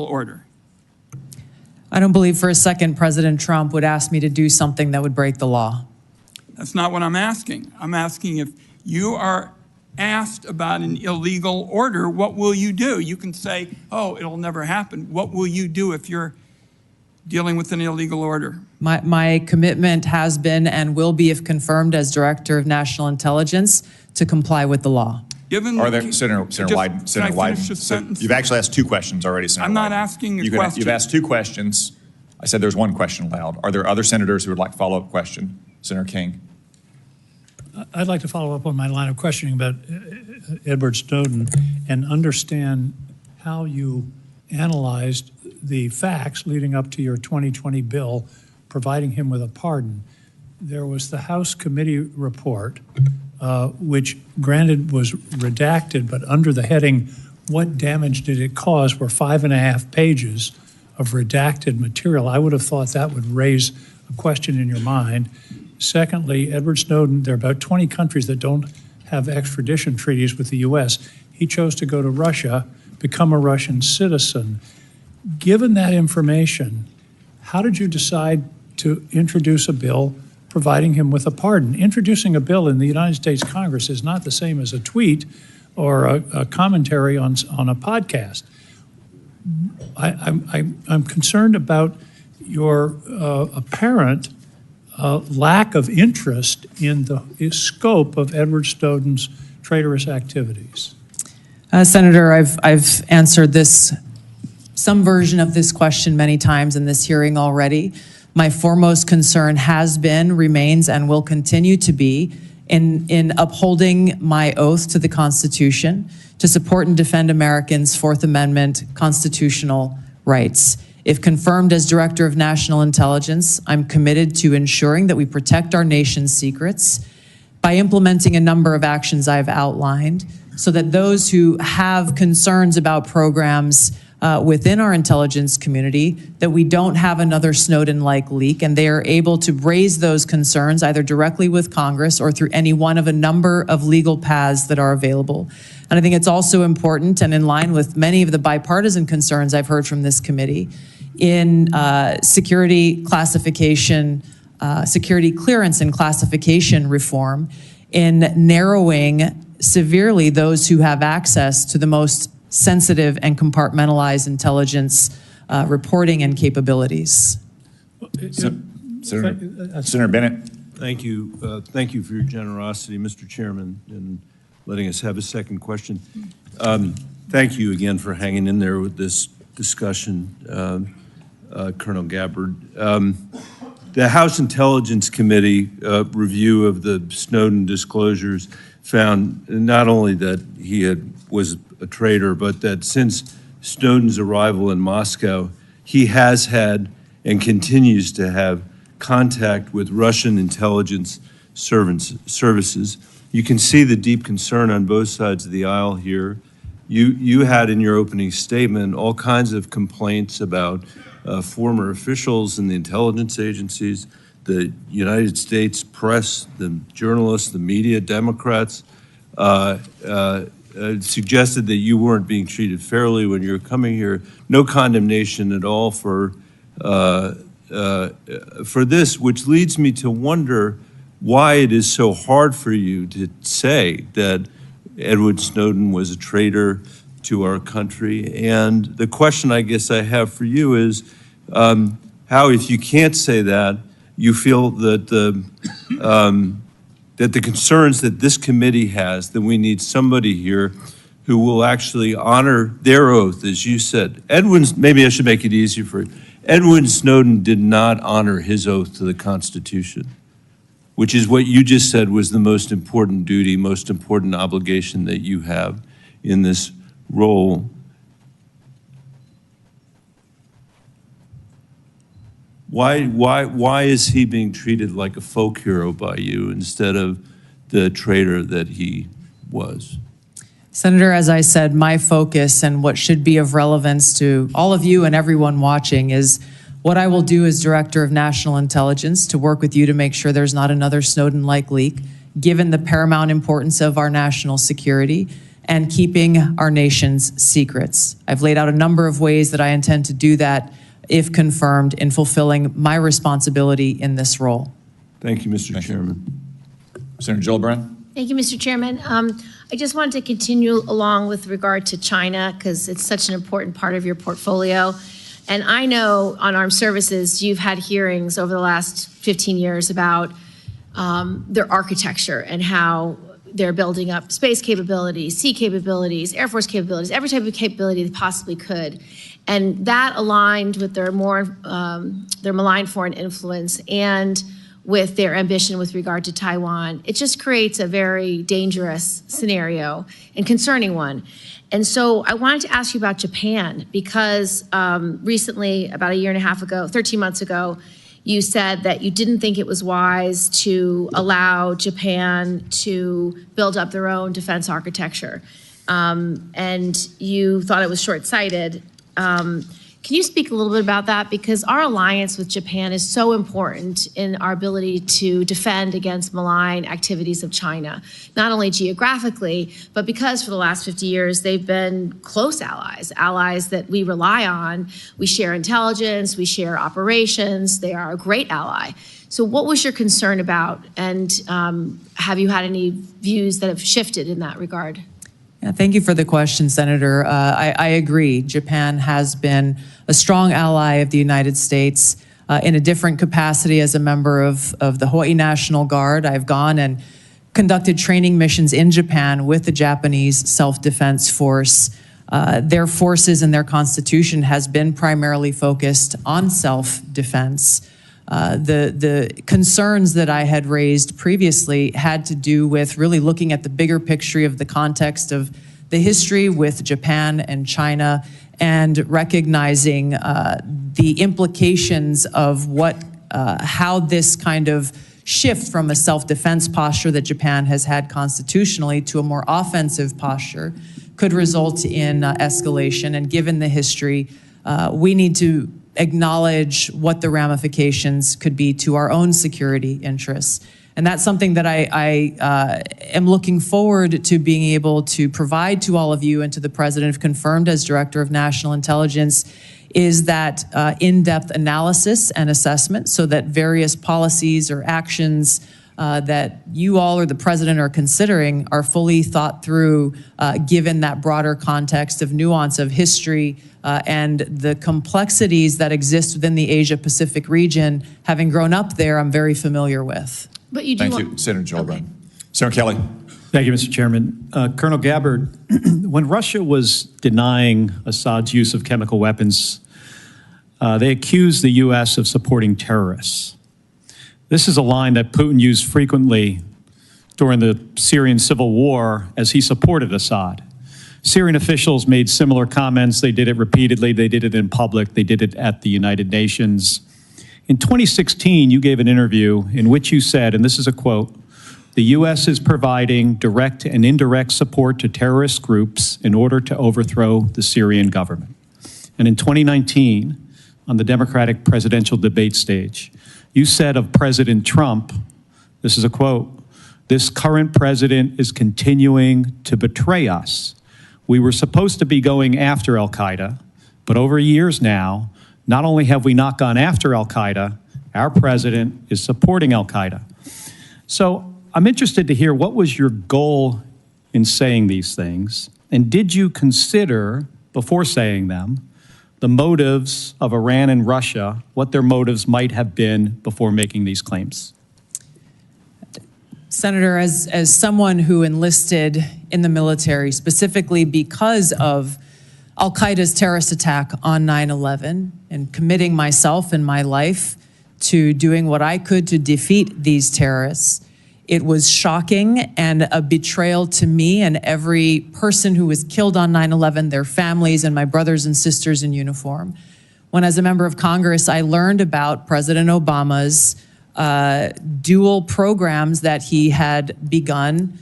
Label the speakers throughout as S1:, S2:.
S1: order?
S2: I don't believe for a second President Trump would ask me to do something that would break the law.
S1: That's not what I'm asking. I'm asking if you are asked about an illegal order, what will you do? You can say, oh, it'll never happen. What will you do if you're dealing with an illegal order?
S2: My commitment has been and will be, if confirmed as Director of National Intelligence, to comply with the law.
S3: Are there, Senator Wyden, you've actually asked two questions already, Senator
S1: I'm not
S3: Wyden.
S1: asking a question.
S3: You've asked two questions. I said there's one question allowed. Are there other senators who would like follow-up question? Senator King.
S4: I'd like to follow up on my line of questioning about Edward Snowden and understand how you analyzed the facts leading up to your 2020 bill providing him with a pardon. There was the House committee report, which granted was redacted, but under the heading, what damage did it cause, were 5.5 pages of redacted material. I would have thought that would raise a question in your mind. Secondly, Edward Snowden, there are about 20 countries that don't have extradition treaties with the U.S. He chose to go to Russia, become a Russian citizen. Given that information, how did you decide to introduce a bill providing him with a pardon? Introducing a bill in the United States Congress is not the same as a tweet or a commentary on a podcast. I'm concerned about your apparent lack of interest in the scope of Edward Snowden's traitorous activities.
S2: Senator, I've answered some version of this question many times in this hearing already. My foremost concern has been, remains, and will continue to be in upholding my oath to the Constitution to support and defend Americans' Fourth Amendment constitutional rights. If confirmed as Director of National Intelligence, I'm committed to ensuring that we protect our nation's secrets by implementing a number of actions I've outlined so that those who have concerns about programs within our intelligence community, that we don't have another Snowden-like leak, and they are able to raise those concerns either directly with Congress or through any one of a number of legal paths that are available. And I think it's also important, and in line with many of the bipartisan concerns I've heard from this committee, in security classification, security clearance and classification reform, in narrowing severely those who have access to the most sensitive and compartmentalized intelligence reporting and capabilities.
S3: Senator Bennett.
S5: Thank you. Thank you for your generosity, Mr. Chairman, in letting us have a second question. Thank you again for hanging in there with this discussion, Colonel Gabbard. The House Intelligence Committee review of the Snowden disclosures found not only that he was a traitor, but that since Snowden's arrival in Moscow, he has had and continues to have contact with Russian intelligence services. You can see the deep concern on both sides of the aisle here. You had in your opening statement all kinds of complaints about former officials in the intelligence agencies, the United States press, the journalists, the media, Democrats, suggested that you weren't being treated fairly when you were coming here. No condemnation at all for this, which leads me to wonder why it is so hard for you to say that Edward Snowden was a traitor to our country. And the question I guess I have for you is how, if you can't say that, you feel that the concerns that this committee has, that we need somebody here who will actually honor their oath, as you said. Maybe I should make it easier for you. Edward Snowden did not honor his oath to the Constitution, which is what you just said was the most important duty, most important obligation that you have in this role. Why is he being treated like a folk hero by you instead of the traitor that he was?
S2: Senator, as I said, my focus and what should be of relevance to all of you and everyone watching is what I will do as Director of National Intelligence to work with you to make sure there's not another Snowden-like leak, given the paramount importance of our national security, and keeping our nation's secrets. I've laid out a number of ways that I intend to do that, if confirmed, in fulfilling my responsibility in this role.
S5: Thank you, Mr. Chairman.
S3: Senator Gillibrand?
S6: Thank you, Mr. Chairman. I just wanted to continue along with regard to China, because it's such an important part of your portfolio. And I know on armed services, you've had hearings over the last 15 years about their architecture and how they're building up space capabilities, sea capabilities, Air Force capabilities, every type of capability they possibly could. And that aligned with their malign foreign influence and with their ambition with regard to Taiwan. It just creates a very dangerous scenario and concerning one. And so I wanted to ask you about Japan, because recently, about a year and a half ago, 13 months ago, you said that you didn't think it was wise to allow Japan to build up their own defense architecture. And you thought it was short-sighted. Can you speak a little bit about that? Because our alliance with Japan is so important in our ability to defend against malign activities of China, not only geographically, but because for the last 50 years, they've been close allies, allies that we rely on. We share intelligence, we share operations. They are a great ally. So what was your concern about? And have you had any views that have shifted in that regard?
S2: Yeah, thank you for the question, Senator. I agree. Japan has been a strong ally of the United States in a different capacity as a member of the Hawaii National Guard. I've gone and conducted training missions in Japan with the Japanese Self-Defense Force. Their forces and their constitution has been primarily focused on self-defense. The concerns that I had raised previously had to do with really looking at the bigger picture of the context of the history with Japan and China, and recognizing the implications of how this kind of shift from a self-defense posture that Japan has had constitutionally to a more offensive posture could result in escalation. And given the history, we need to acknowledge what the ramifications could be to our own security interests. And that's something that I am looking forward to being able to provide to all of you and to the President, if confirmed as Director of National Intelligence, is that in-depth analysis and assessment so that various policies or actions that you all or the President are considering are fully thought through, given that broader context of nuance of history and the complexities that exist within the Asia-Pacific region. Having grown up there, I'm very familiar with.
S6: But you do
S3: Thank you, Senator Gillibrand. Senator Kelly.
S4: Thank you, Mr. Chairman. Colonel Gabbard, when Russia was denying Assad's use of chemical weapons, they accused the U.S. of supporting terrorists. This is a line that Putin used frequently during the Syrian civil war as he supported Assad. Syrian officials made similar comments. They did it repeatedly. They did it in public. They did it at the United Nations. In 2016, you gave an interview in which you said, and this is a quote, "The U.S. is providing direct and indirect support to terrorist groups in order to overthrow the Syrian government." And in 2019, on the Democratic presidential debate stage, you said of President Trump, this is a quote, "This current president is continuing to betray us. We were supposed to be going after al-Qaeda, but over years now, not only have we not gone after al-Qaeda, our president is supporting al-Qaeda." So I'm interested to hear, what was your goal in saying these things? And did you consider, before saying them, the motives of Iran and Russia, what their motives might have been before making these claims?
S2: Senator, as someone who enlisted in the military specifically because of al-Qaeda's terrorist attack on 9/11 and committing myself and my life to doing what I could to defeat these terrorists, it was shocking and a betrayal to me and every person who was killed on 9/11, their families and my brothers and sisters in uniform. When as a member of Congress, I learned about President Obama's dual programs that he had begun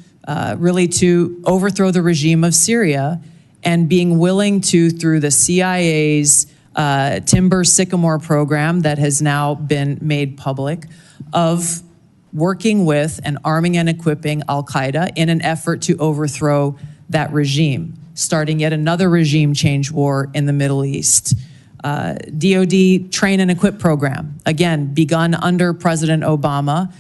S2: really to overthrow the regime of Syria, and being willing to, through the CIA's Timber Sycamore program that has now been made public, of working with and arming and equipping al-Qaeda in an effort to overthrow that regime, starting yet another regime change war in the Middle East. DoD train and equip program, again, begun under President Obama,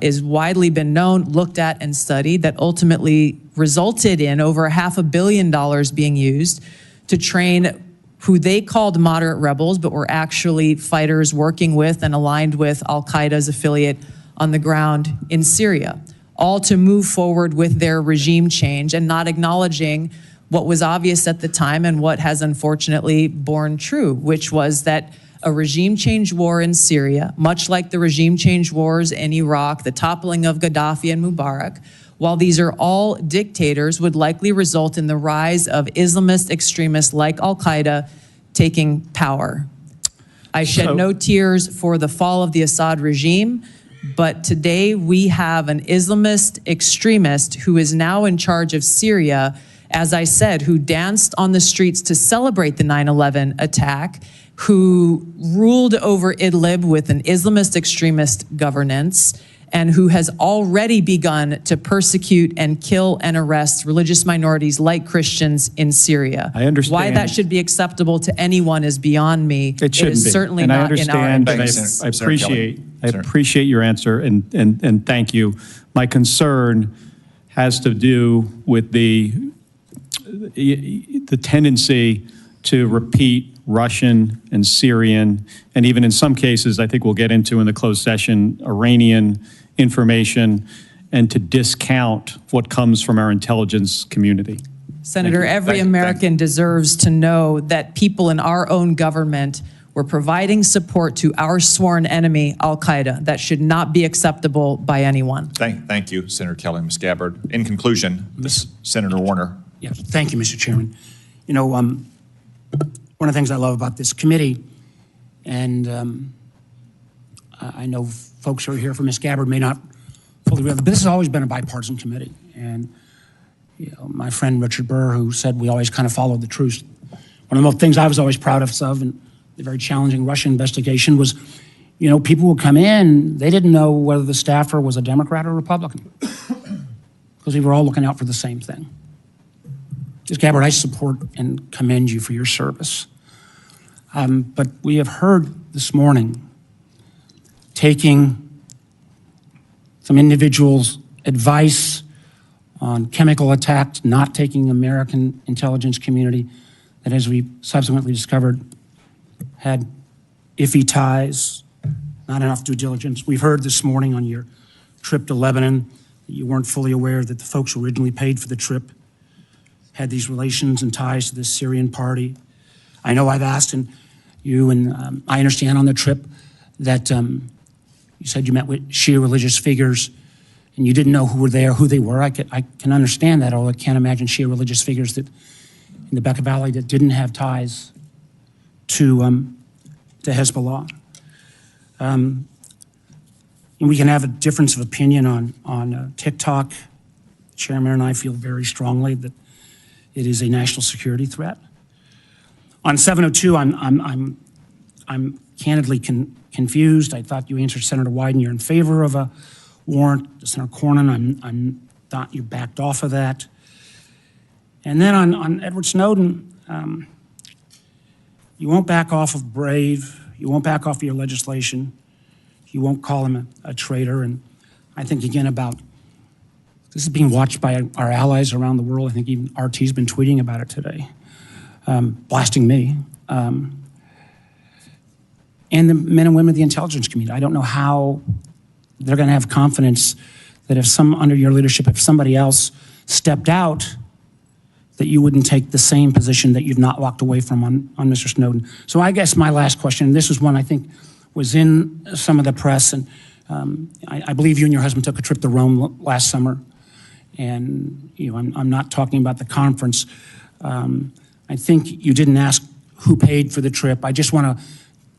S2: is widely been known, looked at, and studied, that ultimately resulted in over $500 million being used to train who they called moderate rebels, but were actually fighters working with and aligned with Al-Qaeda's affiliate on the ground in Syria, all to move forward with their regime change and not acknowledging what was obvious at the time and what has unfortunately borne true, which was that a regime change war in Syria, much like the regime change wars in Iraq, the toppling of Gaddafi and Mubarak, while these are all dictators, would likely result in the rise of Islamist extremists like Al-Qaeda taking power. I shed no tears for the fall of the Assad regime, but today we have an Islamist extremist who is now in charge of Syria, as I said, who danced on the streets to celebrate the 9/11 attack, who ruled over Idlib with an Islamist extremist governance, and who has already begun to persecute and kill and arrest religious minorities like Christians in Syria.
S7: I understand.
S2: Why that should be acceptable to anyone is beyond me.
S7: It shouldn't
S2: is
S7: be.
S2: certainly
S7: and
S2: not
S7: I understand,
S2: in our
S7: and
S2: interests.
S7: I
S3: Senator Kelly. Senator.
S7: appreciate your answer, and thank you. My concern has to do with the tendency to repeat Russian and Syrian, and even in some cases, I think we'll get into in the closed session, Iranian information, and to discount what comes from our intelligence community.
S2: Senator, every
S3: Thank you.
S2: American deserves to know that people in our own government were providing support to our sworn enemy, Al-Qaeda. That should not be acceptable by anyone.
S3: Thank you, Senator Kelly, Ms. Gabbard. In conclusion, Senator Warner.
S8: Yes, thank you, Mr. Chairman. You know, one of the things I love about this committee, and I know folks who are here from Ms. Gabbard may not fully realize, but this has always been a bipartisan committee. And you know, my friend Richard Burr, who said we always kind of followed the truth. One of the things I was always proud of in the very challenging Russia investigation was, you know, people would come in, they didn't know whether the staffer was a Democrat or Republican, because we were all looking out for the same thing. Ms. Gabbard, I support and commend you for your service. But we have heard this morning taking some individuals' advice on chemical attacks, not taking American intelligence community that, as we subsequently discovered, had iffy ties, not enough due diligence. We've heard this morning on your trip to Lebanon that you weren't fully aware that the folks who originally paid for the trip had these relations and ties to this Syrian party. I know I've asked, and you and I understand on the trip that you said you met with Shia religious figures and you didn't know who were there, who they were. I can understand that, although I can't imagine Shia religious figures that in the Bekaa Valley that didn't have ties to Hezbollah. And we can have a difference of opinion on TikTok. The chairman and I feel very strongly that it is a national security threat. On 702, I'm candidly confused. I thought you answered Senator Wyden, you're in favor of a warrant. Senator Cornyn, I'm thought you backed off of that. And then on Edward Snowden, you won't back off of Brave. You won't back off of your legislation. You won't call him a traitor. And I think, again, about this is being watched by our allies around the world. I think even RT's been tweeting about it today, blasting me. And the men and women of the intelligence community. I don't know how they're going to have confidence that if under your leadership, if somebody else stepped out, that you wouldn't take the same position that you've not walked away from on Mr. Snowden. So I guess my last question, and this is one I think was in some of the press, and I believe you and your husband took a trip to Rome last summer. And you know, I'm not talking about the conference. I think you didn't ask who paid for the trip. I just want to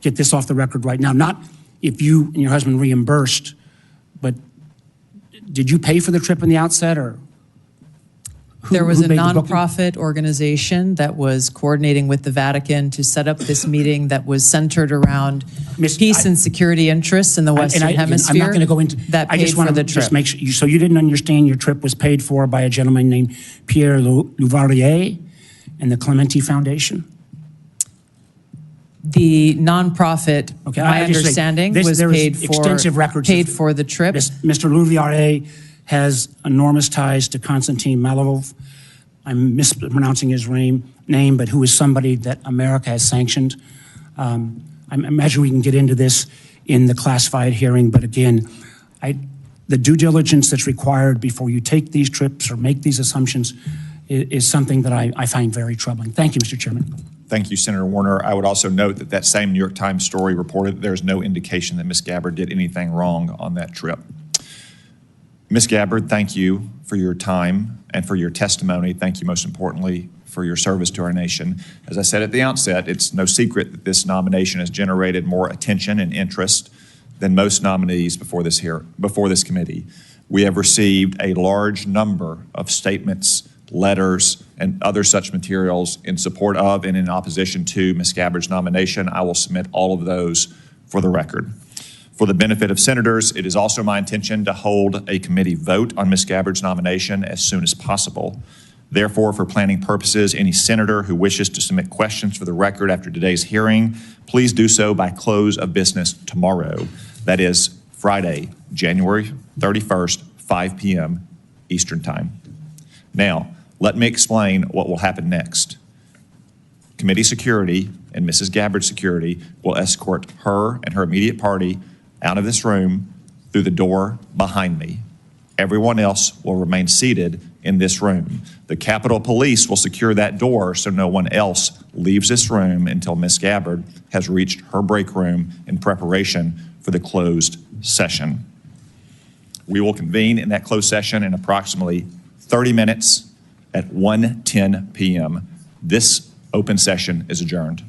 S8: get this off the record right now. Not if you and your husband reimbursed, but did you pay for the trip in the outset, or?
S2: There was a
S8: made the booking?
S2: nonprofit organization that was coordinating with the Vatican to set up this meeting that was centered around
S8: Miss,
S2: peace and security interests in the Western
S8: And
S2: Hemisphere.
S8: I'm not going to go into.
S2: That
S8: I
S2: paid
S8: just
S2: for
S8: want
S2: the
S8: to just
S2: trip.
S8: make sure. So you didn't understand your trip was paid for by a gentleman named Pierre Louvarier and the Clementi Foundation?
S2: The nonprofit,
S8: Okay,
S2: my
S8: I just say,
S2: understanding,
S8: this-
S2: was
S8: there is
S2: paid for
S8: extensive records
S2: paid
S8: of-
S2: for the trip.
S8: Mr. Louvarier has enormous ties to Konstantin Malovov. I'm mispronouncing his name, but who is somebody that America has sanctioned. I imagine we can get into this in the classified hearing, but again, the due diligence that's required before you take these trips or make these assumptions is something that I find very troubling. Thank you, Mr. Chairman.
S3: Thank you, Senator Warner. I would also note that that same New York Times story reported that there's no indication that Ms. Gabbard did anything wrong on that trip. Ms. Gabbard, thank you for your time and for your testimony. Thank you, most importantly, for your service to our nation. As I said at the outset, it's no secret that this nomination has generated more attention and interest than most nominees before this committee. We have received a large number of statements, letters, and other such materials in support of and in opposition to Ms. Gabbard's nomination. I will submit all of those for the record. For the benefit of senators, it is also my intention to hold a committee vote on Ms. Gabbard's nomination as soon as possible. Therefore, for planning purposes, any senator who wishes to submit questions for the record after today's hearing, please do so by close of business tomorrow. That is Friday, January 31st, 5 p.m. Eastern Time. Now, let me explain what will happen next. Committee security and Mrs. Gabbard's security will escort her and her immediate party out of this room through the door behind me. Everyone else will remain seated in this room. The Capitol Police will secure that door so no one else leaves this room until Ms. Gabbard has reached her break room in preparation for the closed session. We will convene in that closed session in approximately 30 minutes at 1:10 p.m. This open session is adjourned.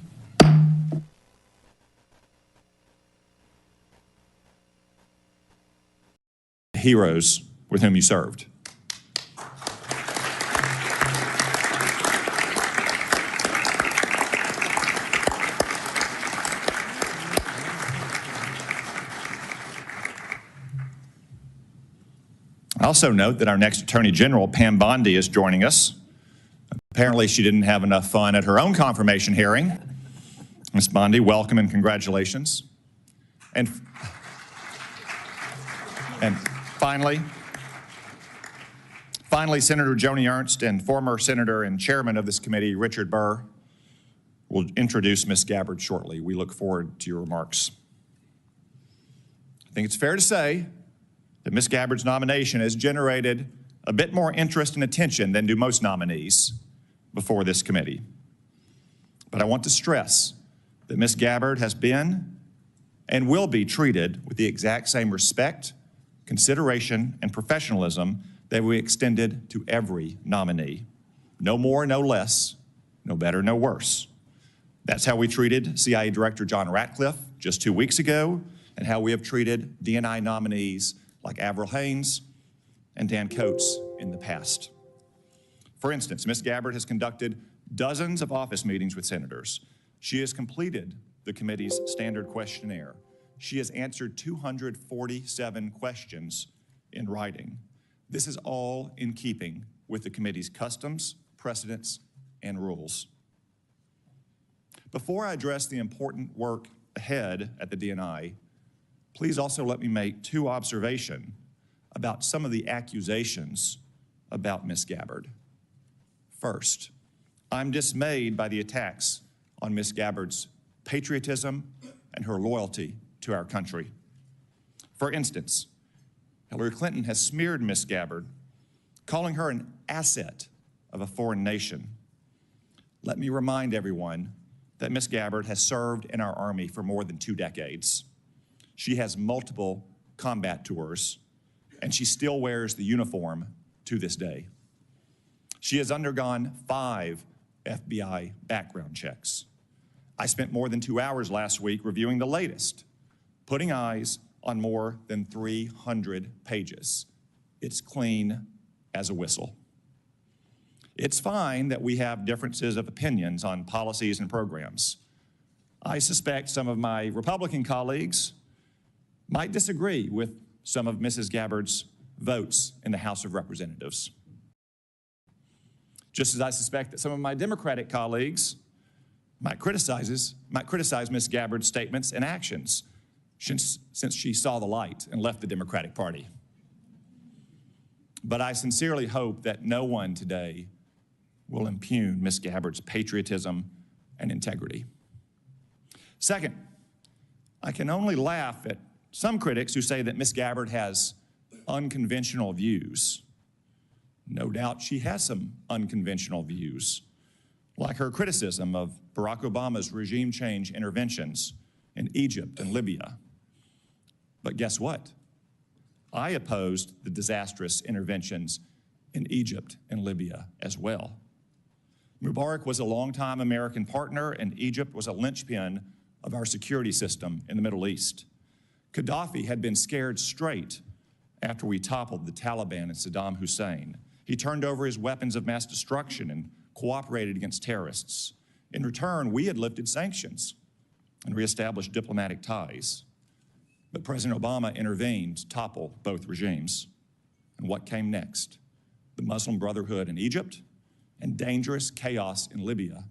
S3: Heroes with whom you served. I also note that our next Attorney General, Pam Bondi, is joining us. Apparently, she didn't have enough fun at her own confirmation hearing. Ms. Bondi, welcome and congratulations. And finally, Senator Joni Ernst and former Senator and Chairman of this committee, Richard Burr, will introduce Ms. Gabbard shortly. We look forward to your remarks. I think it's fair to say that Ms. Gabbard's nomination has generated a bit more interest and attention than do most nominees before this committee. But I want to stress that Ms. Gabbard has been and will be treated with the exact same respect, consideration, and professionalism that we extended to every nominee. No more, no less, no better, no worse. That's how we treated CIA Director John Ratcliffe just 2 weeks ago, and how we have treated D&I nominees like Avril Haines and Dan Coates in the past. For instance, Ms. Gabbard has conducted dozens of office meetings with senators. She has completed the committee's standard questionnaire. She has answered 247 questions in writing. This is all in keeping with the committee's customs, precedents, and rules. Before I address the important work ahead at the D&I, please also let me make two observations about some of the accusations about Ms. Gabbard. First, I'm dismayed by the attacks on Ms. Gabbard's patriotism and her loyalty to our country. For instance, Hillary Clinton has smeared Ms. Gabbard, calling her an asset of a foreign nation. Let me remind everyone that Ms. Gabbard has served in our Army for more than 2 decades. She has multiple combat tours, and she still wears the uniform to this day. She has undergone 5 FBI background checks. I spent more than 2 hours last week reviewing the latest, putting eyes on more than 300 pages. It's clean as a whistle. It's fine that we have differences of opinions on policies and programs. I suspect some of my Republican colleagues might disagree with some of Mrs. Gabbard's votes in the House of Representatives. Just as I suspect that some of my Democratic colleagues might criticize Ms. Gabbard's statements and actions since she saw the light and left the Democratic Party. But I sincerely hope that no one today will impugn Ms. Gabbard's patriotism and integrity. Second, I can only laugh at some critics who say that Ms. Gabbard has unconventional views. No doubt she has some unconventional views, like her criticism of Barack Obama's regime change interventions in Egypt and Libya. But guess what? I opposed the disastrous interventions in Egypt and Libya as well. Mubarak was a longtime American partner, and Egypt was a linchpin of our security system in the Middle East. Gaddafi had been scared straight after we toppled the Taliban and Saddam Hussein. He turned over his weapons of mass destruction and cooperated against terrorists. In return, we had lifted sanctions and reestablished diplomatic ties. But President Obama intervened to topple both regimes. And what came next? The Muslim Brotherhood in Egypt and dangerous chaos in Libya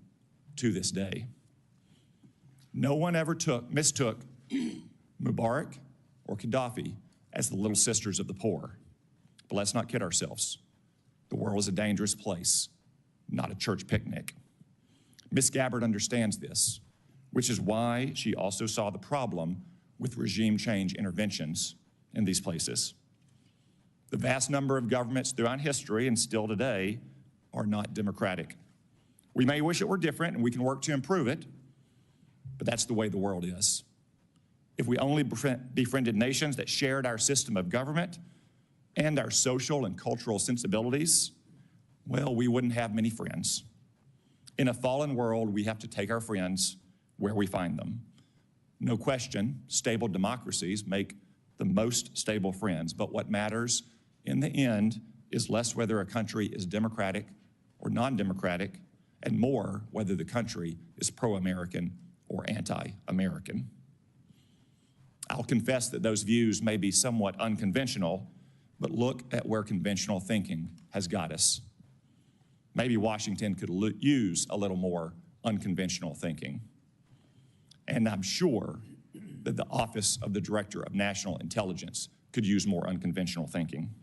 S3: to this day. No one ever mistook Mubarak or Gaddafi as the little sisters of the poor. But let's not kid ourselves. The world is a dangerous place, not a church picnic. Ms. Gabbard understands this, which is why she also saw the problem with regime change interventions in these places. The vast number of governments throughout history and still today are not democratic. We may wish it were different, and we can work to improve it, but that's the way the world is. If we only befriended nations that shared our system of government and our social and cultural sensibilities, well, we wouldn't have many friends. In a fallen world, we have to take our friends where we find them. No question, stable democracies make the most stable friends, but what matters in the end is less whether a country is democratic or non-democratic, and more whether the country is pro-American or anti-American. I'll confess that those views may be somewhat unconventional, but look at where conventional thinking has got us. Maybe Washington could use a little more unconventional thinking. And I'm sure that the Office of the Director of National Intelligence could use more unconventional thinking.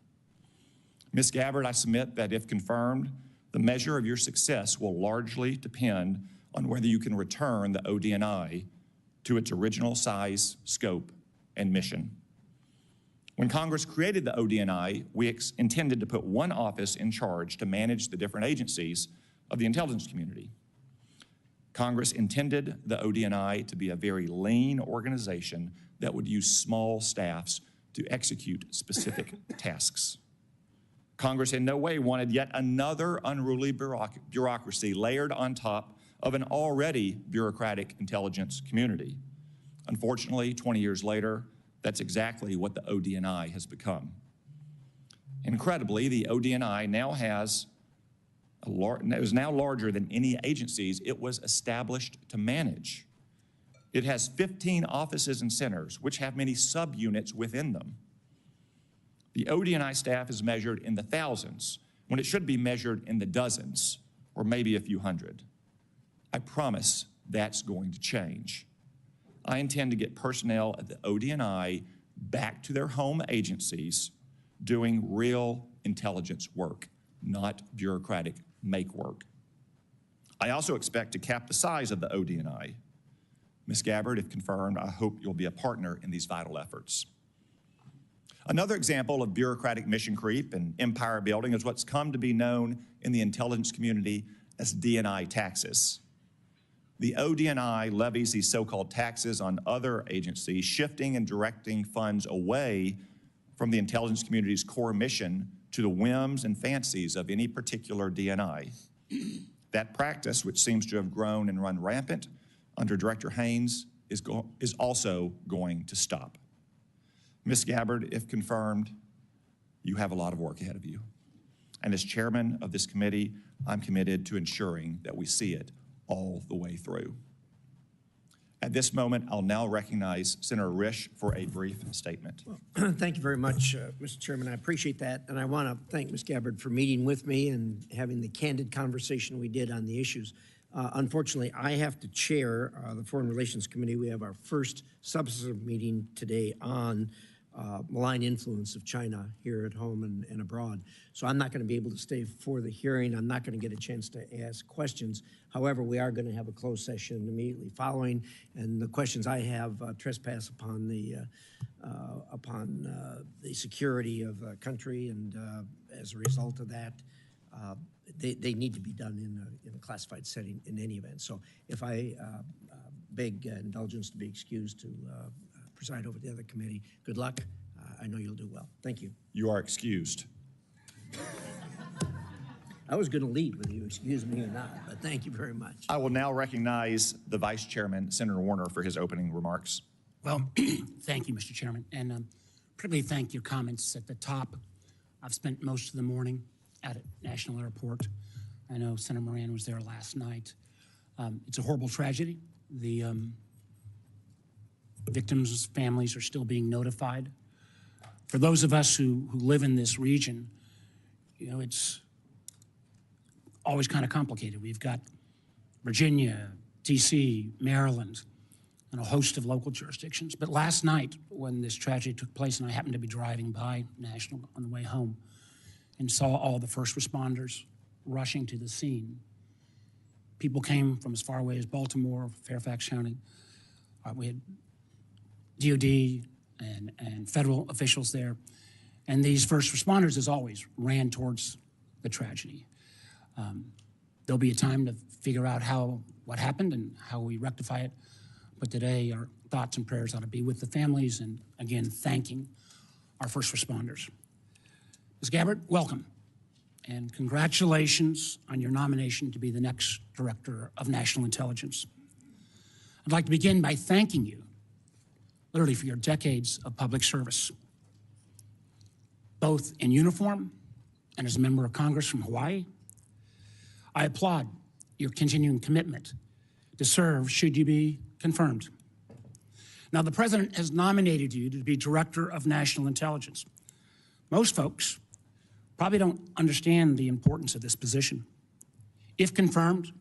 S3: Ms. Gabbard, I submit that if confirmed, the measure of your success will largely depend on whether you can return the ODNI to its original size, scope, and mission. When Congress created the ODNI, we intended to put one office in charge to manage the different agencies of the intelligence community. Congress intended the ODNI to be a very lean organization that would use small staffs to execute specific tasks. Congress in no way wanted yet another unruly bureaucracy layered on top of an already bureaucratic intelligence community. Unfortunately, 20 years later, that's exactly what the ODNI has become. Incredibly, the ODNI now is now larger than any agencies it was established to manage. It has 15 offices and centers, which have many subunits within them. The ODNI staff is measured in the thousands, when it should be measured in the dozens, or maybe a few hundred. I promise that's going to change. I intend to get personnel at the ODNI back to their home agencies doing real intelligence work, not bureaucratic make work. I also expect to cap the size of the ODNI. Ms. Gabbard, if confirmed, I hope you'll be a partner in these vital efforts. Another example of bureaucratic mission creep and empire building is what's come to be known in the intelligence community as DNI taxes. The ODNI levies these so-called taxes on other agencies, shifting and directing funds away from the intelligence community's core mission to the whims and fancies of any particular DNI. That practice, which seems to have grown and run rampant under Director Haynes, is also going to stop. Ms. Gabbard, if confirmed, you have a lot of work ahead of you. And as chairman of this committee, I'm committed to ensuring that we see it all the way through. At this moment, I'll now recognize Senator Risch for a brief statement.
S9: Thank you very much, Mr. Chairman. I appreciate that. And I want to thank Ms. Gabbard for meeting with me and having the candid conversation we did on the issues. Unfortunately, I have to chair the Foreign Relations Committee. We have our first substantive meeting today on malign influence of China here at home and abroad. So I'm not going to be able to stay for the hearing. I'm not going to get a chance to ask questions. However, we are going to have a closed session immediately following, and the questions I have trespass upon the security of the country, and as a result of that, they need to be done in a classified setting in any event. So if I beg indulgence to be excused to preside over the other committee, good luck. I know you'll do well. Thank you.
S3: You are excused.
S9: I was going to lead whether you excuse me or not, but thank you very much.
S3: I will now recognize the Vice Chairman, Senator Warner, for his opening remarks.
S8: Well, thank you, Mr. Chairman, and particularly thank your comments at the top. I've spent most of the morning at a National Airport. I know Senator Moran was there last night. It's a horrible tragedy. The victims' families are still being notified. For those of us who live in this region, you know, it's always kind of complicated. We've got Virginia, D.C., Maryland, and a host of local jurisdictions. But last night, when this tragedy took place, and I happened to be driving by National on the way home, and saw all the first responders rushing to the scene. People came from as far away as Baltimore, Fairfax County. We had DOD and federal officials there. And these first responders, as always, ran towards the tragedy. There'll be a time to figure out what happened and how we rectify it. But today, our thoughts and prayers ought to be with the families, and again, thanking our first responders. Ms. Gabbard, welcome, and congratulations on your nomination to be the next Director of National Intelligence. I'd like to begin by thanking you, literally, for your decades of public service, both in uniform and as a member of Congress from Hawaii. I applaud your continuing commitment to serve should you be confirmed. Now, the President has nominated you to be Director of National Intelligence. Most folks probably don't understand the importance of this position. If confirmed,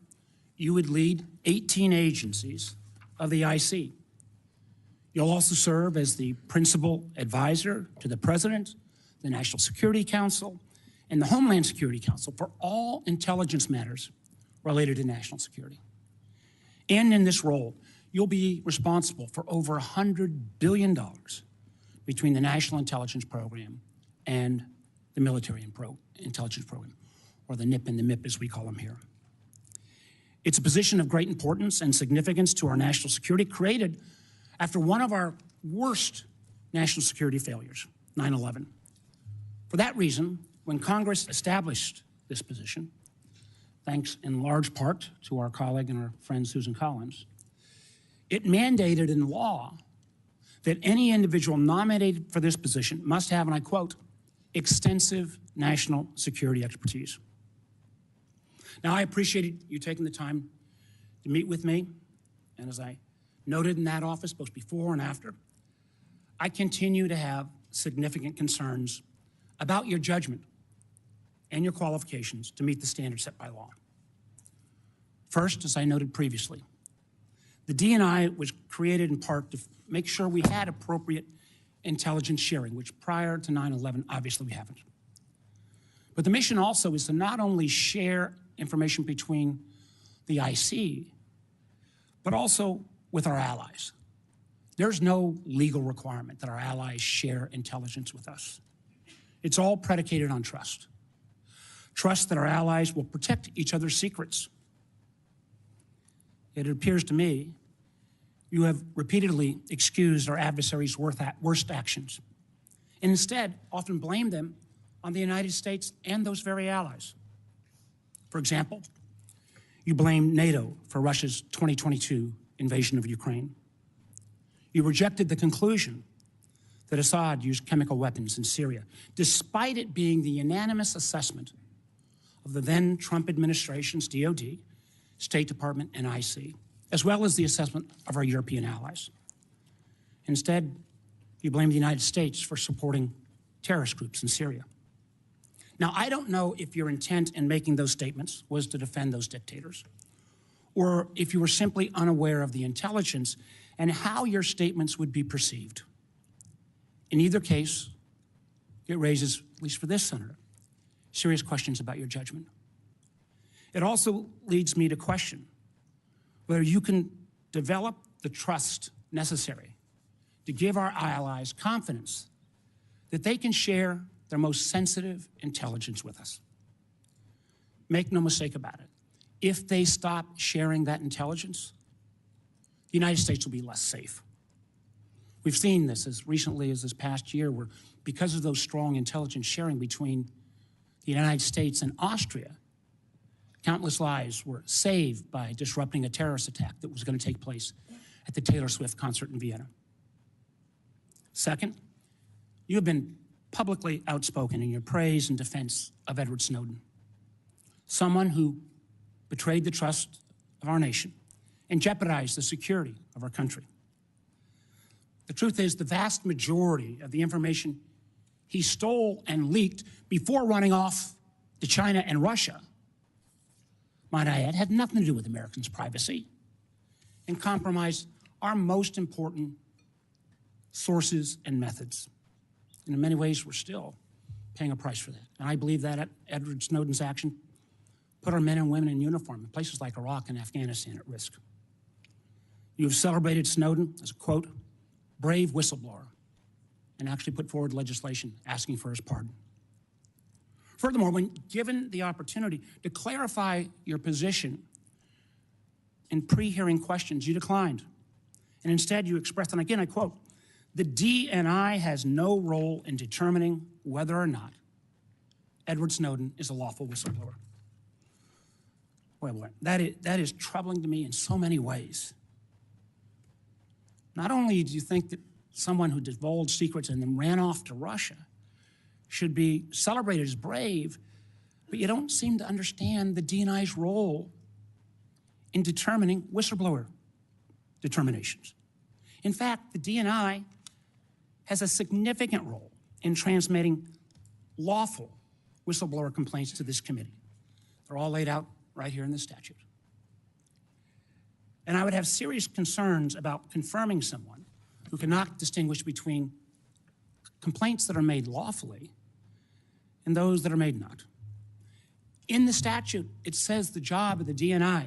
S8: you would lead 18 agencies of the IC. You'll also serve as the principal advisor to the President, the National Security Council, and the Homeland Security Council for all intelligence matters related to national security. And in this role, you'll be responsible for over $100 billion between the National Intelligence Program and the Military Intelligence Program, or the NIP and the MIP as we call them here. It's a position of great importance and significance to our national security, created after one of our worst national security failures, 9/11. For that reason, when Congress established this position, thanks in large part to our colleague and our friend Susan Collins, it mandated in law that any individual nominated for this position must have, and I quote, extensive national security expertise. Now, I appreciated you taking the time to meet with me, and as I noted in that office, both before and after, I continue to have significant concerns about your judgment and your qualifications to meet the standards set by law. First, as I noted previously, the DNI was created in part to make sure we had appropriate intelligence sharing, which prior to 9/11, obviously we haven't. But the mission also is to not only share information between the IC, but also with our allies. There's no legal requirement that our allies share intelligence with us. It's all predicated on trust. Trust that our allies will protect each other's secrets. It appears to me you have repeatedly excused our adversaries' worst actions, and instead often blamed them on the United States and those very allies. For example, you blame NATO for Russia's 2022 invasion of Ukraine. You rejected the conclusion that Assad used chemical weapons in Syria, despite it being the unanimous assessment of the then Trump administration's DOD, State Department, and IC, as well as the assessment of our European allies. Instead, you blame the United States for supporting terrorist groups in Syria. Now, I don't know if your intent in making those statements was to defend those dictators, or if you were simply unaware of the intelligence and how your statements would be perceived. In either case, it raises, at least for this senator, serious questions about your judgment. It also leads me to question whether you can develop the trust necessary to give our allies confidence that they can share their most sensitive intelligence with us. Make no mistake about it. If they stop sharing that intelligence, the United States will be less safe. We've seen this as recently as this past year, where because of those strong intelligence sharing between the United States and Austria, countless lives were saved by disrupting a terrorist attack that was going to take place at the Taylor Swift concert in Vienna. Second, you have been publicly outspoken in your praise and defense of Edward Snowden, someone who betrayed the trust of our nation and jeopardized the security of our country. The truth is, the vast majority of the information he stole and leaked before running off to China and Russia, might I add, had nothing to do with Americans' privacy and compromised our most important sources and methods. And in many ways, we're still paying a price for that. And I believe that Edward Snowden's action put our men and women in uniform in places like Iraq and Afghanistan at risk. You have celebrated Snowden as a, quote, brave whistleblower, and actually put forward legislation asking for his pardon. Furthermore, when given the opportunity to clarify your position in pre-hearing questions, you declined. And instead you expressed, and again I quote, the DNI has no role in determining whether or not Edward Snowden is a lawful whistleblower. Boy, that is troubling to me in so many ways. Not only do you think that someone who divulged secrets and then ran off to Russia should be celebrated as brave, but you don't seem to understand the DNI's role in determining whistleblower determinations. In fact, the DNI has a significant role in transmitting lawful whistleblower complaints to this committee. They're all laid out right here in the statute. And I would have serious concerns about confirming someone who cannot distinguish between complaints that are made lawfully and those that are made not. In the statute, it says the job of the DNI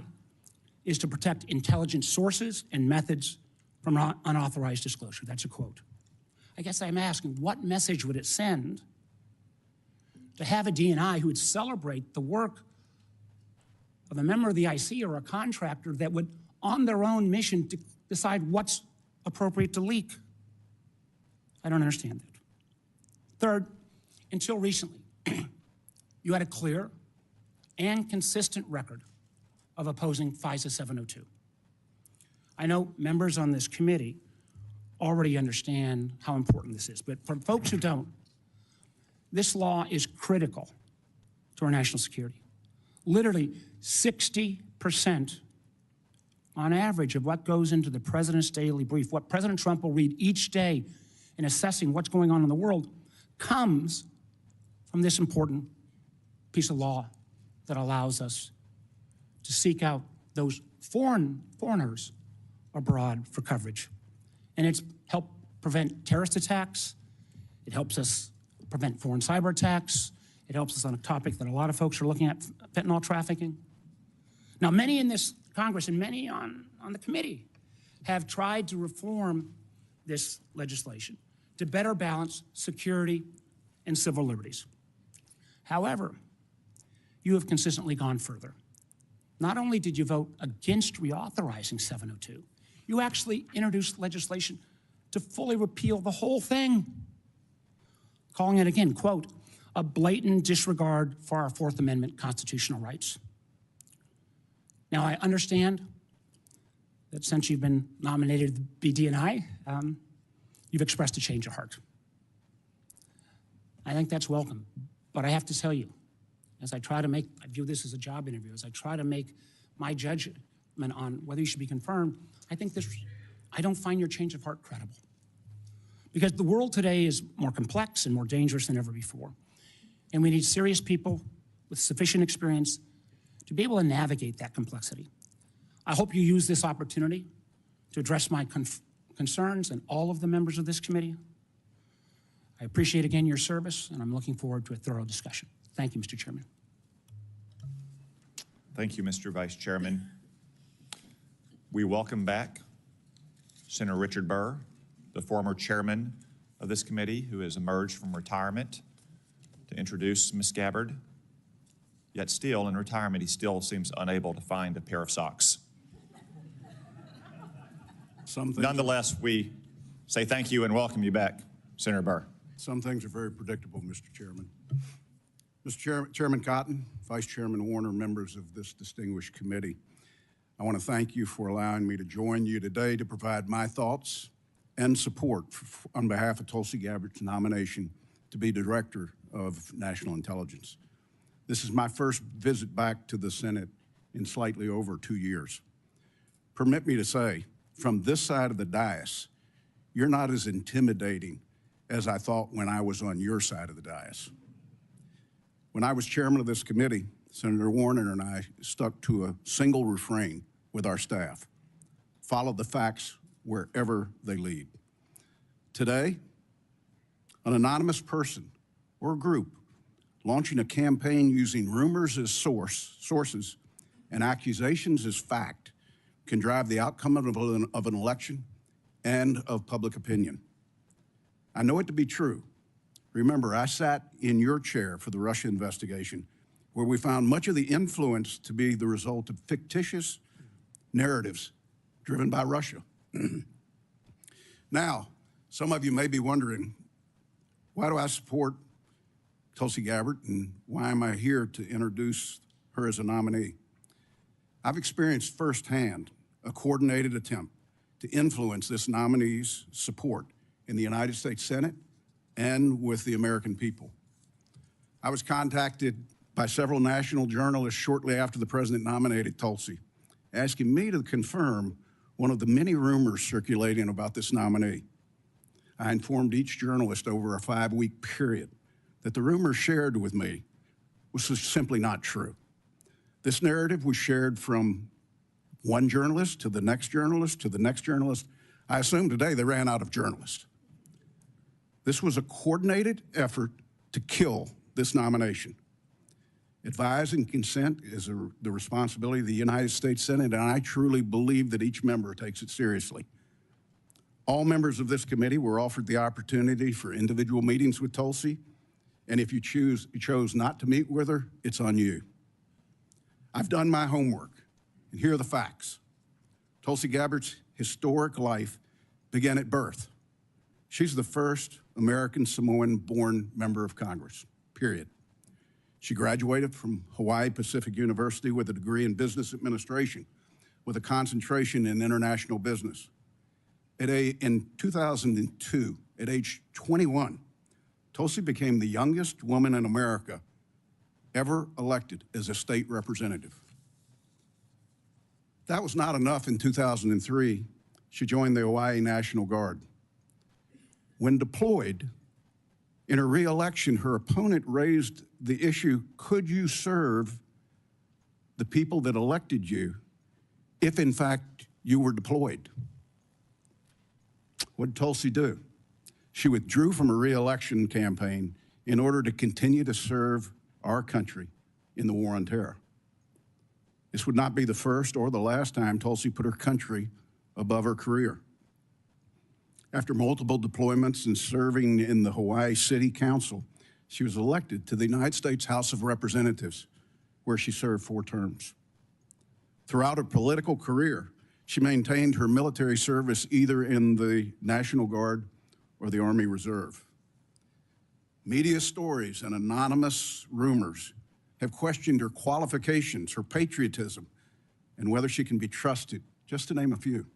S8: is to protect intelligence sources and methods from unauthorized disclosure. That's a quote. I guess I'm asking, what message would it send to have a DNI who would celebrate the work of a member of the IC or a contractor that would, on their own mission, to decide what's appropriate to leak? I don't understand that. Third, until recently, you had a clear and consistent record of opposing FISA 702. I know members on this committee already understand how important this is, but for folks who don't, this law is critical to our national security. Literally 60% on average of what goes into the president's daily brief, what President Trump will read each day in assessing what's going on in the world, comes from this important piece of law that allows us to seek out those foreigners abroad for coverage. And it's helped prevent terrorist attacks. It helps us prevent foreign cyber attacks. It helps us on a topic that a lot of folks are looking at, fentanyl trafficking. Now, many in this Congress and many on the committee have tried to reform this legislation to better balance security and civil liberties. However, you have consistently gone further. Not only did you vote against reauthorizing 702, you actually introduced legislation to fully repeal the whole thing, calling it again, quote, a blatant disregard for our Fourth Amendment constitutional rights. Now, I understand that since you've been nominated to be DNI, you've expressed a change of heart. I think that's welcome, but I have to tell you, as I try to make, I view this as a job interview, as I try to make my judgment on whether you should be confirmed, I don't find your change of heart credible. Because the world today is more complex and more dangerous than ever before. And we need serious people with sufficient experience to be able to navigate that complexity. I hope you use this opportunity to address my concerns and all of the members of this committee. I appreciate again your service, and I'm looking forward to a thorough discussion. Thank you, Mr. Chairman.
S3: Thank you, Mr. Vice Chairman. We welcome back Senator Richard Burr, the former chairman of this committee who has emerged from retirement to introduce Ms. Gabbard. Yet still in retirement, he still seems unable to find a pair of socks. Nonetheless, we say thank you and welcome you back, Senator Burr.
S10: Some things are very predictable, Mr. Chairman. Mr. Chairman Cotton, Vice Chairman Warner, members of this distinguished committee, I want to thank you for allowing me to join you today to provide my thoughts and support on behalf of Tulsi Gabbard's nomination to be Director of National Intelligence. This is my first visit back to the Senate in slightly over 2 years. Permit me to say, from this side of the dais, you're not as intimidating as I thought when I was on your side of the dais. When I was chairman of this committee, Senator Warner and I stuck to a single refrain with our staff: follow the facts wherever they lead. Today, an anonymous person or group launching a campaign using rumors as sources and accusations as fact can drive the outcome of an election and of public opinion. I know it to be true. Remember, I sat in your chair for the Russia investigation, where we found much of the influence to be the result of fictitious narratives driven by Russia. Now, some of you may be wondering, why do I support Tulsi Gabbard, and why am I here to introduce her as a nominee? I've experienced firsthand a coordinated attempt to influence this nominee's support in the United States Senate and with the American people. I was contacted by several national journalists shortly after the president nominated Tulsi, asking me to confirm one of the many rumors circulating about this nominee. I informed each journalist over a 5-week period that the rumors shared with me was simply not true. This narrative was shared from one journalist to the next journalist to the next journalist. I assume today they ran out of journalists. This was a coordinated effort to kill this nomination. Advise and consent is the responsibility of the United States Senate, and I truly believe that each member takes it seriously. All members of this committee were offered the opportunity for individual meetings with Tulsi, and if you chose not to meet with her, it's on you. I've done my homework, and here are the facts. Tulsi Gabbard's historic life began at birth. She's the first American Samoan-born member of Congress, period. She graduated from Hawaii Pacific University with a degree in business administration with a concentration in international business. In 2002, at age 21, Tulsi became the youngest woman in America ever elected as a state representative. That was not enough. In 2003, she joined the Hawaii National Guard. When deployed, in her re-election, her opponent raised the issue, could you serve the people that elected you if, in fact, you were deployed? What did Tulsi do? She withdrew from her re-election campaign in order to continue to serve our country in the war on terror. This would not be the first or the last time Tulsi put her country above her career. After multiple deployments and serving in the Hawaii City Council, she was elected to the United States House of Representatives, where she served 4 terms. Throughout her political career, she maintained her military service either in the National Guard or the Army Reserve. Media stories and anonymous rumors have questioned her qualifications, her patriotism, and whether she can be trusted, just to name a few.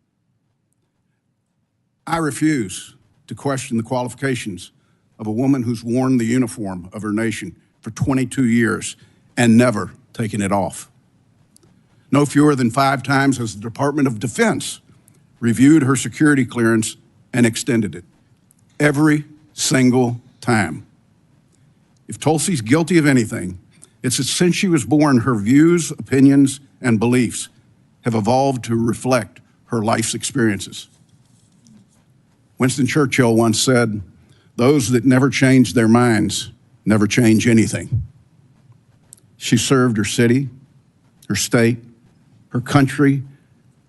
S10: I refuse to question the qualifications of a woman who's worn the uniform of her nation for 22 years and never taken it off. No fewer than 5 times has the Department of Defense reviewed her security clearance and extended it. Every single time. If Tulsi's guilty of anything, it's that since she was born, her views, opinions, and beliefs have evolved to reflect her life's experiences. Winston Churchill once said, "Those that never change their minds never change anything." She served her city, her state, her country,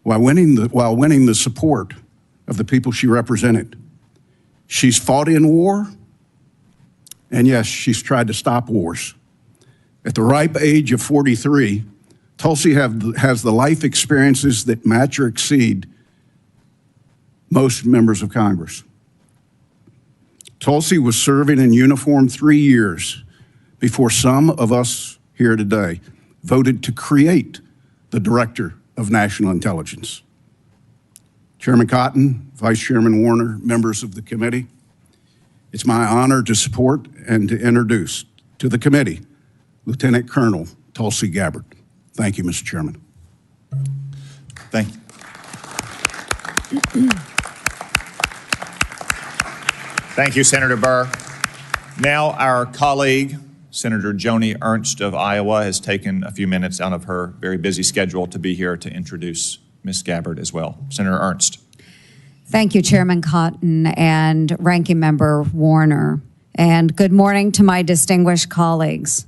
S10: while winning the support of the people she represented. She's fought in war, and yes, she's tried to stop wars. At the ripe age of 43, Tulsi has the life experiences that match or exceed most members of Congress. Tulsi was serving in uniform 3 years before some of us here today voted to create the Director of National Intelligence. Chairman Cotton, Vice Chairman Warner, members of the committee, it's my honor to support and to introduce to the committee Lieutenant Colonel Tulsi Gabbard. Thank you, Mr. Chairman.
S3: Thank you. Thank you, Senator Burr. Now our colleague, Senator Joni Ernst of Iowa, has taken a few minutes out of her very busy schedule to be here to introduce Ms. Gabbard as well. Senator Ernst.
S11: Thank you, Chairman Cotton and Ranking Member Warner. And good morning to my distinguished colleagues.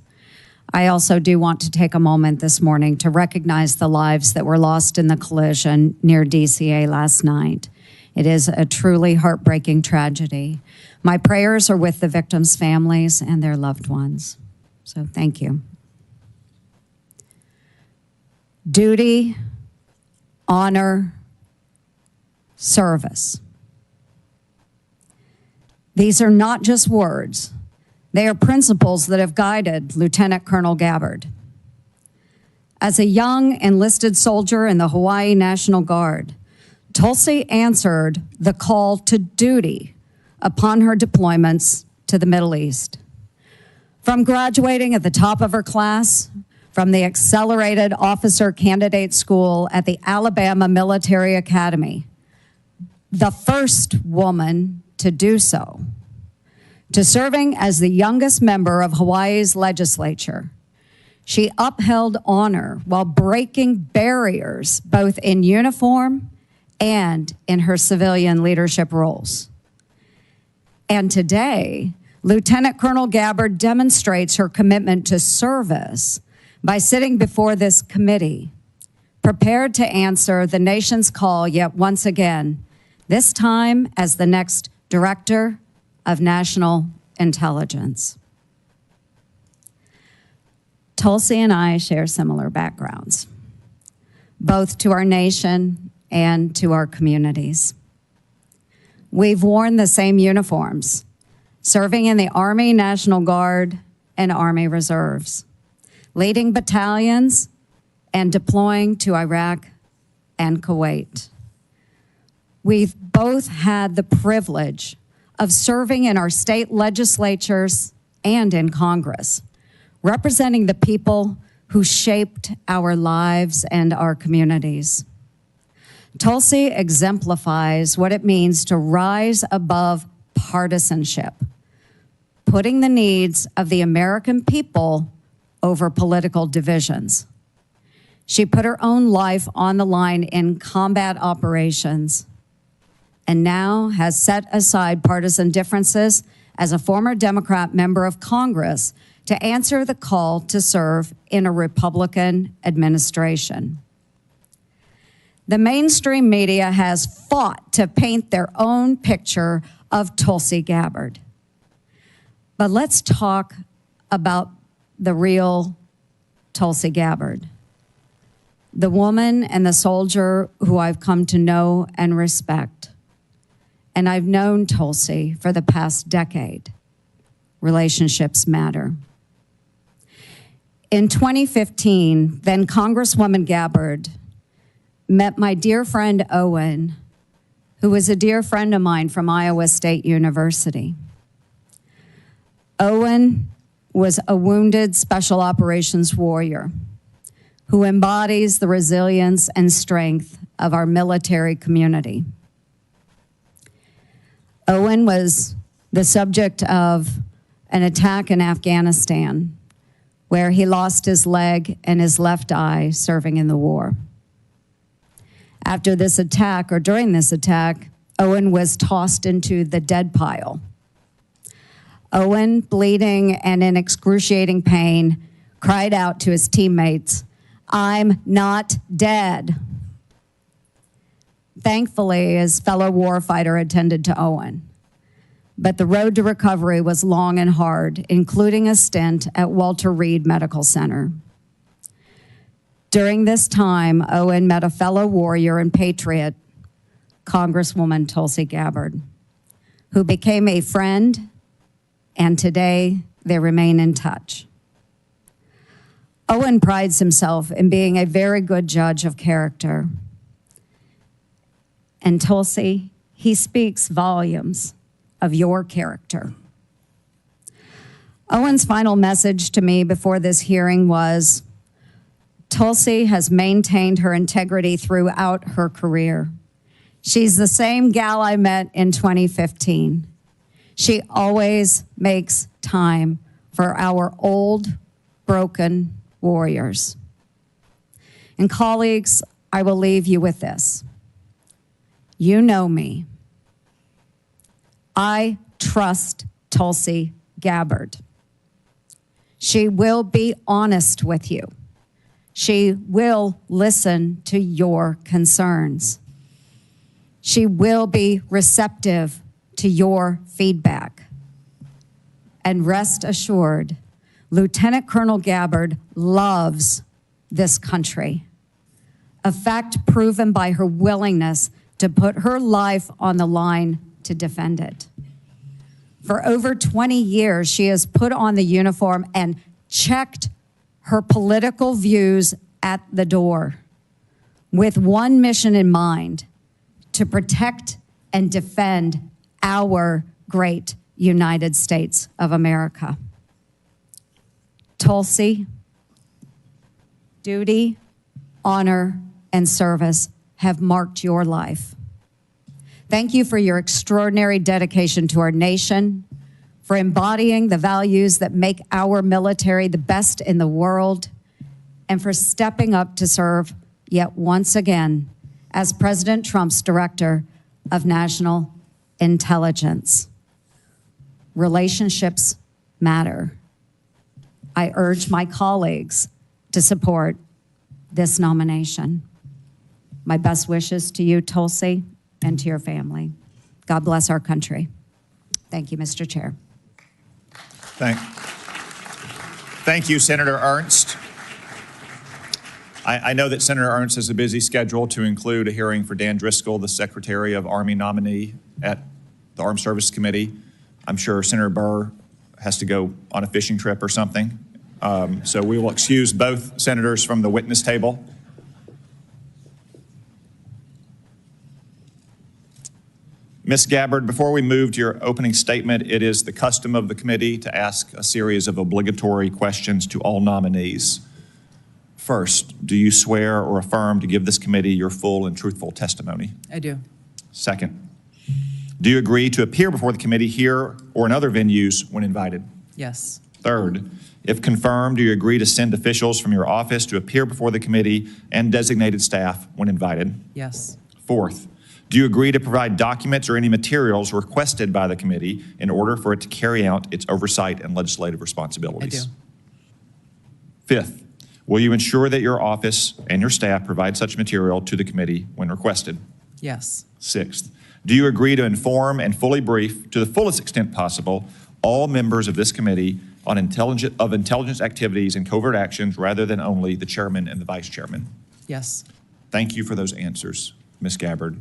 S11: I also do want to take a moment this morning to recognize the lives that were lost in the collision near DCA last night. It is a truly heartbreaking tragedy. My prayers are with the victims' families and their loved ones. So thank you. Duty, honor, service. These are not just words. They are principles that have guided Lieutenant Colonel Gabbard. As a young enlisted soldier in the Hawaii National Guard, Tulsi answered the call to duty upon her deployments to the Middle East. From graduating at the top of her class from the Accelerated Officer Candidate School at the Alabama Military Academy, the first woman to do so, to serving as the youngest member of Hawaii's legislature, she upheld honor while breaking barriers both in uniform and in her civilian leadership roles. And today, Lieutenant Colonel Gabbard demonstrates her commitment to service by sitting before this committee, prepared to answer the nation's call yet once again, this time as the next Director of National Intelligence. Tulsi and I share similar backgrounds, both to our nation and to our communities. We've worn the same uniforms, serving in the Army National Guard and Army Reserves, leading battalions and deploying to Iraq and Kuwait. We've both had the privilege of serving in our state legislatures and in Congress, representing the people who shaped our lives and our communities. Tulsi exemplifies what it means to rise above partisanship, putting the needs of the American people over political divisions. She put her own life on the line in combat operations and now has set aside partisan differences as a former Democrat member of Congress to answer the call to serve in a Republican administration. The mainstream media has fought to paint their own picture of Tulsi Gabbard. But let's talk about the real Tulsi Gabbard, the woman and the soldier who I've come to know and respect. And I've known Tulsi for the past decade. Relationships matter. In 2015, then Congresswoman Gabbard met my dear friend Owen, who was a dear friend of mine from Iowa State University. Owen was a wounded special operations warrior who embodies the resilience and strength of our military community. Owen was the subject of an attack in Afghanistan where he lost his leg and his left eye serving in the war. After this attack, or during this attack, Owen was tossed into the dead pile. Owen, bleeding and in excruciating pain, cried out to his teammates, "I'm not dead." Thankfully, his fellow warfighter attended to Owen, but the road to recovery was long and hard, including a stint at Walter Reed Medical Center. During this time, Owen met a fellow warrior and patriot, Congresswoman Tulsi Gabbard, who became a friend, and today they remain in touch. Owen prides himself in being a very good judge of character. And Tulsi, he speaks volumes of your character. Owen's final message to me before this hearing was, Tulsi has maintained her integrity throughout her career. She's the same gal I met in 2015. She always makes time for our old, broken warriors. And colleagues, I will leave you with this. You know me. I trust Tulsi Gabbard. She will be honest with you. She will listen to your concerns. She will be receptive to your feedback. And rest assured, Lieutenant Colonel Gabbard loves this country, a fact proven by her willingness to put her life on the line to defend it. For over 20 years, she has put on the uniform and checked her political views at the door with one mission in mind: to protect and defend our great United States of America. Tulsi, duty, honor, and service have marked your life. Thank you for your extraordinary dedication to our nation, for embodying the values that make our military the best in the world, and for stepping up to serve yet once again as President Trump's Director of National Intelligence. Relationships matter. I urge my colleagues to support this nomination. My best wishes to you, Tulsi, and to your family. God bless our country. Thank you, Mr. Chair.
S3: Thank you, Senator Ernst. I know that Senator Ernst has a busy schedule to include a hearing for Dan Driscoll, the Secretary of Army nominee at the Armed Services Committee. I'm sure Senator Burr has to go on a fishing trip or something. So we will excuse both senators from the witness table. Ms. Gabbard, before we move to your opening statement, it is the custom of the committee to ask a series of obligatory questions to all nominees. First, do you swear or affirm to give this committee your full and truthful testimony?
S2: I do.
S3: Second, do you agree to appear before the committee here or in other venues when invited?
S2: Yes.
S3: Third, if confirmed, do you agree to send officials from your office to appear before the committee and designated staff when invited?
S2: Yes.
S3: Fourth, do you agree to provide documents or any materials requested by the committee in order for it to carry out its oversight and legislative responsibilities?
S2: I do.
S3: Fifth, will you ensure that your office and your staff provide such material to the committee when requested?
S2: Yes.
S3: Sixth, do you agree to inform and fully brief, to the fullest extent possible, all members of this committee on intelligence activities and covert actions rather than only the chairman and the vice chairman?
S2: Yes.
S3: Thank you for those answers, Ms. Gabbard.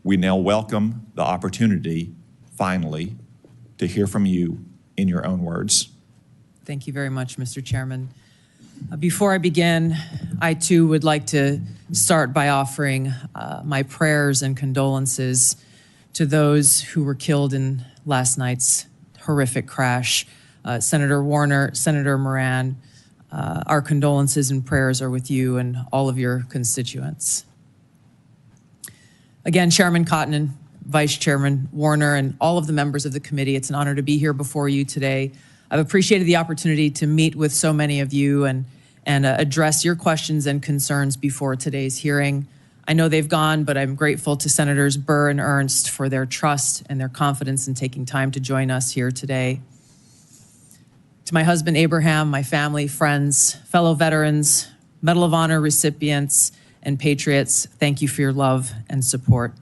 S3: We now welcome the opportunity, finally, to hear from you in your own words.
S2: Thank you very much, Mr. Chairman. Before I begin, I too would like to start by offering my prayers and condolences to those who were killed in last night's horrific crash Senator Warner, Senator Moran, our condolences and prayers are with you and all of your constituents. Again, Chairman Cotton, Vice Chairman Warner, and all of the members of the committee, it's an honor to be here before you today. I've appreciated the opportunity to meet with so many of you and address your questions and concerns before today's hearing. I know they've gone, but I'm grateful to Senators Burr and Ernst for their trust and their confidence in taking time to join us here today. To my husband, Abraham, my family, friends, fellow veterans, Medal of Honor recipients, and patriots, thank you for your love and support.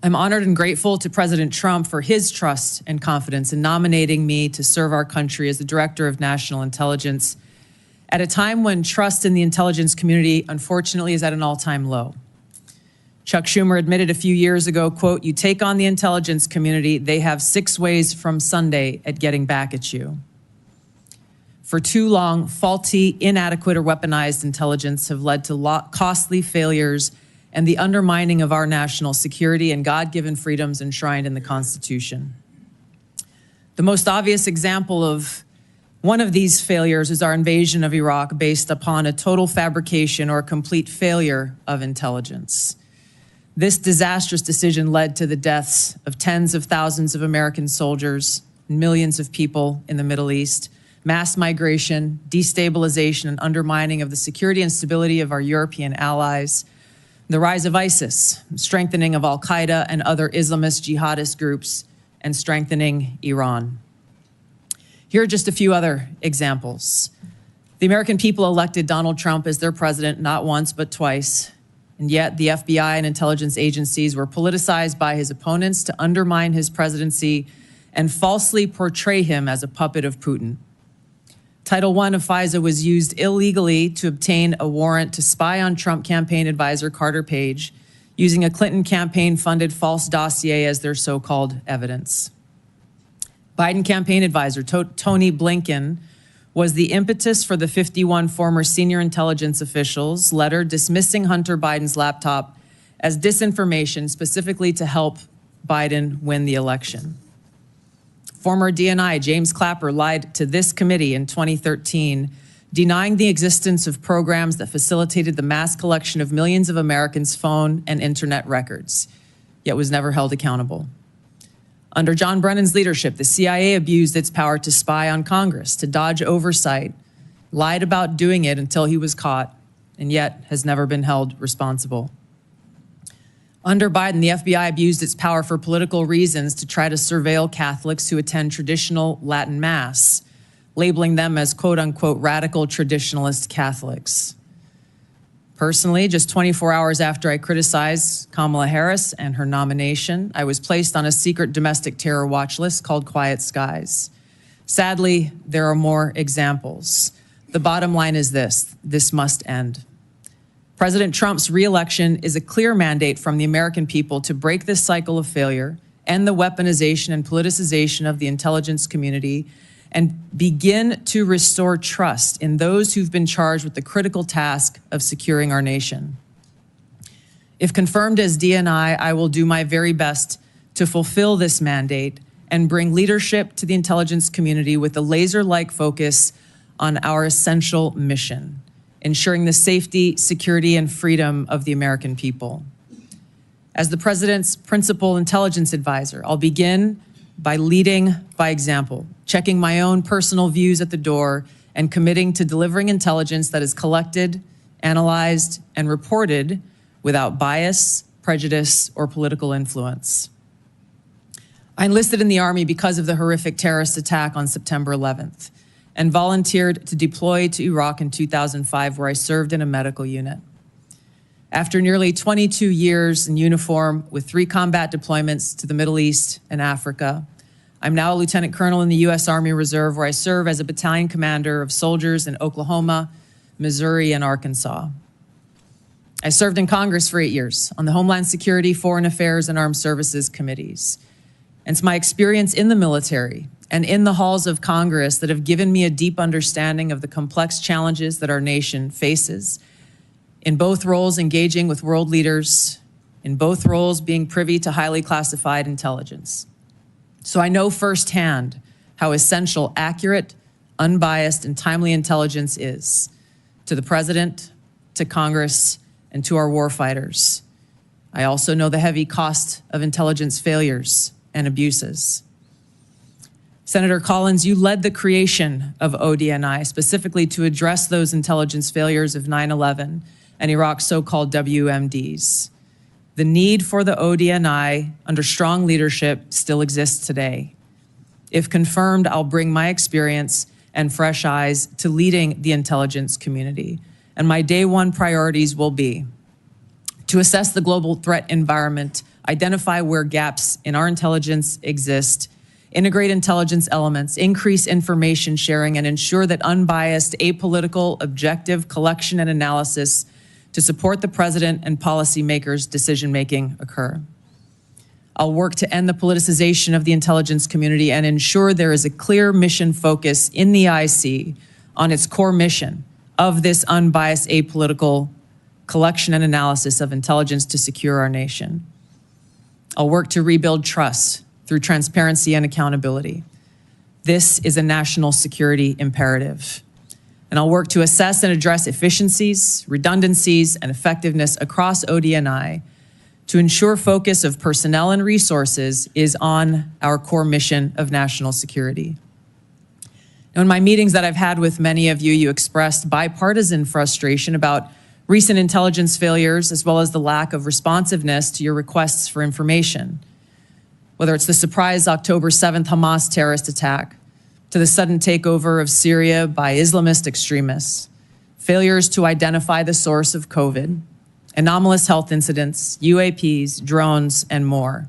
S2: I'm honored and grateful to President Trump for his trust and confidence in nominating me to serve our country as the Director of National Intelligence at a time when trust in the intelligence community, unfortunately, is at an all-time low. Chuck Schumer admitted a few years ago, quote, "You take on the intelligence community, they have 6 ways from Sunday at getting back at you." For too long, faulty, inadequate, or weaponized intelligence have led to costly failures and the undermining of our national security and God-given freedoms enshrined in the Constitution. The most obvious example of one of these failures is our invasion of Iraq based upon a total fabrication or complete failure of intelligence. This disastrous decision led to the deaths of tens of thousands of American soldiers, millions of people in the Middle East, mass migration, destabilization, and undermining of the security and stability of our European allies, the rise of ISIS, strengthening of Al-Qaeda and other Islamist jihadist groups, and strengthening Iran. Here are just a few other examples. The American people elected Donald Trump as their president not once but twice, and yet the FBI and intelligence agencies were politicized by his opponents to undermine his presidency and falsely portray him as a puppet of Putin. Title I of FISA was used illegally to obtain a warrant to spy on Trump campaign advisor Carter Page, using a Clinton campaign-funded false dossier as their so-called evidence. Biden campaign advisor Tony Blinken was the impetus for the 51 former senior intelligence officials' letter dismissing Hunter Biden's laptop as disinformation specifically to help Biden win the election. Former DNI James Clapper lied to this committee in 2013, denying the existence of programs that facilitated the mass collection of millions of Americans' phone and internet records, yet was never held accountable. Under John Brennan's leadership, the CIA abused its power to spy on Congress, to dodge oversight, lied about doing it until he was caught, and yet has never been held responsible. Under Biden, the FBI abused its power for political reasons to try to surveil Catholics who attend traditional Latin Mass, labeling them as quote-unquote radical traditionalist Catholics. Personally, just 24 hours after I criticized Kamala Harris and her nomination, I was placed on a secret domestic terror watch list called Quiet Skies. Sadly, there are more examples. The bottom line is this must end. President Trump's re-election is a clear mandate from the American people to break this cycle of failure, end the weaponization and politicization of the intelligence community, and begin to restore trust in those who've been charged with the critical task of securing our nation. If confirmed as DNI, I will do my very best to fulfill this mandate and bring leadership to the intelligence community with a laser-like focus on our essential mission, ensuring the safety, security, and freedom of the American people. As the President's principal intelligence advisor, I'll begin by leading by example, checking my own personal views at the door, and committing to delivering intelligence that is collected, analyzed, and reported without bias, prejudice, or political influence. I enlisted in the Army because of the horrific terrorist attack on September 11th. And volunteered to deploy to Iraq in 2005, where I served in a medical unit. After nearly 22 years in uniform with 3 combat deployments to the Middle East and Africa, I'm now a lieutenant colonel in the U.S. Army Reserve, where I serve as a battalion commander of soldiers in Oklahoma, Missouri, and Arkansas. I served in Congress for 8 years on the Homeland Security, Foreign Affairs, and Armed Services committees. And it's my experience in the military and in the halls of Congress that have given me a deep understanding of the complex challenges that our nation faces, in both roles engaging with world leaders, in both roles being privy to highly classified intelligence. So I know firsthand how essential accurate, unbiased, and timely intelligence is to the President, to Congress, and to our warfighters. I also know the heavy cost of intelligence failures and abuses. Senator Collins, you led the creation of ODNI specifically to address those intelligence failures of 9/11 and Iraq's so-called WMDs. The need for the ODNI under strong leadership still exists today. If confirmed, I'll bring my experience and fresh eyes to leading the intelligence community. And my day one priorities will be to assess the global threat environment, identify where gaps in our intelligence exist, integrate intelligence elements, increase information sharing, and ensure that unbiased, apolitical, objective collection and analysis to support the President and policymakers' decision-making occur. I'll work to end the politicization of the intelligence community and ensure there is a clear mission focus in the IC on its core mission of this unbiased, apolitical collection and analysis of intelligence to secure our nation. I'll work to rebuild trust through transparency and accountability. This is a national security imperative. And I'll work to assess and address efficiencies, redundancies, and effectiveness across ODNI to ensure focus of personnel and resources is on our core mission of national security. Now, in my meetings that I've had with many of you, you expressed bipartisan frustration about recent intelligence failures as well as the lack of responsiveness to your requests for information. Whether it's the surprise October 7th Hamas terrorist attack, to the sudden takeover of Syria by Islamist extremists, failures to identify the source of COVID, anomalous health incidents, UAPs, drones, and more.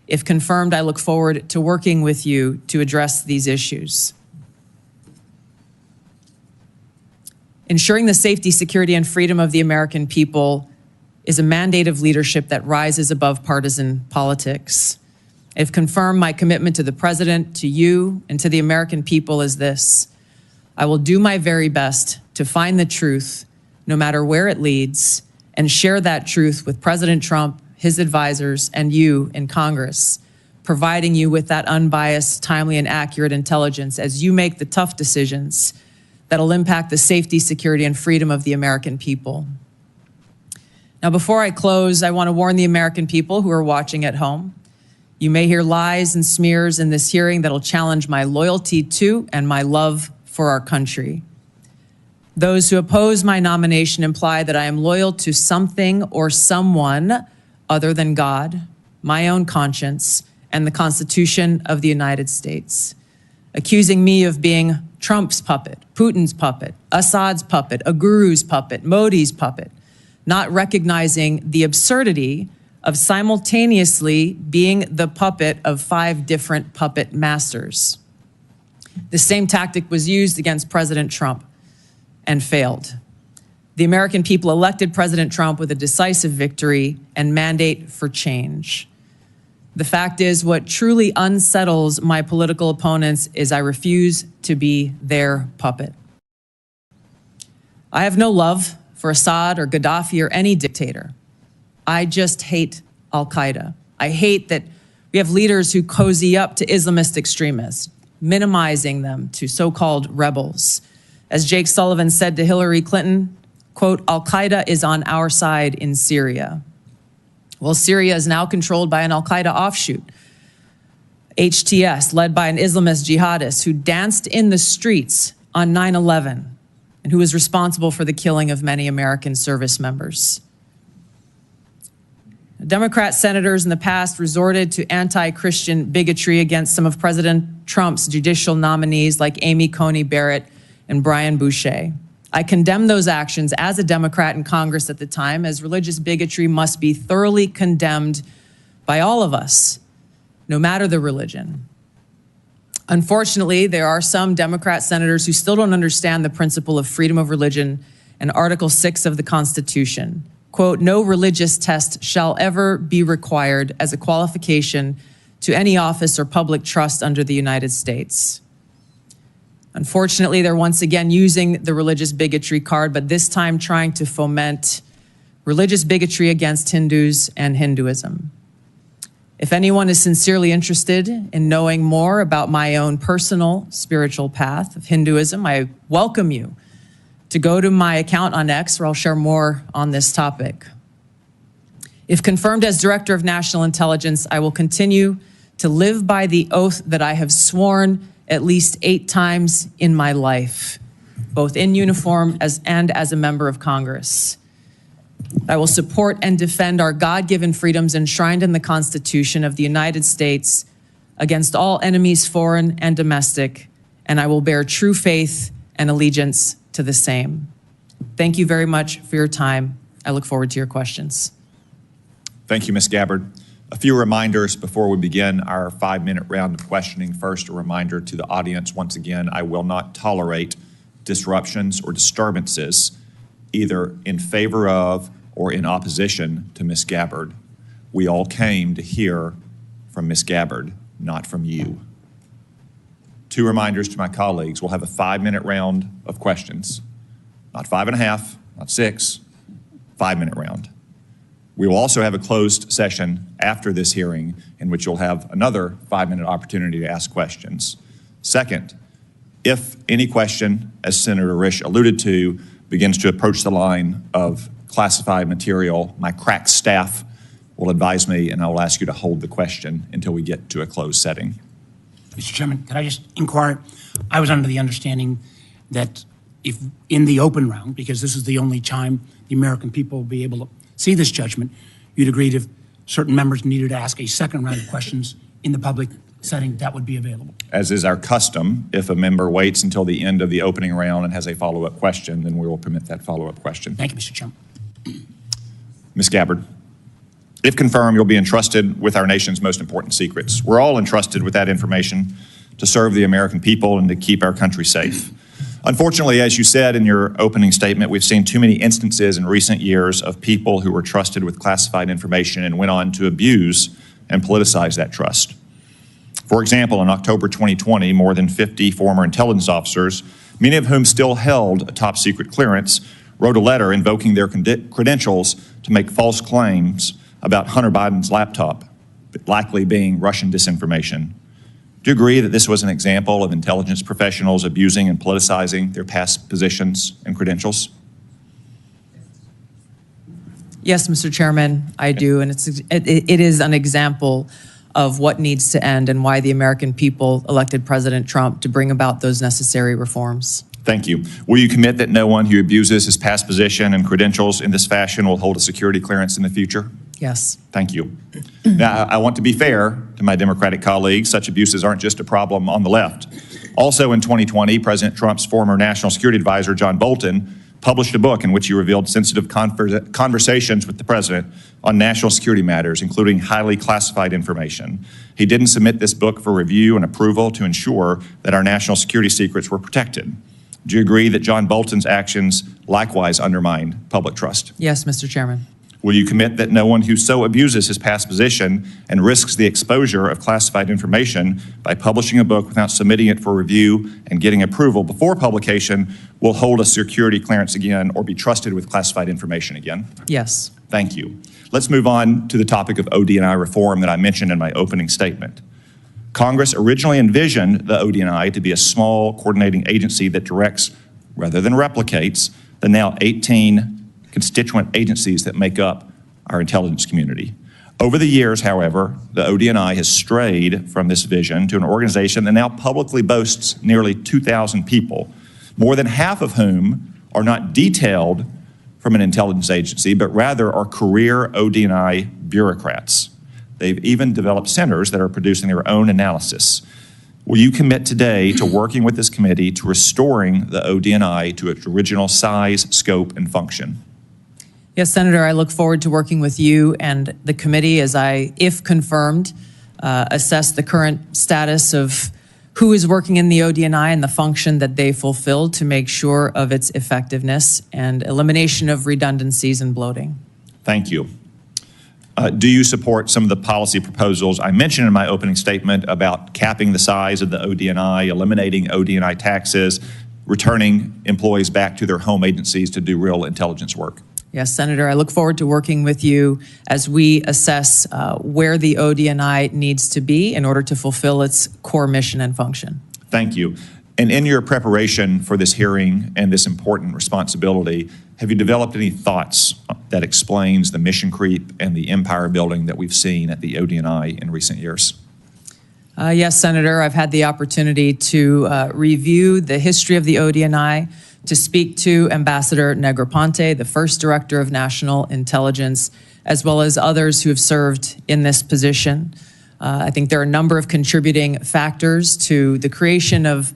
S2: If confirmed, I look forward to working with you to address these issues. Ensuring the safety, security, and freedom of the American people is a mandate of leadership that rises above partisan politics. If confirmed, my commitment to the President, to you, and to the American people is this: I will do my very best to find the truth, no matter where it leads, and share that truth with President Trump, his advisors, and you in Congress, providing you with that unbiased, timely, and accurate intelligence as you make the tough decisions that'll impact the safety, security, and freedom of the American people. Now, before I close, I want to warn the American people who are watching at home. You may hear lies and smears in this hearing that'll challenge my loyalty to and my love for our country. Those who oppose my nomination imply that I am loyal to something or someone other than God, my own conscience, and the Constitution of the United States, accusing me of being Trump's puppet, Putin's puppet, Assad's puppet, a guru's puppet, Modi's puppet, not recognizing the absurdity of simultaneously being the puppet of 5 different puppet masters. The same tactic was used against President Trump and failed. The American people elected President Trump with a decisive victory and mandate for change. The fact is, what truly unsettles my political opponents is I refuse to be their puppet. I have no love for Assad or Gaddafi or any dictator. I just hate al-Qaeda. I hate that we have leaders who cozy up to Islamist extremists, minimizing them to so-called rebels. As Jake Sullivan said to Hillary Clinton, quote, al-Qaeda is on our side in Syria. Well, Syria is now controlled by an al-Qaeda offshoot, HTS, led by an Islamist jihadist who danced in the streets on 9/11 and who was responsible for the killing of many American service members. Democrat senators in the past resorted to anti-Christian bigotry against some of President Trump's judicial nominees like Amy Coney Barrett and Brian Boucher. I condemn those actions as a Democrat in Congress at the time, as religious bigotry must be thoroughly condemned by all of us, no matter the religion. Unfortunately, there are some Democrat senators who still don't understand the principle of freedom of religion and Article 6 of the Constitution. Quote, no religious test shall ever be required as a qualification to any office or public trust under the United States. Unfortunately, they're once again using the religious bigotry card, but this time trying to foment religious bigotry against Hindus and Hinduism. If anyone is sincerely interested in knowing more about my own personal spiritual path of Hinduism, I welcome you to go to my account on X, where I'll share more on this topic. If confirmed as Director of National Intelligence, I will continue to live by the oath that I have sworn at least 8 times in my life, both in uniform and as a member of Congress. I will support and defend our God-given freedoms enshrined in the Constitution of the United States against all enemies, foreign and domestic, and I will bear true faith and allegiance to the same. Thank you very much for your time. I look forward to your questions.
S3: Thank you, Ms. Gabbard. A few reminders before we begin our 5-minute round of questioning. First, a reminder to the audience, once again, I will not tolerate disruptions or disturbances either in favor of or in opposition to Ms. Gabbard. We all came to hear from Ms. Gabbard, not from you. 2 reminders to my colleagues. We'll have a 5-minute round of questions. Not 5.5, not 6, 5-minute round. We will also have a closed session after this hearing in which you'll have another 5-minute opportunity to ask questions. Second, if any question, as Senator Risch alluded to, begins to approach the line of classified material, my crack staff will advise me and I will ask you to hold the question until we get to a closed setting.
S8: Mr. Chairman, could I just inquire? I was under the understanding that if in the open round, because this is the only time the American people will be able to see this judgment, you'd agreed if certain members needed to ask a second round of questions in the public setting, that would be available.
S3: As is our custom, if a member waits until the end of the opening round and has a follow-up question, then we will permit that follow-up question.
S8: Thank you, Mr. Chairman.
S3: Ms. Gabbard, if confirmed, you'll be entrusted with our nation's most important secrets. We're all entrusted with that information to serve the American people and to keep our country safe. Unfortunately, as you said in your opening statement, we've seen too many instances in recent years of people who were trusted with classified information and went on to abuse and politicize that trust. For example, in October 2020, more than 50 former intelligence officers, many of whom still held a top secret clearance, wrote a letter invoking their credentials to make false claims about Hunter Biden's laptop, likely being Russian disinformation. Do you agree that this was an example of intelligence professionals abusing and politicizing their past positions and credentials?
S2: Yes, Mr. Chairman, I do, and it is an example of what needs to end and why the American people elected President Trump to bring about those necessary reforms.
S3: Thank you. Will you commit that no one who abuses his past position and credentials in this fashion will hold a security clearance in the future?
S2: Yes.
S3: Thank you. Now, I want to be fair to my Democratic colleagues. Such abuses aren't just a problem on the left. Also in 2020, President Trump's former national security advisor, John Bolton, published a book in which he revealed sensitive conversations with the president on national security matters, including highly classified information. He didn't submit this book for review and approval to ensure that our national security secrets were protected. Do you agree that John Bolton's actions likewise undermined public trust?
S2: Yes, Mr. Chairman.
S3: Will you commit that no one who so abuses his past position and risks the exposure of classified information by publishing a book without submitting it for review and getting approval before publication will hold a security clearance again or be trusted with classified information again?
S2: Yes.
S3: Thank you. Let's move on to the topic of ODNI reform that I mentioned in my opening statement. Congress originally envisioned the ODNI to be a small coordinating agency that directs, rather than replicates, the now 18 constituent agencies that make up our intelligence community. Over the years, however, the ODNI has strayed from this vision to an organization that now publicly boasts nearly 2,000 people, more than half of whom are not detailed from an intelligence agency, but rather are career ODNI bureaucrats. They've even developed centers that are producing their own analysis. Will you commit today to working with this committee to restoring the ODNI to its original size, scope, and function?
S2: Yes, Senator, I look forward to working with you and the committee as I, if confirmed, assess the current status of who is working in the ODNI and the function that they fulfill to make sure of its effectiveness and elimination of redundancies and bloating.
S3: Thank you. Do you support some of the policy proposals I mentioned in my opening statement about capping the size of the ODNI, eliminating ODNI taxes, returning employees back to their home agencies to do real intelligence work?
S2: Yes, Senator, I look forward to working with you as we assess where the ODNI needs to be in order to fulfill its core mission and function.
S3: Thank you. And in your preparation for this hearing and this important responsibility, have you developed any thoughts that explains the mission creep and the empire building that we've seen at the ODNI in recent years?
S2: Yes, Senator, I've had the opportunity to review the history of the ODNI, to speak to Ambassador Negroponte, the first Director of National Intelligence, as well as others who have served in this position. I think there are a number of contributing factors to the creation of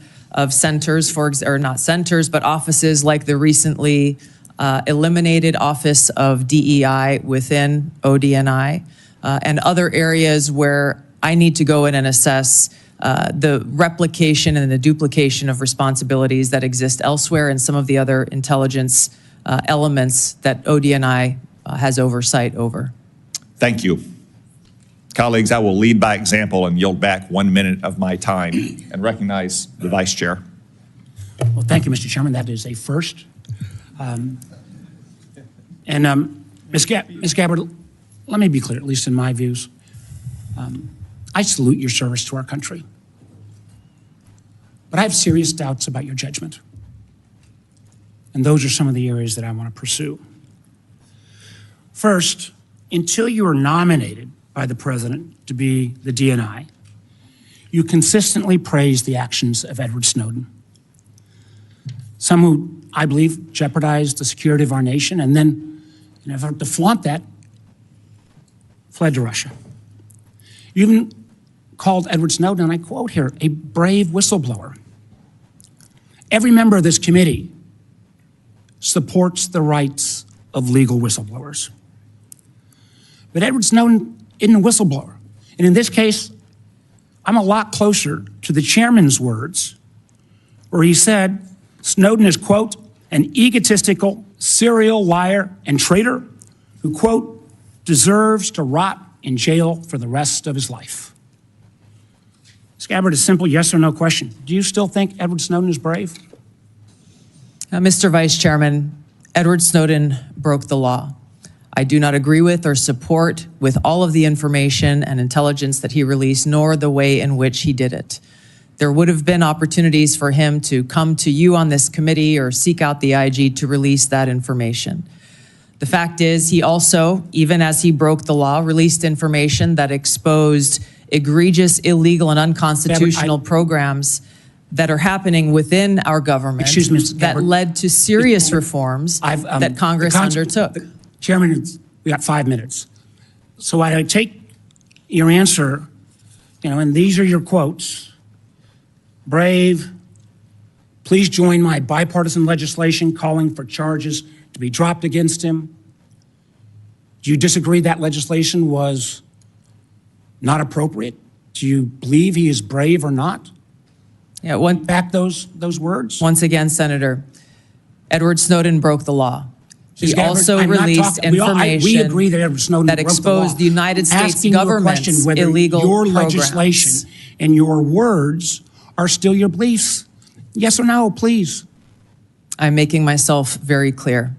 S2: centers, or not centers, but offices like the recently eliminated Office of DEI within ODNI, and other areas where I need to go in and assess the replication and the duplication of responsibilities that exist elsewhere and some of the other intelligence elements that ODNI has oversight over.
S3: Thank you. Colleagues, I will lead by example and yield back 1 minute of my time and recognize the Vice Chair.
S8: Well, thank you, Mr. Chairman. That is a first. Ms. Gabbard, let me be clear, at least in my views. I salute your service to our country, but I have serious doubts about your judgment. And those are some of the areas that I want to pursue. First, until you were nominated by the President to be the DNI, you consistently praised the actions of Edward Snowden, some who, I believe, jeopardized the security of our nation, and then, in an effort to flaunt that, fled to Russia. You even called Edward Snowden, and I quote here, a brave whistleblower. Every member of this committee supports the rights of legal whistleblowers. But Edward Snowden isn't a whistleblower. And in this case, I'm a lot closer to the chairman's words, where he said, Snowden is, quote, an egotistical, serial liar and traitor who, quote, deserves to rot in jail for the rest of his life. Ms. Gabbard, a simple yes or no question. Do you still think Edward Snowden is brave?
S2: Mr. Vice Chairman, Edward Snowden broke the law. I do not agree with or support with all of the information and intelligence that he released, nor the way in which he did it. There would have been opportunities for him to come to you on this committee or seek out the IG to release that information. The fact is, he also, even as he broke the law, released information that exposed egregious, illegal, and unconstitutional programs that are happening within our government.
S8: Excuse me, Mr. Gabbard.
S2: That led to serious reforms that Congress undertook.
S8: Chairman, we got 5 minutes. So I take your answer, and these are your quotes. Brave, please join my bipartisan legislation calling for charges to be dropped against him. Do you disagree that legislation was not appropriate? Do you believe he is brave or not?
S2: Yeah,
S8: back those words?
S2: Once again, Senator, Edward Snowden broke the law. He also released information
S8: we agree that Edward Snowden
S2: that
S8: broke the
S2: exposed
S8: law.
S2: the United States
S8: Asking you a
S2: government's
S8: question whether
S2: illegal
S8: your
S2: programs.
S8: legislation and your words are still your beliefs. Yes or no, please.
S2: I'm making myself very clear.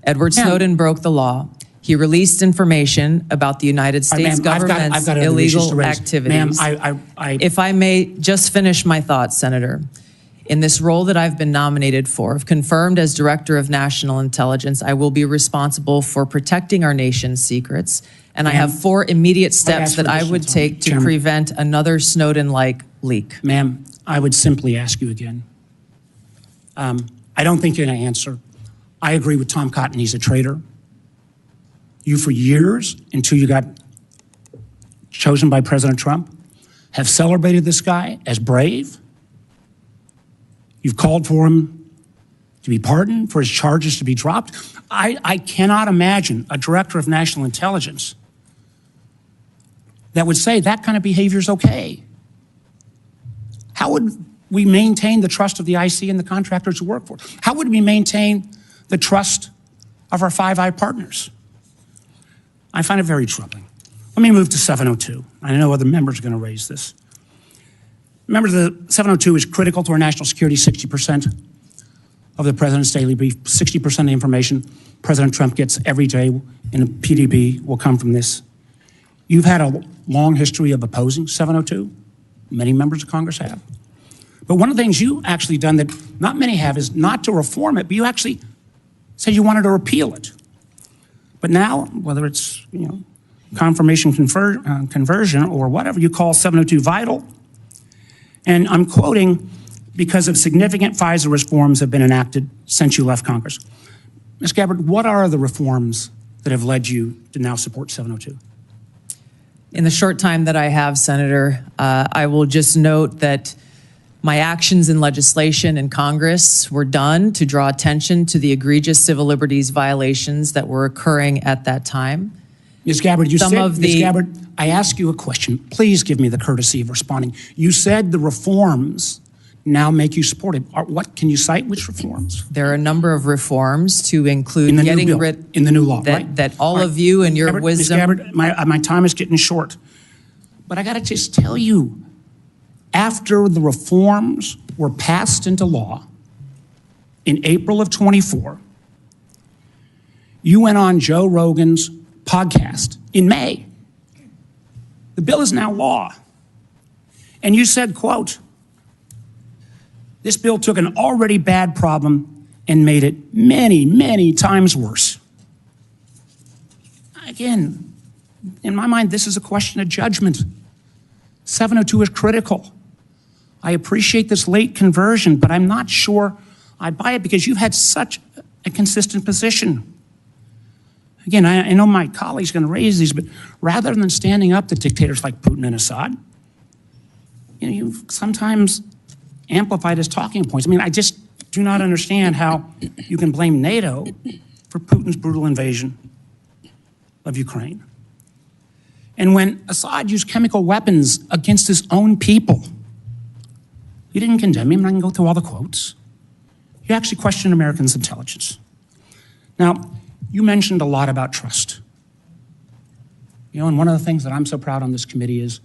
S2: Edward Snowden broke the law. He released information about the United States government's illegal activities.
S8: Ma'am,
S2: If I may just finish my thoughts, Senator. In this role that I've been nominated for, if confirmed as Director of National Intelligence, I will be responsible for protecting our nation's secrets, and I have 4 immediate steps that I would take to prevent another Snowden-like leak.
S8: Ma'am, I would simply ask you again. I don't think you're going to answer. I agree with Tom Cotton, he's a traitor. You, for years, until you got chosen by President Trump, have celebrated this guy as brave. You've called for him to be pardoned, for his charges to be dropped. I cannot imagine a director of national intelligence that would say that kind of behavior is okay. How would we maintain the trust of the IC and the contractors who work for it? How would we maintain the trust of our Five Eye partners? I find it very troubling. Let me move to 702. I know other members are going to raise this. Remember, the 702 is critical to our national security. 60% of the President's daily brief. 60% of the information President Trump gets every day in a PDB will come from this. You've had a long history of opposing 702. Many members of Congress have. But one of the things you actually done that not many have is not to reform it, but you actually said you wanted to repeal it. But now, whether it's confirmation conversion or whatever, you call 702 vital. And I'm quoting, because of significant FISA reforms have been enacted since you left Congress. Ms. Gabbard, what are the reforms that have led you to now support 702?
S2: In the short time that I have, Senator, I will just note that my actions in legislation in Congress were done to draw attention to the egregious civil liberties violations that were occurring at that time.
S8: Ms. Gabbard, Ms. Gabbard, I ask you a question. Please give me the courtesy of responding. You said the reforms now make you support it. What can you cite? Which reforms?
S2: There are a number of reforms to include
S8: in the
S2: getting
S8: new bill,
S2: rid
S8: in the new law,
S2: that,
S8: right?
S2: that all of you and your
S8: Gabbard,
S2: wisdom.
S8: Ms. Gabbard, my time is getting short, but I got to just tell you, after the reforms were passed into law in April of 24, you went on Joe Rogan's podcast in May. The bill is now law. And you said, quote, this bill took an already bad problem and made it many, many times worse. Again, in my mind, this is a question of judgment. 702 is critical. I appreciate this late conversion, but I'm not sure I buy it because you've had such a consistent position. Again, I know my colleague's going to raise these, but rather than standing up to dictators like Putin and Assad, you've sometimes amplified his talking points. I mean, I just do not understand how you can blame NATO for Putin's brutal invasion of Ukraine. And when Assad used chemical weapons against his own people, you didn't condemn him. I can go through all the quotes. You actually questioned Americans' intelligence. Now, you mentioned a lot about trust. And one of the things that I'm so proud on this committee is,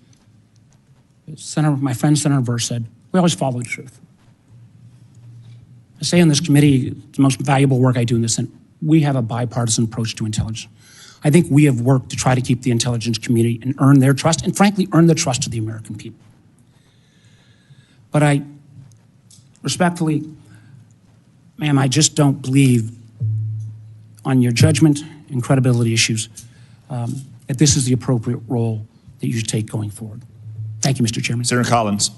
S8: my friend Senator Burr said, we always follow the truth. I say on this committee, the most valuable work I do in this, and we have a bipartisan approach to intelligence. I think we have worked to try to keep the intelligence community and earn their trust, and frankly, earn the trust of the American people. But I, respectfully, ma'am, I just don't believe on your judgment and credibility issues that this is the appropriate role that you should take going forward. Thank you, Mr. Chairman.
S3: Senator Collins.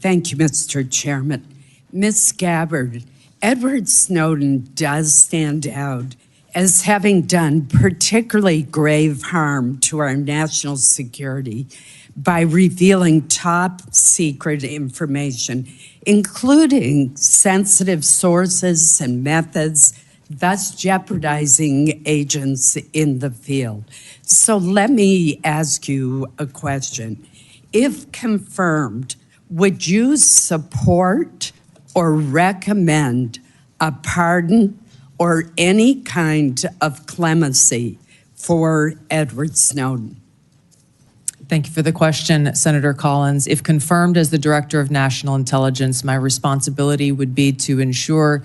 S12: Thank you, Mr. Chairman. Ms. Gabbard, Edward Snowden does stand out as having done particularly grave harm to our national security by revealing top secret information, including sensitive sources and methods, thus jeopardizing agents in the field. So let me ask you a question. If confirmed, would you support or recommend a pardon or any kind of clemency for Edward Snowden?
S2: Thank you for the question, Senator Collins. If confirmed as the Director of National Intelligence, my responsibility would be to ensure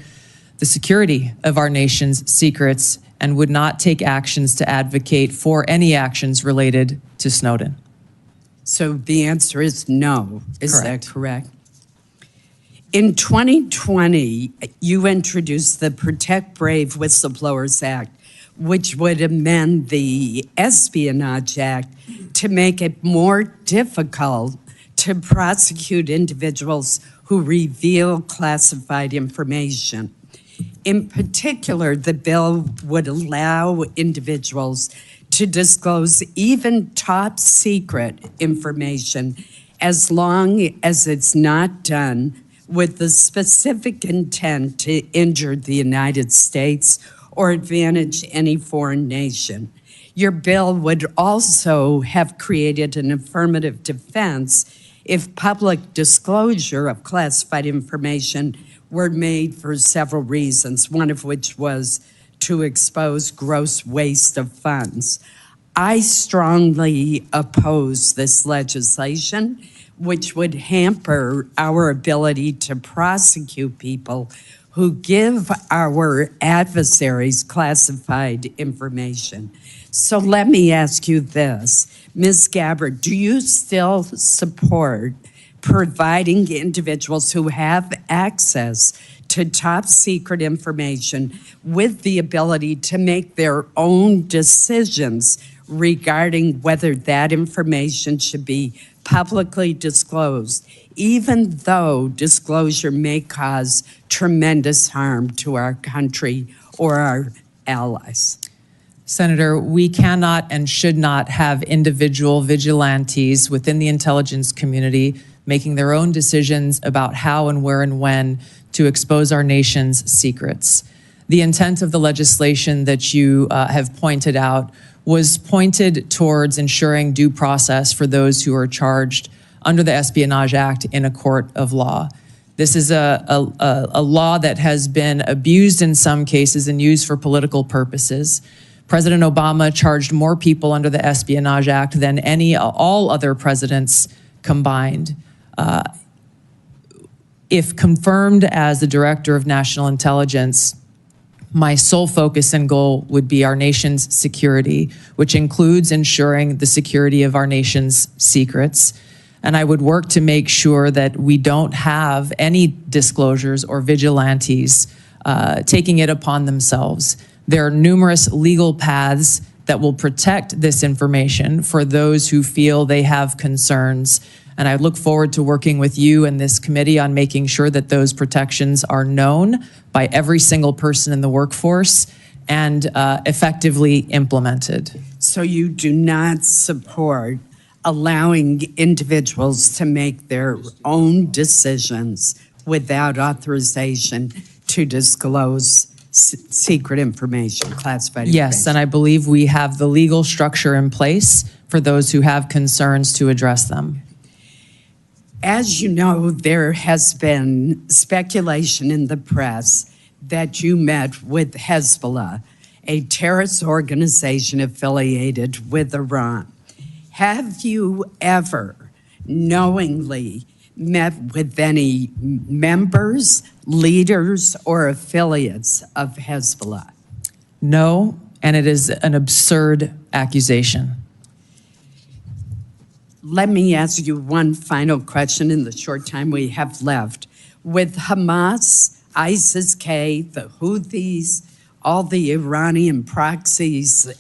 S2: the security of our nation's secrets and would not take actions to advocate for any actions related to Snowden.
S12: So the answer is no. Is
S2: Correct.
S12: that correct? In 2020, you introduced the Protect Brave Whistleblowers Act, which would amend the Espionage Act to make it more difficult to prosecute individuals who reveal classified information. In particular, the bill would allow individuals to disclose even top secret information as long as it's not done with the specific intent to injure the United States or advantage any foreign nation. Your bill would also have created an affirmative defense if public disclosure of classified information were made for several reasons, one of which was to expose gross waste of funds. I strongly oppose this legislation, which would hamper our ability to prosecute people who give our adversaries classified information. So let me ask you this, Ms. Gabbard, do you still support providing individuals who have access to top secret information with the ability to make their own decisions regarding whether that information should be publicly disclosed, even though disclosure may cause tremendous harm to our country or our allies?
S2: Senator, we cannot and should not have individual vigilantes within the intelligence community making their own decisions about how and where and when to expose our nation's secrets. The intent of the legislation that you have pointed out was pointed towards ensuring due process for those who are charged under the Espionage Act in a court of law. This is a law that has been abused in some cases and used for political purposes. President Obama charged more people under the Espionage Act than all other presidents combined. If confirmed as the Director of National Intelligence, my sole focus and goal would be our nation's security, which includes ensuring the security of our nation's secrets. And I would work to make sure that we don't have any disclosures or vigilantes taking it upon themselves. There are numerous legal paths that will protect this information for those who feel they have concerns. And I look forward to working with you and this committee on making sure that those protections are known by every single person in the workforce and effectively implemented.
S12: So you do not support allowing individuals to make their own decisions without authorization to disclose secret information, classified information?
S2: Yes, and I believe we have the legal structure in place for those who have concerns to address them.
S12: As you know, there has been speculation in the press that you met with Hezbollah, a terrorist organization affiliated with Iran. Have you ever knowingly met with any members, leaders, or affiliates of Hezbollah?
S2: No, and it is an absurd accusation.
S12: Let me ask you one final question in the short time we have left. With Hamas, ISIS-K, the Houthis, all the Iranian proxies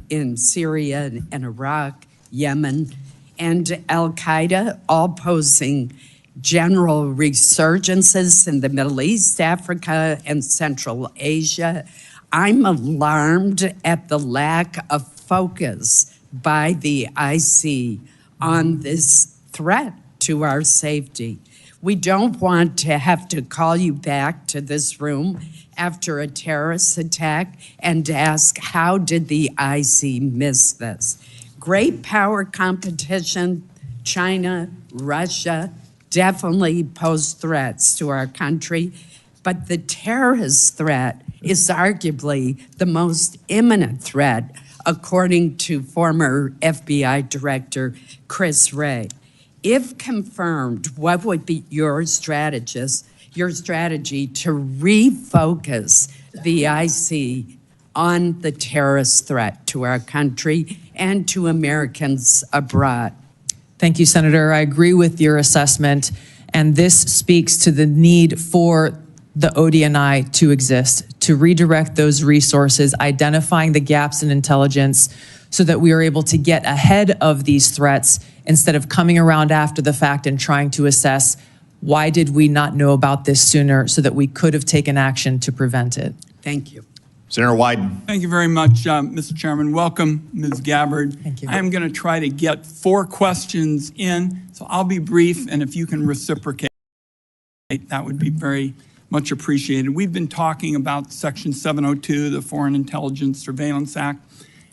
S12: in Syria and Iraq, Yemen, and Al-Qaeda all posing general resurgences in the Middle East, Africa, and Central Asia, I'm alarmed at the lack of focus by the IC on this threat to our safety. We don't want to have to call you back to this room after a terrorist attack and ask, how did the IC miss this? Great power competition, China, Russia, definitely pose threats to our country, but the terrorist threat is arguably the most imminent threat, according to former FBI Director Chris Wray. If confirmed, what would be your strategy to refocus the IC on the terrorist threat to our country and to Americans abroad?
S2: Thank you, Senator. I agree with your assessment, and this speaks to the need for the ODNI to exist, to redirect those resources, identifying the gaps in intelligence so that we are able to get ahead of these threats instead of coming around after the fact and trying to assess why did we not know about this sooner so that we could have taken action to prevent it.
S12: Thank you.
S3: Senator Wyden.
S1: Thank you very much, Mr. Chairman. Welcome, Ms. Gabbard.
S2: Thank you.
S1: I'm going to try to get 4 questions in, so I'll be brief, and if you can reciprocate, that would be very much appreciated. We've been talking about Section 702, the Foreign Intelligence Surveillance Act,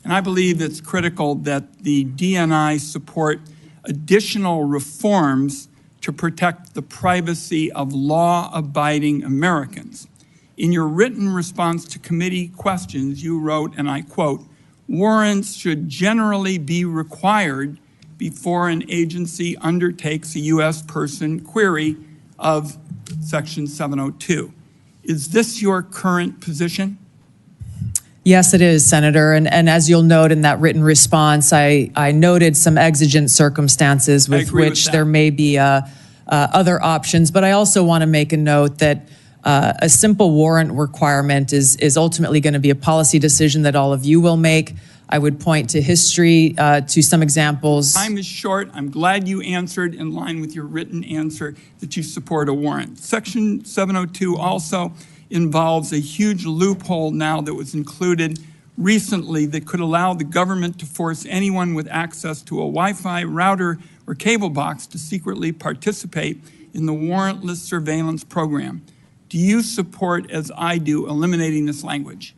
S1: and I believe it's critical that the DNI support additional reforms to protect the privacy of law-abiding Americans. In your written response to committee questions, you wrote, and I quote, "Warrants should generally be required before an agency undertakes a U.S. person query of Section 702. Is this your current position?
S2: Yes, it is, Senator. And as you'll note in that written response, I noted some exigent circumstances with
S1: agree with
S2: which
S1: that.
S2: there may be other options. But I also want to make a note that a simple warrant requirement is ultimately going to be a policy decision that all of you will make. I would point to history, to some examples.
S1: Time is short. I'm glad you answered in line with your written answer that you support a warrant. Section 702 also involves a huge loophole now that was included recently that could allow the government to force anyone with access to a Wi-Fi router or cable box to secretly participate in the warrantless surveillance program. Do you support, as I do, eliminating this language?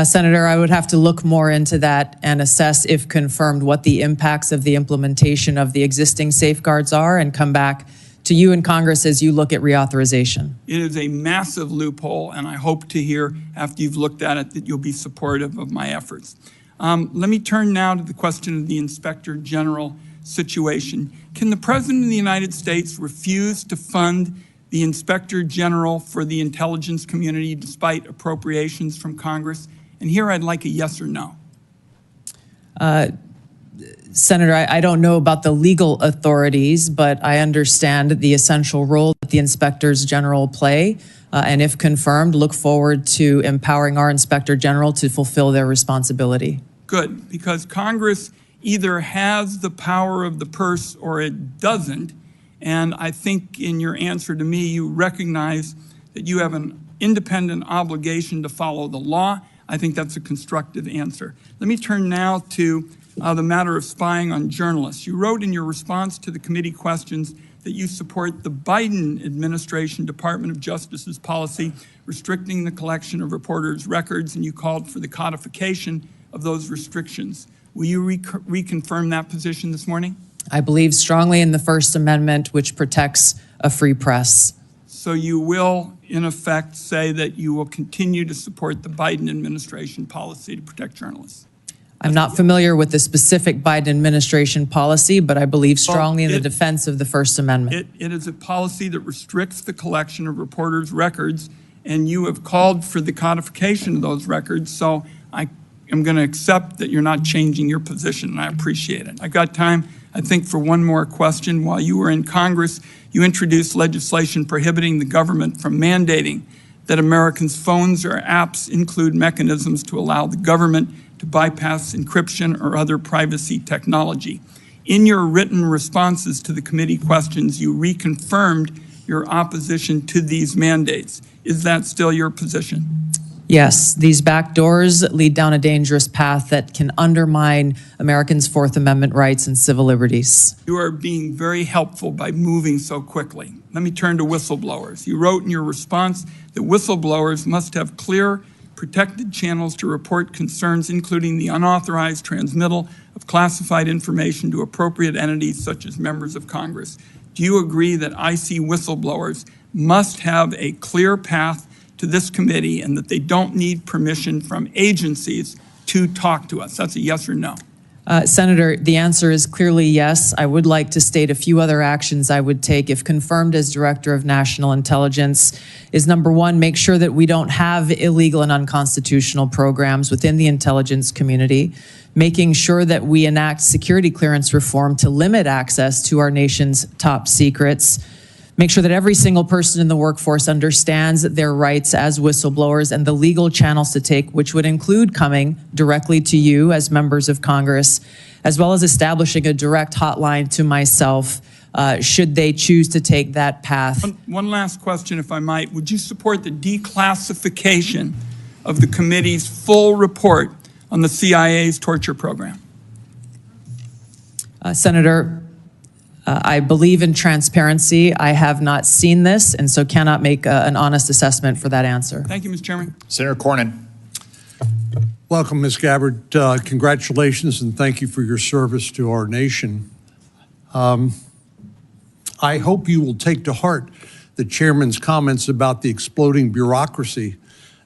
S2: Senator, I would have to look more into that and assess, if confirmed, what the impacts of the implementation of the existing safeguards are and come back to you in Congress as you look at reauthorization.
S1: It is a massive loophole, and I hope to hear after you've looked at it that you'll be supportive of my efforts. Let me turn now to the question of the Inspector General situation. Can the President of the United States refuse to fund the Inspector General for the intelligence community despite appropriations from Congress? And here I'd like a yes or no.
S2: Senator, I don't know about the legal authorities, but I understand the essential role that the inspectors general play. And if confirmed, look forward to empowering our Inspector General to fulfill their responsibility.
S1: Good, because Congress either has the power of the purse or it doesn't. And I think in your answer to me, you recognize that you have an independent obligation to follow the law. I think that's a constructive answer. Let me turn now to the matter of spying on journalists. You wrote in your response to the committee questions that you support the Biden administration Department of Justice's policy restricting the collection of reporters' records, and you called for the codification of those restrictions. Will you reconfirm that position this morning?
S2: I believe strongly in the First Amendment, which protects a free press.
S1: So you will, in effect, say that you will continue to support the Biden administration policy to protect journalists?
S2: I'm not familiar with the specific Biden administration policy, but I believe strongly in the defense of the First Amendment.
S1: It is a policy that restricts the collection of reporters' records, and you have called for the codification of those records, so I am going to accept that you're not changing your position, and I appreciate it. I've got time, I think, for one more question. While you were in Congress, you introduced legislation prohibiting the government from mandating that Americans' phones or apps include mechanisms to allow the government to bypass encryption or other privacy technology. In your written responses to the committee questions, you reconfirmed your opposition to these mandates. Is that still your position?
S2: Yes, these back doors lead down a dangerous path that can undermine Americans' Fourth Amendment rights and civil liberties.
S1: You are being very helpful by moving so quickly. Let me turn to whistleblowers. You wrote in your response that whistleblowers must have clear, protected channels to report concerns, including the unauthorized transmittal of classified information to appropriate entities such as members of Congress. Do you agree that IC whistleblowers must have a clear path to this committee and that they don't need permission from agencies to talk to us? That's a yes or no.
S2: Senator, the answer is clearly yes. I would like to state a few other actions I would take if confirmed as Director of National Intelligence is, number one, make sure that we don't have illegal and unconstitutional programs within the intelligence community, making sure that we enact security clearance reform to limit access to our nation's top secrets, make sure that every single person in the workforce understands their rights as whistleblowers and the legal channels to take, which would include coming directly to you as members of Congress, as well as establishing a direct hotline to myself should they choose to take that path.
S1: One last question, if I might. Would you support the declassification of the committee's full report on the CIA's torture program?
S2: Senator, I believe in transparency. I have not seen this, and so cannot make an honest assessment for that answer.
S1: Thank you, Mr. Chairman.
S3: Senator Cornyn.
S13: Welcome, Ms. Gabbard. Congratulations and thank you for your service to our nation. I hope you will take to heart the chairman's comments about the exploding bureaucracy,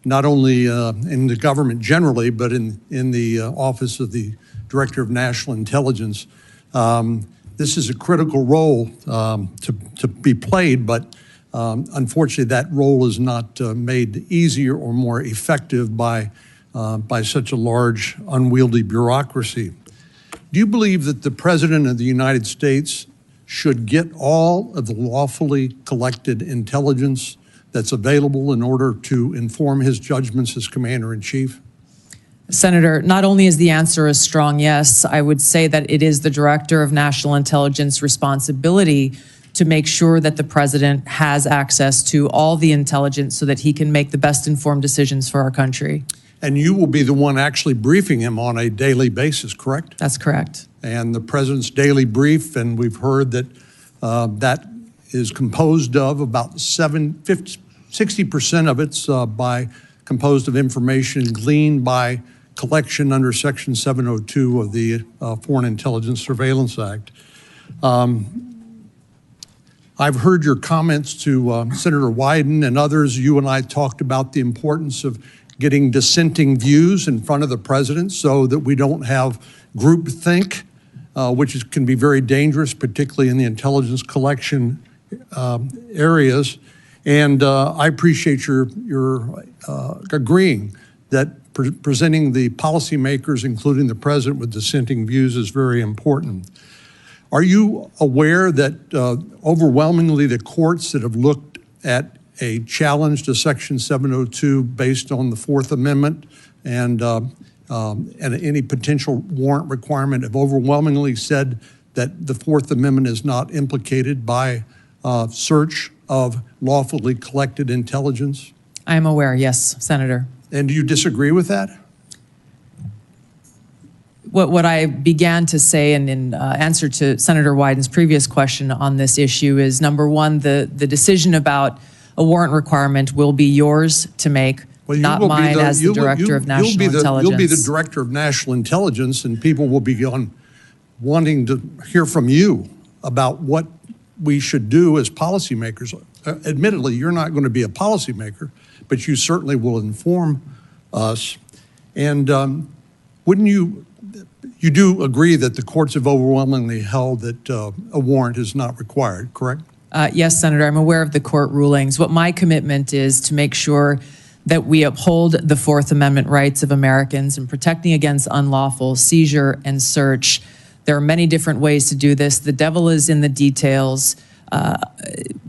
S13: not only in the government generally, but in the office of the Director of National Intelligence. This is a critical role to be played, but Unfortunately, that role is not made easier or more effective by such a large, unwieldy bureaucracy. Do you believe that the President of the United States should get all of the lawfully collected intelligence that's available in order to inform his judgments as Commander-in-Chief?
S2: Senator, not only is the answer a strong yes, I would say that it is the Director of National Intelligence responsibility to make sure that the President has access to all the intelligence so that he can make the best informed decisions for our country.
S13: And you will be the one actually briefing him on a daily basis, correct?
S2: That's correct.
S13: And the President's daily brief, and we've heard that that is composed of about 60% of it's composed of information gleaned by collection under Section 702 of the Foreign Intelligence Surveillance Act. I've heard your comments to Senator Wyden and others. You and I talked about the importance of getting dissenting views in front of the President so that we don't have groupthink, which can be very dangerous, particularly in the intelligence collection areas. And I appreciate your agreeing that presenting the policymakers, including the President, with dissenting views is very important. Are you aware that overwhelmingly the courts that have looked at a challenge to Section 702 based on the Fourth Amendment and any potential warrant requirement have overwhelmingly said that the Fourth Amendment is not implicated by search of lawfully collected intelligence?
S2: I am aware, yes, Senator.
S13: And do you disagree with that?
S2: What I began to say in answer to Senator Wyden's previous question on this issue is, number one, the decision about a warrant requirement will be yours to make, not mine as the Director of National Intelligence.
S13: You'll be the Director of National Intelligence, and people will be wanting to hear from you about what we should do as policymakers. Admittedly, you're not going to be a policymaker, but you certainly will inform us. And wouldn't you do agree that the courts have overwhelmingly held that a warrant is not required, correct?
S2: Yes, Senator, I'm aware of the court rulings. What my commitment is to make sure that we uphold the Fourth Amendment rights of Americans in protecting against unlawful seizure and search. There are many different ways to do this. The devil is in the details.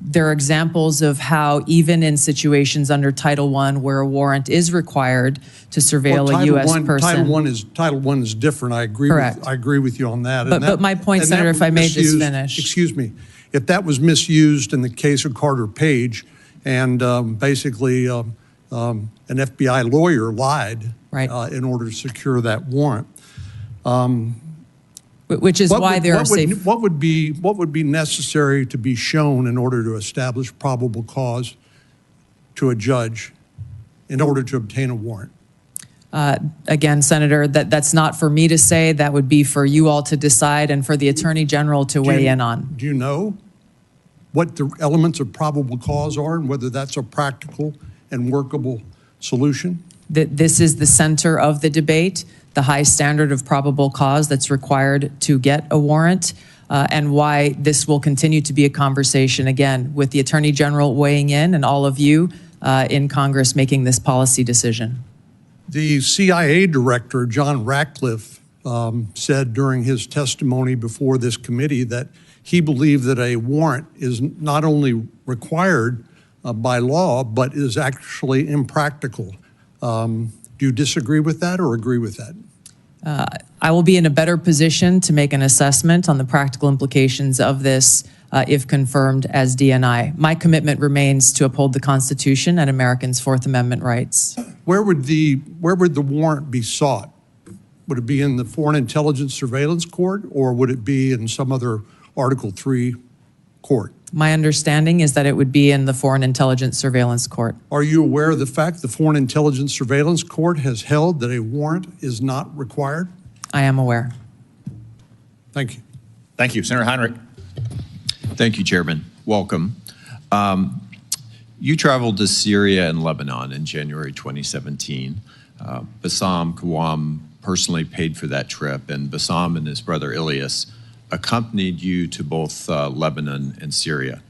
S2: There are examples of how even in situations under Title I where a warrant is required to surveil a U.S. person.
S13: Title I is different. I agree.
S2: Correct.
S13: I agree with you on that.
S2: But my point, Senator, if I may just finish.
S13: Excuse me. If that was misused in the case of Carter Page, and basically an FBI lawyer lied in order to secure that warrant.
S2: Which is why there are safe.
S13: What would be necessary to be shown in order to establish probable cause to a judge in order to obtain a warrant?
S2: Again, Senator, that's not for me to say. That would be for you all to decide and for the Attorney General to weigh in on.
S13: Do you know what the elements of probable cause are and whether that's a practical and workable solution?
S2: This is the center of the debate, the high standard of probable cause that's required to get a warrant, and why this will continue to be a conversation, again, with the Attorney General weighing in and all of you in Congress making this policy decision.
S13: The CIA director, John Ratcliffe, said during his testimony before this committee that he believed that a warrant is not only required by law, but is actually impractical. Do you disagree with that or agree with that?
S2: I will be in a better position to make an assessment on the practical implications of this if confirmed as DNI. My commitment remains to uphold the Constitution and Americans' Fourth Amendment rights.
S13: Where would the warrant be sought? Would it be in the Foreign Intelligence Surveillance Court, or would it be in some other Article III court?
S2: My understanding is that it would be in the Foreign Intelligence Surveillance Court.
S13: Are you aware of the fact the Foreign Intelligence Surveillance Court has held that a warrant is not required?
S2: I am aware.
S13: Thank you.
S3: Thank you. Senator Heinrich.
S5: Thank you, Chairman. Welcome. You traveled to Syria and Lebanon in January 2017. Bassam Kawam personally paid for that trip, and Bassam and his brother Ilyas accompanied you to both Lebanon and Syria.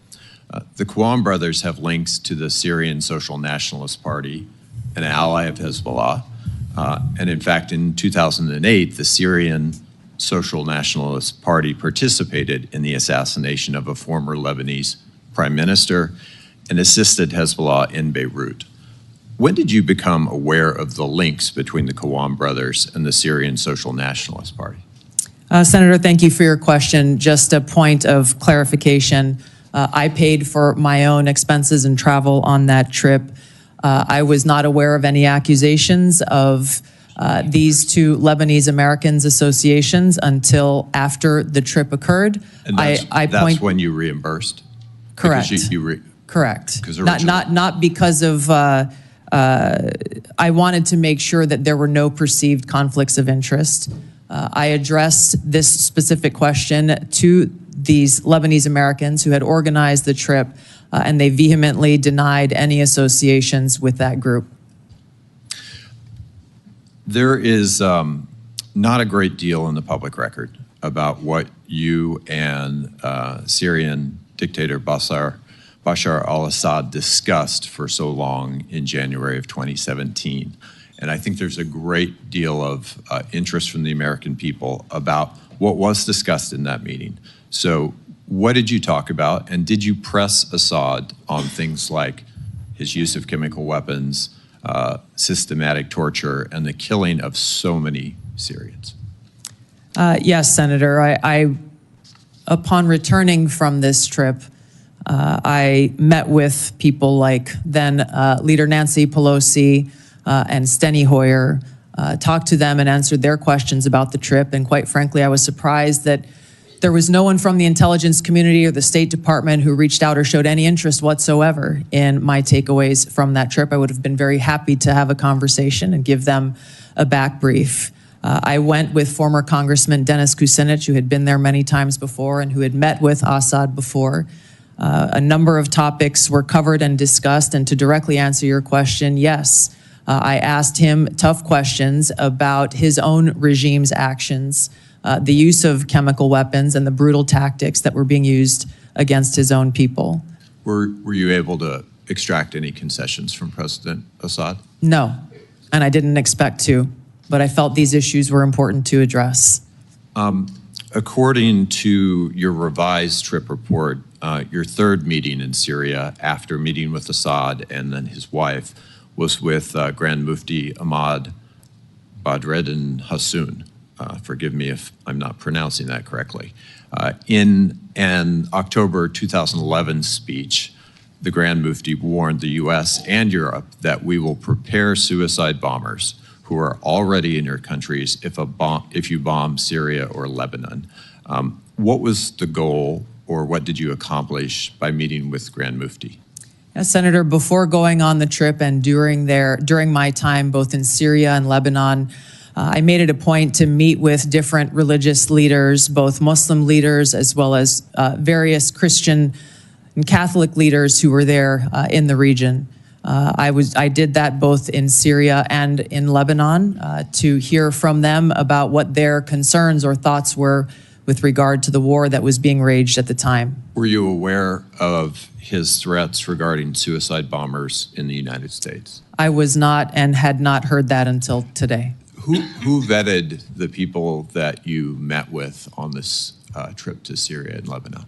S14: The Qawm brothers have links to the Syrian Social Nationalist Party, an ally of Hezbollah. And in fact, in 2008, the Syrian Social Nationalist Party participated in the assassination of a former Lebanese prime minister and assisted Hezbollah in Beirut. When did you become aware of the links between the Qawm brothers and the Syrian Social Nationalist Party?
S2: Senator, thank you for your question. Just a point of clarification. I paid for my own expenses and travel on that trip. I was not aware of any accusations of these two Lebanese Americans associations until after the trip occurred.
S14: And that's when you reimbursed?
S2: Correct. Correct. Not because of, I wanted to make sure that there were no perceived conflicts of interest. I addressed this specific question to these Lebanese Americans who had organized the trip, and they vehemently denied any associations with that group.
S14: There is not a great deal in the public record about what you and Syrian dictator Bashar al-Assad discussed for so long in January of 2017. And I think there's a great deal of interest from the American people about what was discussed in that meeting. So what did you talk about? And did you press Assad on things like his use of chemical weapons, systematic torture, and the killing of so many Syrians?
S2: Yes, Senator. I upon returning from this trip, I met with people like then Leader Nancy Pelosi and Steny Hoyer, talked to them and answered their questions about the trip. And quite frankly, I was surprised that there was no one from the intelligence community or the State Department who reached out or showed any interest whatsoever in my takeaways from that trip. I would have been very happy to have a conversation and give them a back brief. I went with former Congressman Dennis Kucinich, who had been there many times before and who had met with Assad before. A number of topics were covered and discussed, and to directly answer your question, yes, I asked him tough questions about his own regime's actions, the use of chemical weapons and the brutal tactics that were being used against his own people.
S14: Were you able to extract any concessions from President Assad?
S2: No, and I didn't expect to, but I felt these issues were important to address.
S14: According to your revised trip report, your third meeting in Syria after meeting with Assad and then his wife was with Grand Mufti Ahmad Badreddin Hassoun. Forgive me if I'm not pronouncing that correctly. In an October 2011 speech, the Grand Mufti warned the US and Europe that we will prepare suicide bombers who are already in your countries if you bomb Syria or Lebanon. What was the goal, or what did you accomplish by meeting with Grand Mufti?
S2: Yes, Senator, before going on the trip and during my time both in Syria and Lebanon, I made it a point to meet with different religious leaders, both Muslim leaders as well as various Christian and Catholic leaders who were there in the region. I did that both in Syria and in Lebanon to hear from them about what their concerns or thoughts were with regard to the war that was being waged at the time.
S14: Were you aware of his threats regarding suicide bombers in the United States?
S2: I was not and had not heard that until today.
S14: Who vetted the people that you met with on this trip to Syria and Lebanon?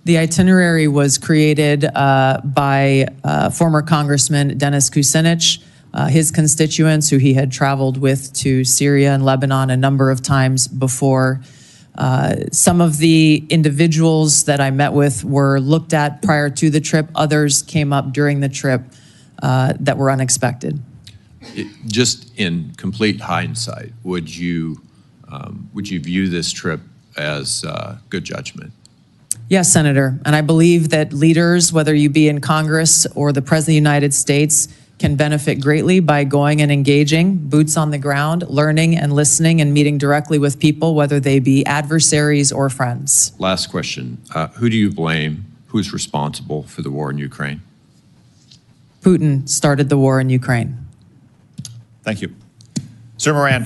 S2: The itinerary was created by former Congressman Dennis Kucinich, his constituents who he had traveled with to Syria and Lebanon a number of times before. Some of the individuals that I met with were looked at prior to the trip. Others came up during the trip that were unexpected.
S14: Just in complete hindsight, would you view this trip as good judgment?
S2: Yes, Senator, and I believe that leaders, whether you be in Congress or the President of the United States, can benefit greatly by going and engaging, boots on the ground, learning and listening and meeting directly with people, whether they be adversaries or friends.
S14: Last question. Who do you blame? Who's responsible for the war in Ukraine?
S2: Putin started the war in Ukraine.
S3: Thank you. Sir Moran,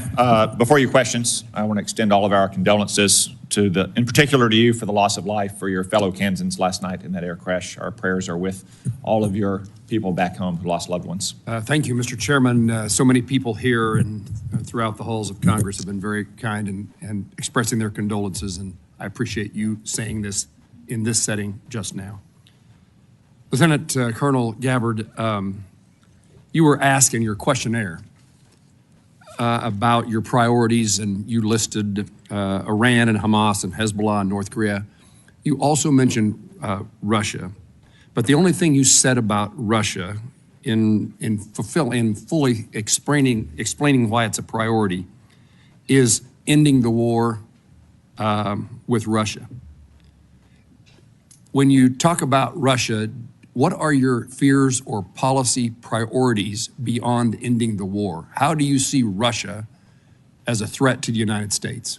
S3: before your questions, I want to extend all of our condolences in particular to you, for the loss of life for your fellow Kansans last night in that air crash. Our prayers are with all of your people back home who lost loved ones.
S15: Thank you, Mr. Chairman. So many people here and throughout the halls of Congress have been very kind and expressing their condolences, and I appreciate you saying this in this setting just now. Lieutenant Colonel Gabbard, you were asked in your questionnaire about your priorities, and you listed Iran and Hamas and Hezbollah and North Korea. You also mentioned Russia, but the only thing you said about Russia in fully explaining why it's a priority is ending the war with Russia. When you talk about Russia, what are your fears or policy priorities beyond ending the war? How do you see Russia as a threat to the United States?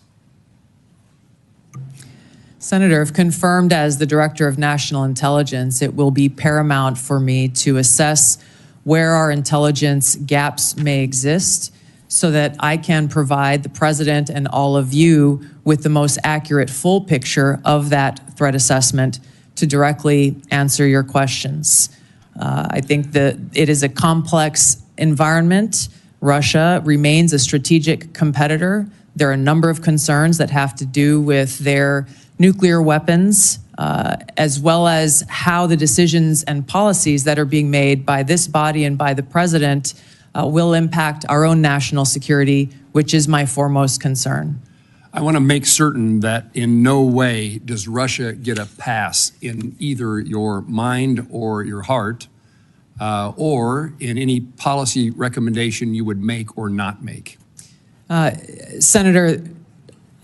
S2: Senator, if confirmed as the Director of National Intelligence, it will be paramount for me to assess where our intelligence gaps may exist so that I can provide the President and all of you with the most accurate full picture of that threat assessment to directly answer your questions. I think that it is a complex environment. Russia remains a strategic competitor. There are a number of concerns that have to do with their nuclear weapons, as well as how the decisions and policies that are being made by this body and by the President will impact our own national security, which is my foremost concern.
S15: I want to make certain that in no way does Russia get a pass in either your mind or your heart, or in any policy recommendation you would make or not make.
S2: Senator,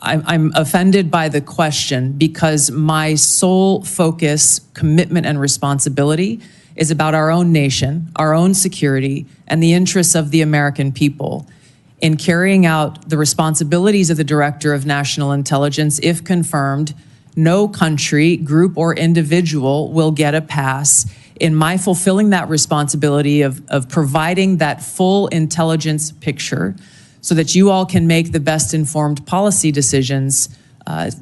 S2: I'm offended by the question because my sole focus, commitment, and responsibility is about our own nation, our own security, and the interests of the American people. In carrying out the responsibilities of the Director of National Intelligence, if confirmed, no country, group, or individual will get a pass in my fulfilling that responsibility of providing that full intelligence picture so that you all can make the best informed policy decisions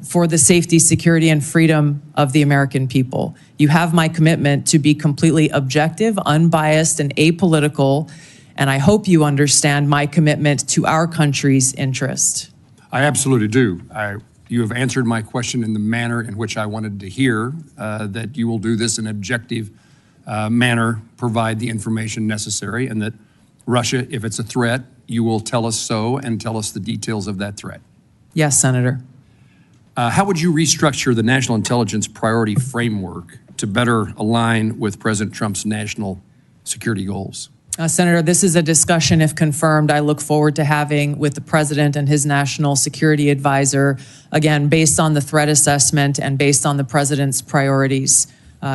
S2: for the safety, security, and freedom of the American people. You have my commitment to be completely objective, unbiased, and apolitical, and I hope you understand my commitment to our country's interest.
S15: I absolutely do. You have answered my question in the manner in which I wanted to hear, that you will do this in an objective manner, provide the information necessary, and that Russia, if it's a threat, you will tell us so and tell us the details of that threat.
S2: Yes, Senator.
S15: How would you restructure the national intelligence priority framework to better align with President Trump's national security goals?
S2: Senator, this is a discussion, if confirmed, I look forward to having with the President and his national security advisor, again, based on the threat assessment and based on the President's priorities.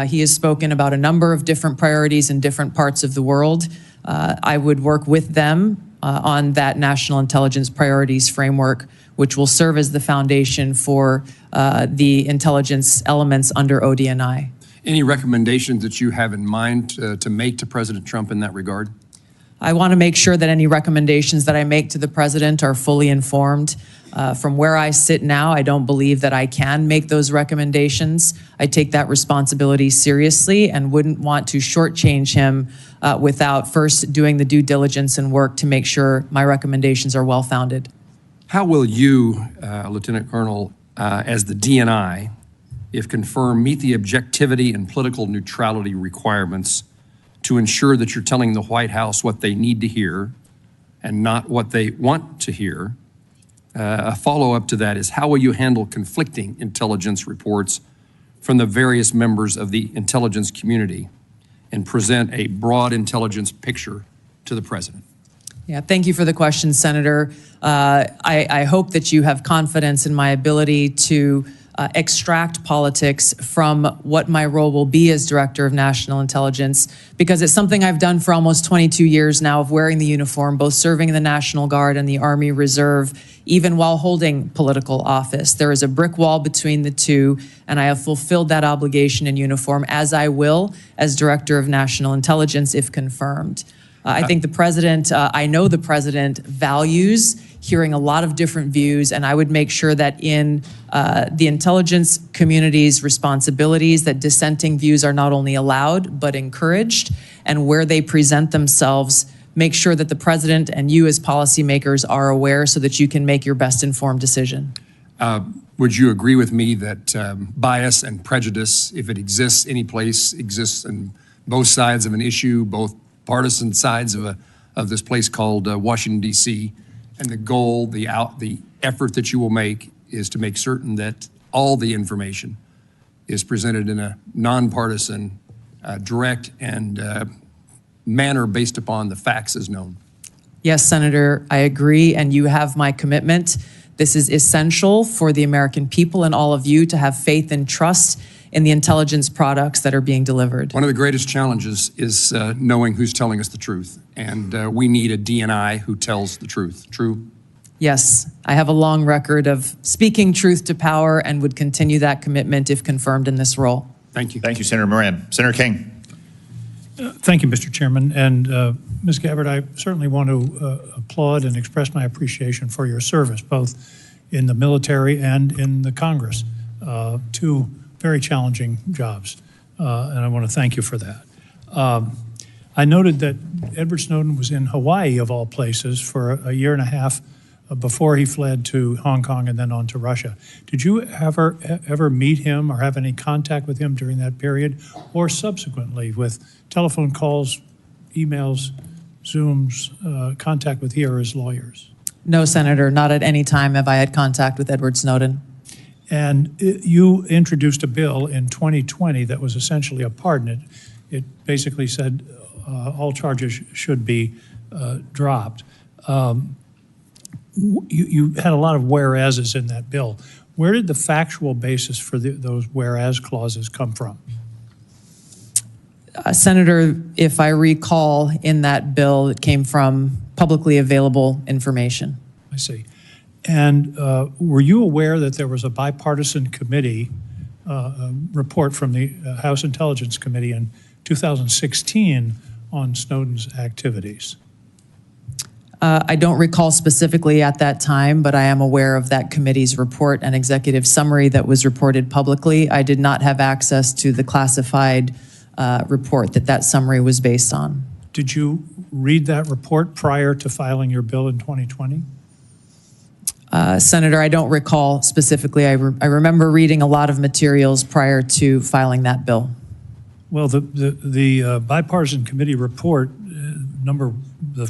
S2: He has spoken about a number of different priorities in different parts of the world. I would work with them on that national intelligence priorities framework, which will serve as the foundation for the intelligence elements under ODNI.
S15: Any recommendations that you have in mind to make to President Trump in that regard?
S2: I want to make sure that any recommendations that I make to the President are fully informed. From where I sit now, I don't believe that I can make those recommendations. I take that responsibility seriously and wouldn't want to shortchange him without first doing the due diligence and work to make sure my recommendations are well-founded.
S15: How will you, Lieutenant Colonel, as the DNI, if confirmed, meet the objectivity and political neutrality requirements to ensure that you're telling the White House what they need to hear and not what they want to hear? A follow-up to that is, how will you handle conflicting intelligence reports from the various members of the intelligence community and present a broad intelligence picture to the President?
S2: Yeah, thank you for the question, Senator. I hope that you have confidence in my ability to extract politics from what my role will be as Director of National Intelligence, because it's something I've done for almost 22 years now of wearing the uniform, both serving in the National Guard and the Army Reserve, even while holding political office. There is a brick wall between the two, and I have fulfilled that obligation in uniform, as I will as Director of National Intelligence if confirmed. I think the President, I know the President values hearing a lot of different views, and I would make sure that in the intelligence community's responsibilities, that dissenting views are not only allowed, but encouraged, and where they present themselves, make sure that the president and you as policymakers are aware so that you can make your best informed decision.
S15: Would you agree with me that bias and prejudice, if it exists any place, exists in both sides of an issue, both partisan sides of this place called Washington, D.C., and the goal, the effort that you will make is to make certain that all the information is presented in a nonpartisan, direct, and manner based upon the facts as known?
S2: Yes, Senator, I agree, and you have my commitment. This is essential for the American people and all of you to have faith and trust in the intelligence products that are being delivered.
S15: One of the greatest challenges is knowing who's telling us the truth, and we need a DNI who tells the truth. True?
S2: Yes, I have a long record of speaking truth to power and would continue that commitment if confirmed in this role.
S15: Thank you.
S3: Thank you, Senator Moran. Senator King.
S4: Thank you, Mr. Chairman. And Ms. Gabbard, I certainly want to applaud and express my appreciation for your service, both in the military and in the Congress. Two very challenging jobs, and I want to thank you for that. I noted that Edward Snowden was in Hawaii, of all places, for a year and a half before he fled to Hong Kong and then on to Russia. Did you ever meet him or have any contact with him during that period, or subsequently with telephone calls, emails, Zooms, contact with he or his lawyers?
S2: No, Senator, not at any time have I had contact with Edward Snowden.
S4: And you introduced a bill in 2020 that was essentially a pardon. It basically said all charges should be dropped. You had a lot of whereases in that bill. Where did the factual basis for those whereas clauses come from?
S2: Senator, if I recall, in that bill, it came from publicly available information.
S4: I see. And were you aware that there was a bipartisan committee report from the House Intelligence Committee in 2016 on Snowden's activities?
S2: I don't recall specifically at that time, but I am aware of that committee's report and executive summary that was reported publicly. I did not have access to the classified report that summary was based on.
S4: Did you read that report prior to filing your bill in 2020?
S2: Senator, I don't recall specifically. I remember reading a lot of materials prior to filing that bill.
S4: Well, the bipartisan committee report, the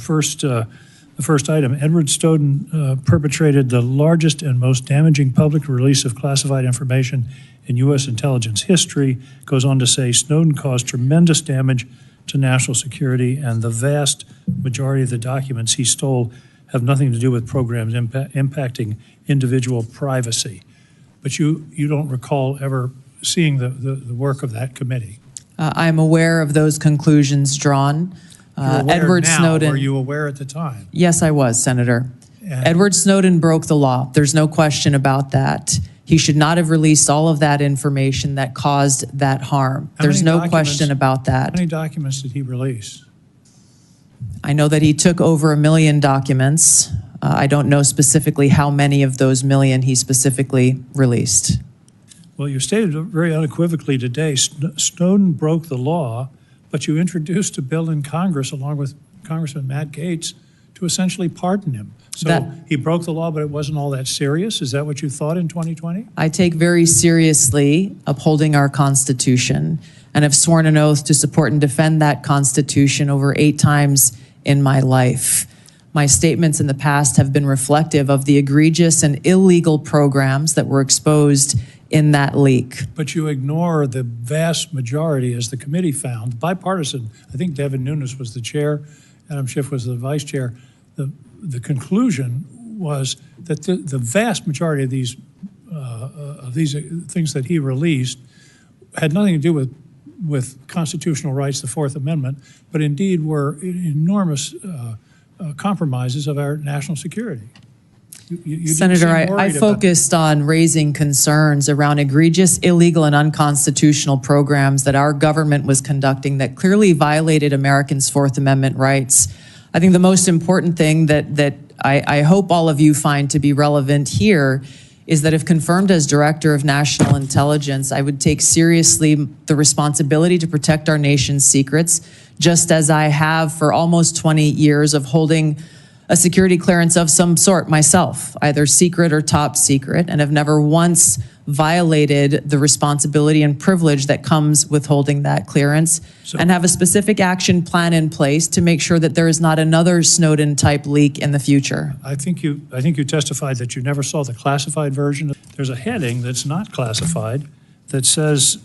S4: first item, Edward Snowden perpetrated the largest and most damaging public release of classified information in U.S. intelligence history. Goes on to say Snowden caused tremendous damage to national security, and the vast majority of the documents he stole have nothing to do with programs impacting individual privacy. But you don't recall ever seeing the work of that committee?
S2: I'm aware of those conclusions drawn.
S4: Edward Snowden. Were you aware at the time?
S2: Yes, I was, Senator. Edward Snowden broke the law. There's no question about that. He should not have released all of that information that caused that harm. There's no question about that.
S4: How many documents did he release?
S2: I know that he took over 1 million documents. I don't know specifically how many of those million he specifically released.
S4: Well, you stated very unequivocally today, Snowden broke the law, but you introduced a bill in Congress along with Congressman Matt Gaetz to essentially pardon him. So he broke the law, but it wasn't all that serious? Is that what you thought in 2020?
S2: I take very seriously upholding our Constitution and have sworn an oath to support and defend that Constitution over 8 times in my life. My statements in the past have been reflective of the egregious and illegal programs that were exposed in that leak.
S4: But you ignore the vast majority, as the committee found, bipartisan. I think Devin Nunes was the chair, Adam Schiff was the vice chair. The conclusion was that the vast majority of these things that he released had nothing to do with constitutional rights, the Fourth Amendment, but indeed were enormous compromises of our national security.
S2: Senator, I focused on raising concerns around egregious, illegal, and unconstitutional programs that our government was conducting that clearly violated Americans' Fourth Amendment rights. I think the most important thing that I hope all of you find to be relevant here is that if confirmed as Director of National Intelligence, I would take seriously the responsibility to protect our nation's secrets, just as I have for almost 20 years of holding a security clearance of some sort myself, either secret or top secret, and have never once violated the responsibility and privilege that comes with holding that clearance, and have a specific action plan in place to make sure that there is not another Snowden-type leak in the future.
S4: I think you testified that you never saw the classified version. There's a heading that's not classified that says,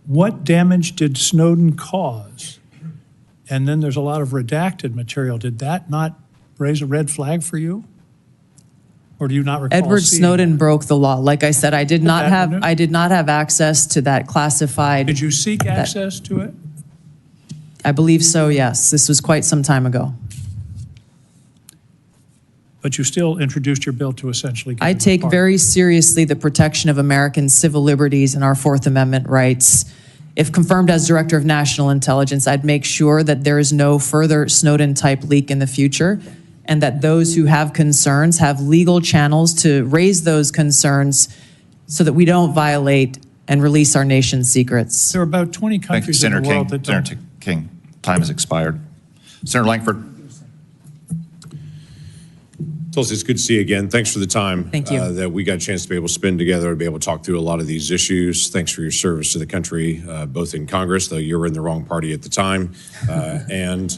S4: what damage did Snowden cause? And then there's a lot of redacted material. Did that not raise a red flag for you? Or do you not recall
S2: Edward
S4: seeing
S2: Snowden
S4: that?
S2: broke the law. Like I said, I did not have access to that classified.
S4: Did you seek access to it?
S2: I believe so, yes. This was quite some time ago.
S4: But you still introduced your bill to essentially give
S2: I
S4: it
S2: take
S4: apart.
S2: very seriously the protection of American civil liberties and our Fourth Amendment rights. If confirmed as Director of National Intelligence, I'd make sure that there is no further Snowden-type leak in the future, and that those who have concerns have legal channels to raise those concerns so that we don't violate and release our nation's secrets.
S4: There are about 20
S3: Thank you,
S4: countries in
S3: Senator
S4: the world
S3: King.
S4: that don't.
S3: Senator King, time has expired. Senator Langford.
S16: Tulsi, it's good to see you again. Thanks for the time.
S2: Thank you.
S16: That we got a chance to be able to spend together and be able to talk through a lot of these issues. Thanks for your service to the country, both in Congress, though you were in the wrong party at the time, and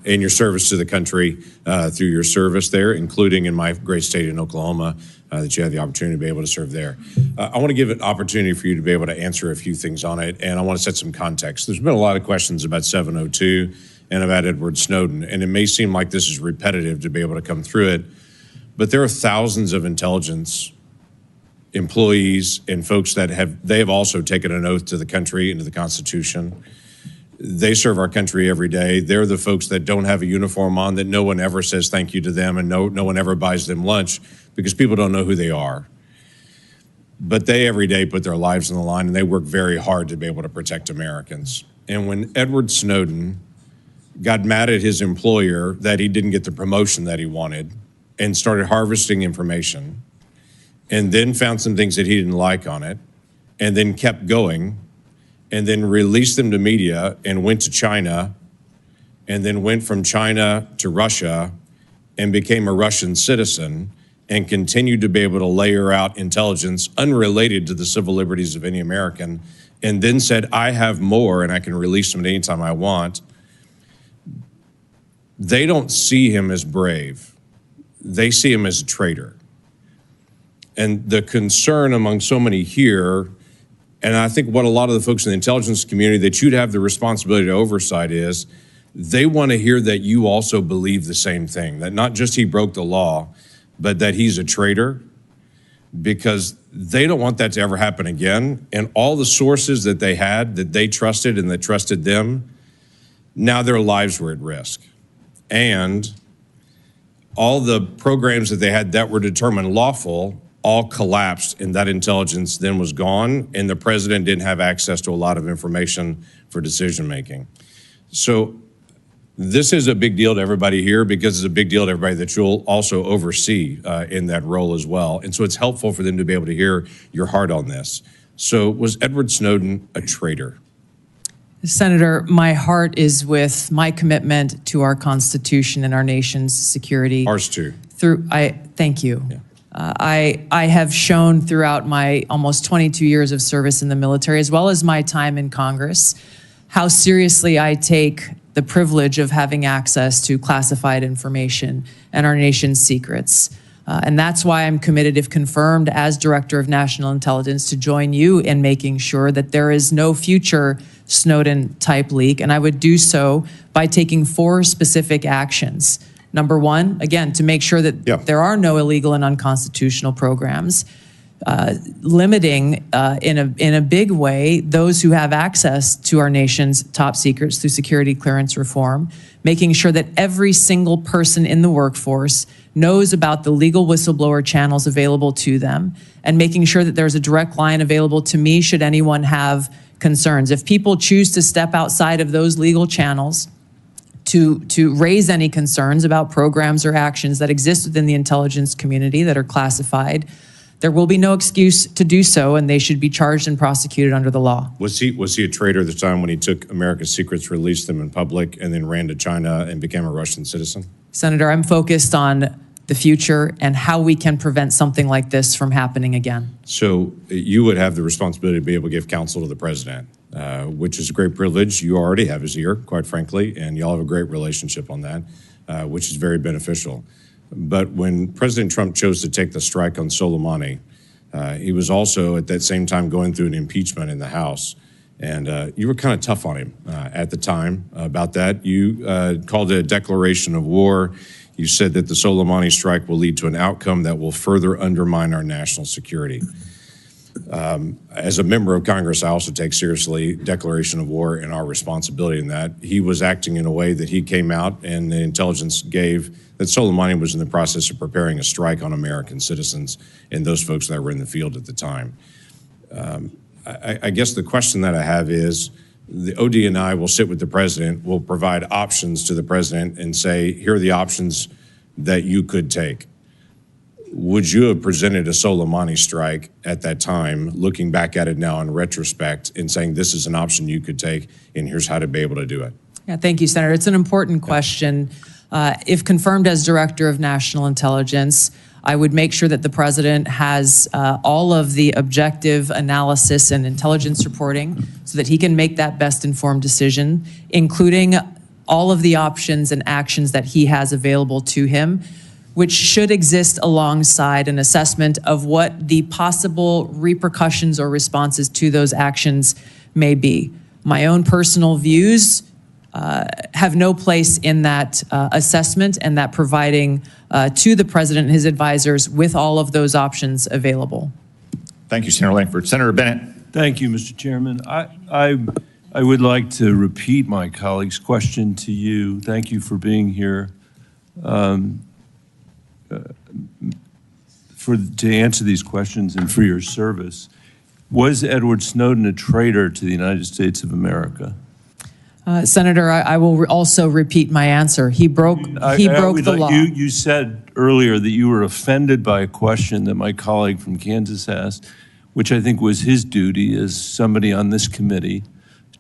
S16: your service to the country through your service there, including in my great state in Oklahoma, that you had the opportunity to be able to serve there. I want to give an opportunity for you to be able to answer a few things on it, and I want to set some context. There's been a lot of questions about 702 and about Edward Snowden, and it may seem like this is repetitive to be able to come through it, but there are thousands of intelligence employees and folks that they have also taken an oath to the country and to the Constitution. They serve our country every day. They're the folks that don't have a uniform on, that no one ever says thank you to them, and no one ever buys them lunch because people don't know who they are. But they every day put their lives on the line, and they work very hard to be able to protect Americans. And when Edward Snowden got mad at his employer that he didn't get the promotion that he wanted and started harvesting information, and then found some things that he didn't like on it, and then kept going, and then released them to media and went to China, and then went from China to Russia and became a Russian citizen and continued to be able to layer out intelligence unrelated to the civil liberties of any American, and then said, I have more and I can release them at any time I want. They don't see him as brave. They see him as a traitor. And the concern among so many here, and I think what a lot of the folks in the intelligence community that you'd have the responsibility to oversight is, they want to hear that you also believe the same thing, that not just he broke the law, but that he's a traitor, because they don't want that to ever happen again. And all the sources that they had, that they trusted and that trusted them, now their lives were at risk. And all the programs that they had that were determined lawful all collapsed, and that intelligence then was gone, and the president didn't have access to a lot of information for decision making. So this is a big deal to everybody here, because it's a big deal to everybody that you'll also oversee in that role as well. And so it's helpful for them to be able to hear your heart on this. So was Edward Snowden a traitor?
S2: Senator, my heart is with my commitment to our Constitution and our nation's security.
S16: Ours too.
S2: Thank you.
S16: Yeah.
S2: I have shown throughout my almost 22 years of service in the military, as well as my time in Congress, how seriously I take the privilege of having access to classified information and our nation's secrets. And that's why I'm committed, if confirmed as Director of National Intelligence, to join you in making sure that there is no future Snowden-type leak. And I would do so by taking 4 specific actions. Number 1, again, to make sure that there are no illegal and unconstitutional programs. Limiting in a big way those who have access to our nation's top secrets through security clearance reform, making sure that every single person in the workforce knows about the legal whistleblower channels available to them, and making sure that there's a direct line available to me should anyone have concerns. If people choose to step outside of those legal channels to raise any concerns about programs or actions that exist within the intelligence community that are classified, there will be no excuse to do so, and they should be charged and prosecuted under the law.
S16: Was he a traitor at the time when he took America's secrets, released them in public, and then ran to China and became a Russian citizen?
S2: Senator, I'm focused on the future and how we can prevent something like this from happening again.
S16: So you would have the responsibility to be able to give counsel to the president, which is a great privilege. You already have his ear, quite frankly, and y'all have a great relationship on that, which is very beneficial. But when President Trump chose to take the strike on Soleimani, he was also at that same time going through an impeachment in the House. And you were kind of tough on him at the time about that. You called it a declaration of war. You said that the Soleimani strike will lead to an outcome that will further undermine our national security. As a member of Congress, I also take seriously declaration of war and our responsibility in that. He was acting in a way that he came out and the intelligence gave that Soleimani was in the process of preparing a strike on American citizens and those folks that were in the field at the time. I guess the question that I have is, the ODNI will sit with the president, will provide options to the president and say, here are the options that you could take. Would you have presented a Soleimani strike at that time, looking back at it now in retrospect and saying this is an option you could take and here's how to be able to do it?
S2: Yeah, thank you, Senator. It's an important question. If confirmed as Director of National Intelligence, I would make sure that the president has all of the objective analysis and intelligence reporting so that he can make that best informed decision, including all of the options and actions that he has available to him, which should exist alongside an assessment of what the possible repercussions or responses to those actions may be. My own personal views have no place in that assessment and that providing to the president and his advisors with all of those options available.
S3: Thank you, Senator Langford. Senator Bennett.
S5: Thank you, Mr. Chairman. I would like to repeat my colleague's question to you. Thank you for being here. To answer these questions and for your service. Was Edward Snowden a traitor to the United States of America?
S2: Senator, I will also repeat my answer. He broke the law.
S5: You said earlier that you were offended by a question that my colleague from Kansas asked, which I think was his duty as somebody on this committee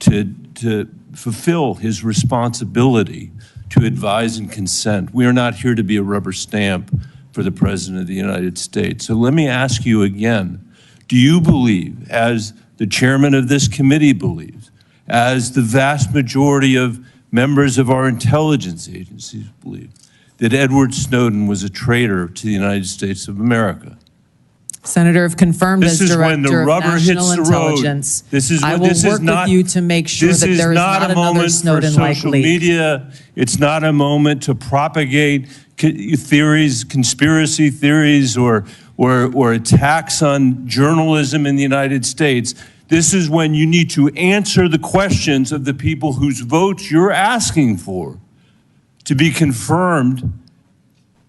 S5: to fulfill his responsibility to advise and consent. We are not here to be a rubber stamp for the President of the United States. So let me ask you again, do you believe, as the chairman of this committee believes, as the vast majority of members of our intelligence agencies believe, that Edward Snowden was a traitor to the United States of America?
S2: Senator, if confirmed as Director of National Intelligence, I will work with you to make sure that there is not another Snowden like leak.
S5: Media. It's not a moment to propagate theories, conspiracy theories, or attacks on journalism in the United States. This is when you need to answer the questions of the people whose votes you're asking for to be confirmed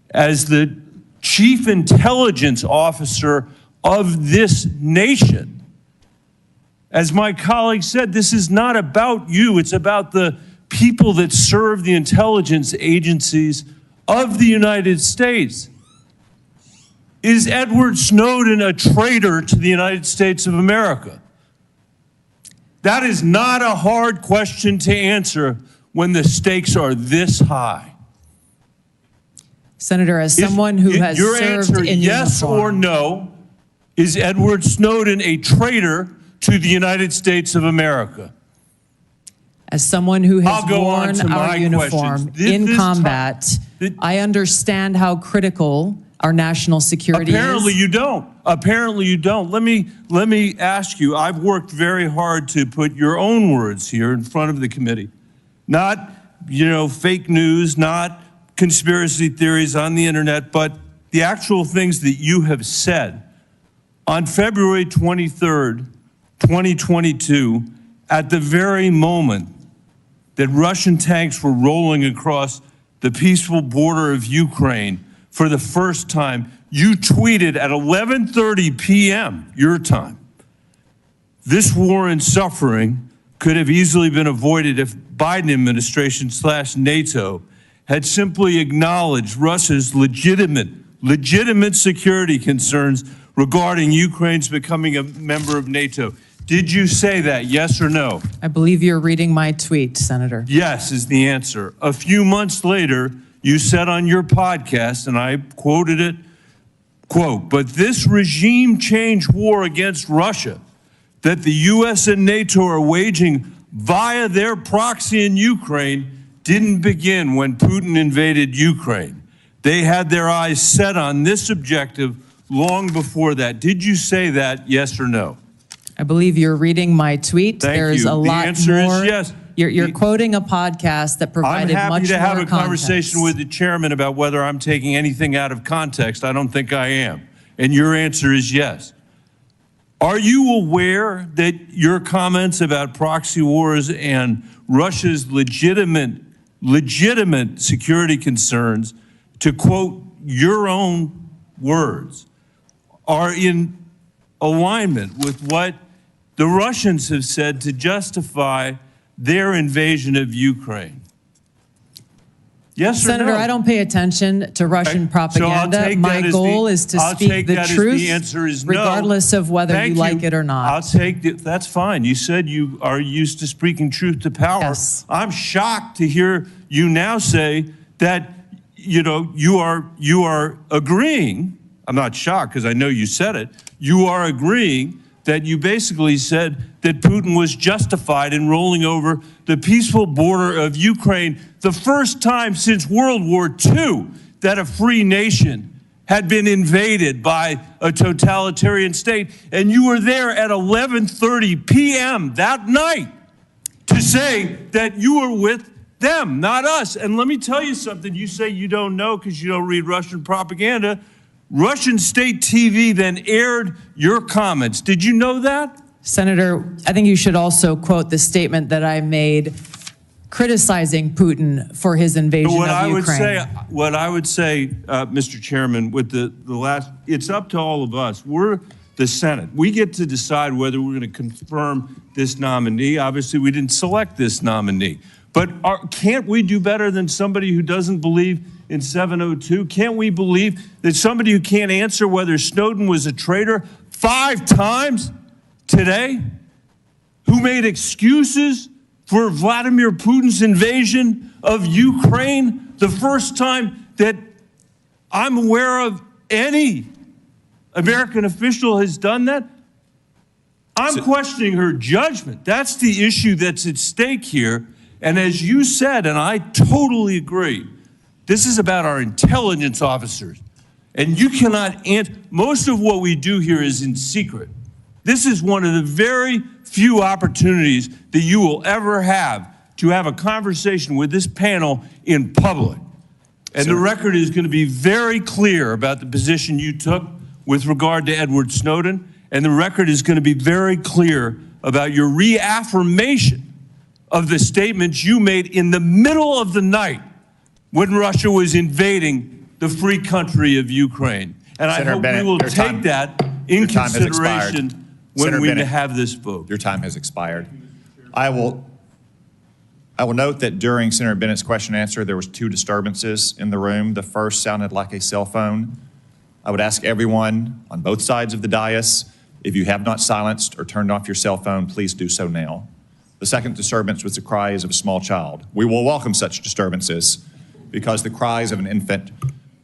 S5: as the Chief Intelligence Officer of this nation. As my colleague said, this is not about you. It's about the people that serve the intelligence agencies of the United States. Is Edward Snowden a traitor to the United States of America? That is not a hard question to answer when the stakes are this high.
S2: Senator, as someone who has
S5: your
S2: served
S5: answer,
S2: in
S5: yes
S2: uniform,
S5: or no, is Edward Snowden a traitor to the United States of America?
S2: as someone who has
S5: I'll
S2: worn our uniform in combat, I understand how critical our national security
S5: Apparently
S2: is.
S5: you don't. Apparently you don't. Let me ask you, I've worked very hard to put your own words here in front of the committee. Not, fake news, not conspiracy theories on the internet, but the actual things that you have said. On February 23rd, 2022, at the very moment that Russian tanks were rolling across the peaceful border of Ukraine for the first time, you tweeted at 11:30 p.m. your time, "This war and suffering could have easily been avoided if Biden administration / NATO had simply acknowledged Russia's legitimate security concerns regarding Ukraine's becoming a member of NATO. Did you say that, yes or no?
S2: I believe you're reading my tweet, Senator.
S5: Yes is the answer. A few months later, you said on your podcast, and I quoted it, quote, "But this regime change war against Russia that the U.S. and NATO are waging via their proxy in Ukraine didn't begin when Putin invaded Ukraine. They had their eyes set on this objective long before that." Did you say that, yes or no?
S2: I believe you're reading my tweet.
S5: Thank
S2: There's
S5: you.
S2: a
S5: The
S2: lot
S5: answer is
S2: more.
S5: yes.
S2: You're quoting a podcast that
S5: I'm
S2: provided much more
S5: happy to have a
S2: context.
S5: conversation with the chairman about whether I'm taking anything out of context. I don't think I am. And your answer is yes. Are you aware that your comments about proxy wars and Russia's legitimate security concerns, to quote your own words, are in alignment with what the Russians have said to justify their invasion of Ukraine? Yes or
S2: Senator,
S5: no?
S2: I don't pay attention to Russian propaganda. My goal is to speak the truth,
S5: the answer is no.
S2: regardless of whether
S5: Thank
S2: you like it or not.
S5: I'll take it. That's fine. You said you are used to speaking truth to power.
S2: Yes.
S5: I'm shocked to hear you now say that, you know, you are agreeing. I'm not shocked because I know you said it. You are agreeing that you basically said that Putin was justified in rolling over the peaceful border of Ukraine, the first time since World War II that a free nation had been invaded by a totalitarian state. And you were there at 11:30 p.m. that night to say that you were with them, not us. And let me tell you something. You say you don't know because you don't read Russian propaganda. Russian state TV then aired your comments. Did you know that?
S2: Senator, I think you should also quote the statement that I made criticizing Putin for his invasion of Ukraine.
S5: What I would say, Mr. Chairman, with the last, it's up to all of us. We're the Senate. We get to decide whether we're going to confirm this nominee. Obviously, we didn't select this nominee. But can't we do better than somebody who doesn't believe in 702? Can't we believe that somebody who can't answer whether Snowden was a traitor 5 times today, who made excuses for Vladimir Putin's invasion of Ukraine, the first time that I'm aware of any American official has done that? I'm questioning her judgment. That's the issue that's at stake here. And as you said, and I totally agree, this is about our intelligence officers. And you cannot answer. Most of what we do here is in secret. This is one of the very few opportunities that you will ever have to have a conversation with this panel in public. And the record is going to be very clear about the position you took with regard to Edward Snowden. And the record is going to be very clear about your reaffirmation of the statements you made in the middle of the night when Russia was invading the free country of Ukraine. And I hope we will take that in consideration when we have this vote.
S3: Your time has expired. I will note that during Senator Bennett's question and answer, there was 2 disturbances in the room. The first sounded like a cell phone. I would ask everyone on both sides of the dais, if you have not silenced or turned off your cell phone, please do so now. The second disturbance was the cries of a small child. We will welcome such disturbances because the cries of an infant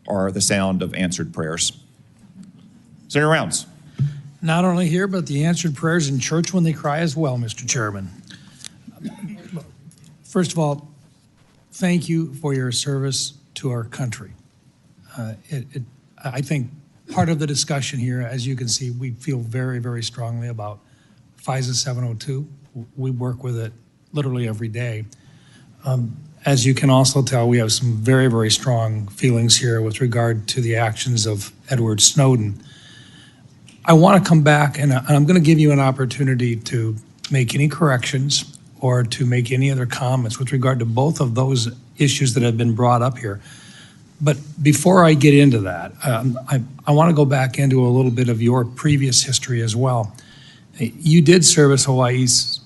S3: are the sound of answered prayers. Senator Rounds.
S8: Not only here, but the answered prayers in church when they cry as well, Mr. Chairman. First of all, thank you for your service to our country. I think part of the discussion here, as you can see, we feel very, very strongly about FISA 702. We work with it literally every day. As you can also tell, we have some very, very strong feelings here with regard to the actions of Edward Snowden. I want to come back, and I'm going to give you an opportunity to make any corrections or to make any other comments with regard to both of those issues that have been brought up here. But before I get into that, I want to go back into a little bit of your previous history as well. You did serve as Hawaii's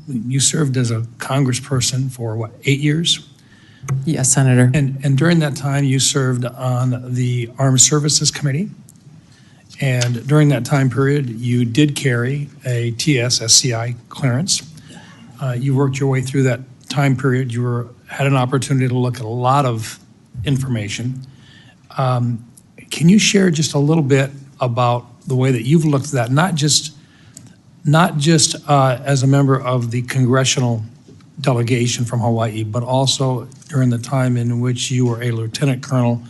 S4: you served as a congressperson for, what, 8 years?
S2: Yes, Senator.
S4: And during that time, you served on the Armed Services Committee. And during that time period, you did carry a TS-SCI clearance. You worked your way through that time period. You had an opportunity to look at a lot of information. Can you share just a little bit about the way that you've looked at that, not just as a member of the congressional delegation from Hawaii, but also during the time in which you were a lieutenant colonel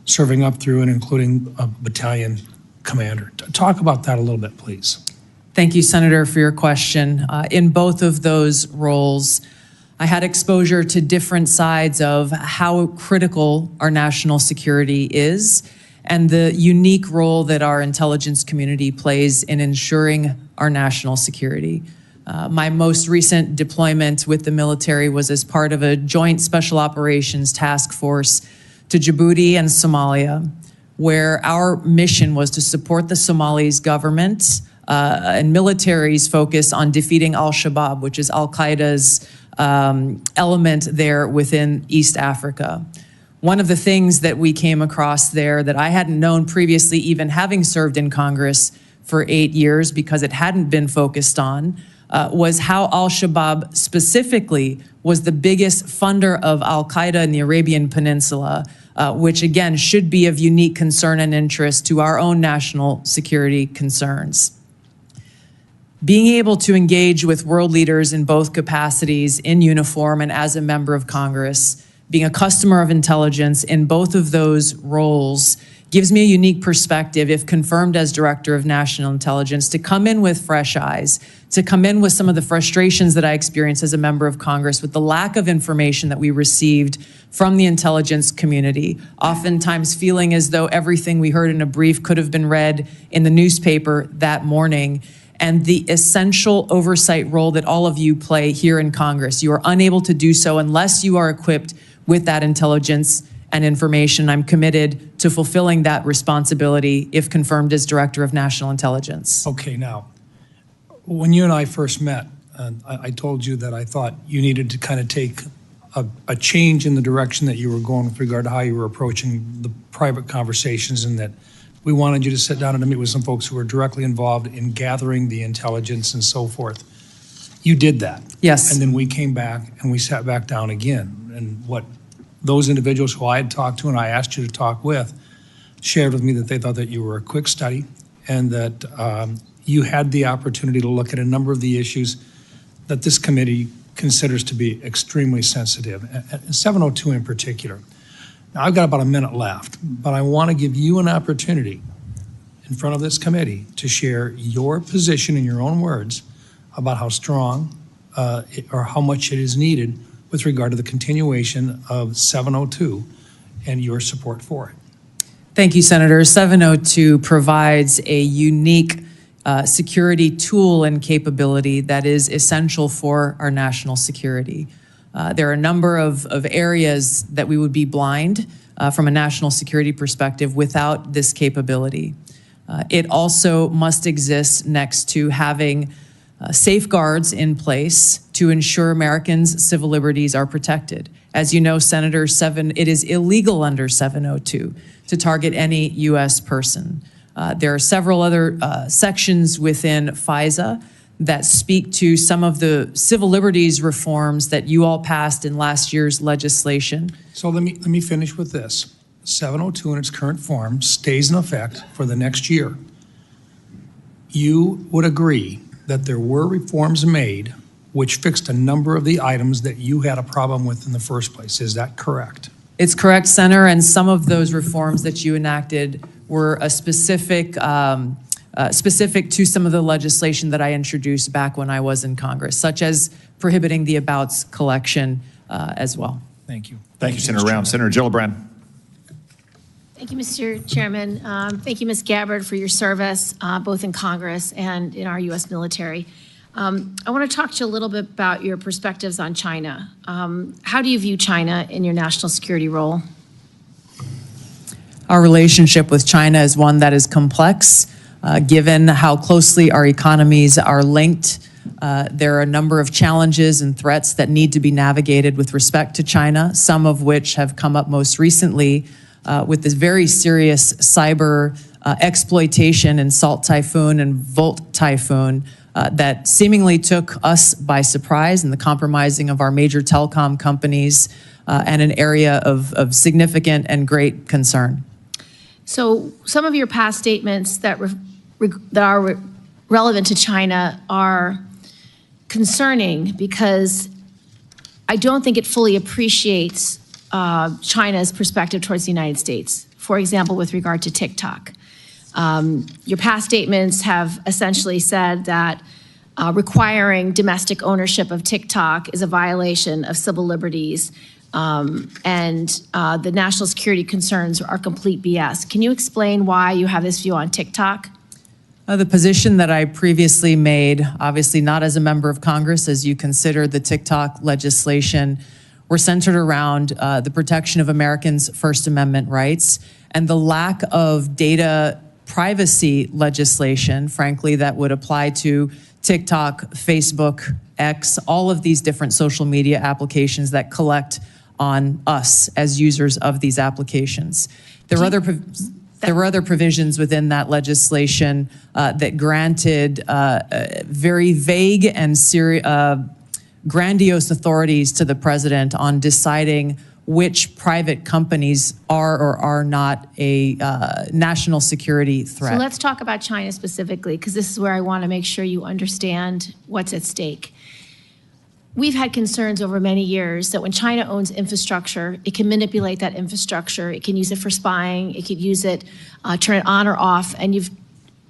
S4: serving up through and including a battalion commander? Talk about that a little bit, please.
S2: Thank you, Senator, for your question. In both of those roles, I had exposure to different sides of how critical our national security is and the unique role that our intelligence community plays in ensuring our national security. My most recent deployment with the military was as part of a joint special operations task force to Djibouti and Somalia, where our mission was to support the Somalis government and military's focus on defeating al-Shabaab, which is al-Qaeda's element there within East Africa. One of the things that we came across there that I hadn't known previously, even having served in Congress for 8 years because it hadn't been focused on, was how al-Shabaab specifically was the biggest funder of al-Qaeda in the Arabian Peninsula, which again should be of unique concern and interest to our own national security concerns. Being able to engage with world leaders in both capacities, in uniform and as a member of Congress, being a customer of intelligence in both of those roles gives me a unique perspective, if confirmed as Director of National Intelligence, to come in with fresh eyes, to come in with some of the frustrations that I experienced as a member of Congress with the lack of information that we received from the intelligence community, oftentimes feeling as though everything we heard in a brief could have been read in the newspaper that morning, and the essential oversight role that all of you play here in Congress. You are unable to do so unless you are equipped with that intelligence and information. I'm committed to fulfilling that responsibility if confirmed as Director of National Intelligence.
S4: Okay, now, when you and I first met, I told you that I thought you needed to kind of take a change in the direction that you were going with regard to how you were approaching the private conversations, and that we wanted you to sit down and to meet with some folks who were directly involved in gathering the intelligence and so forth. You did that.
S2: Yes.
S4: And then we came back and we sat back down again. And what those individuals who I had talked to and I asked you to talk with shared with me that they thought that you were a quick study and that you had the opportunity to look at a number of the issues that this committee considers to be extremely sensitive, and 702 in particular. Now, I've got about a minute left, but I want to give you an opportunity in front of this committee to share your position in your own words about how strong or how much it is needed with regard to the continuation of 702 and your support for it.
S2: Thank you, Senator. 702 provides a unique security tool and capability that is essential for our national security. There are a number of areas that we would be blind from a national security perspective without this capability. It also must exist next to having safeguards in place to ensure Americans' civil liberties are protected. As you know, Senator, it is illegal under 702 to target any U.S. person. There are several other sections within FISA that speak to some of the civil liberties reforms that you all passed in last year's legislation.
S4: So let me finish with this. 702 in its current form stays in effect for the next year. You would agree that there were reforms made which fixed a number of the items that you had a problem with in the first place. Is that correct?
S2: It's correct, Senator, and some of those reforms that you enacted were a specific to some of the legislation that I introduced back when I was in Congress, such as prohibiting the abouts collection as well.
S4: Thank you.
S3: Thank you, Senator Round. Senator Gillibrand.
S6: Thank you, Mr. Chairman. Thank you, Ms. Gabbard, for your service, both in Congress and in our U.S. military. I want to talk to you a little bit about your perspectives on China. How do you view China in your national security role?
S2: Our relationship with China is one that is complex, given how closely our economies are linked There are a number of challenges and threats that need to be navigated with respect to China, some of which have come up most recently with this very serious cyber exploitation in Salt Typhoon and Volt Typhoon that seemingly took us by surprise, and the compromising of our major telecom companies, and an area of significant and great concern.
S6: So some of your past statements that are relevant to China are concerning because I don't think it fully appreciates China's perspective towards the United States. For example, with regard to TikTok. Your past statements have essentially said that requiring domestic ownership of TikTok is a violation of civil liberties, and the national security concerns are complete BS. Can you explain why you have this view on TikTok?
S2: The position that I previously made, obviously not as a member of Congress, as you consider the TikTok legislation, were centered around the protection of Americans' First Amendment rights and the lack of data privacy legislation, frankly, that would apply to TikTok, Facebook, X, all of these different social media applications that collect on us as users of these applications. There were other provisions within that legislation that granted very vague and grandiose authorities to the president on deciding which private companies are or are not a national security threat.
S6: So let's talk about China specifically, because this is where I want to make sure you understand what's at stake. We've had concerns over many years that when China owns infrastructure, it can manipulate that infrastructure. It can use it for spying. It could use it, turn it on or off. And you've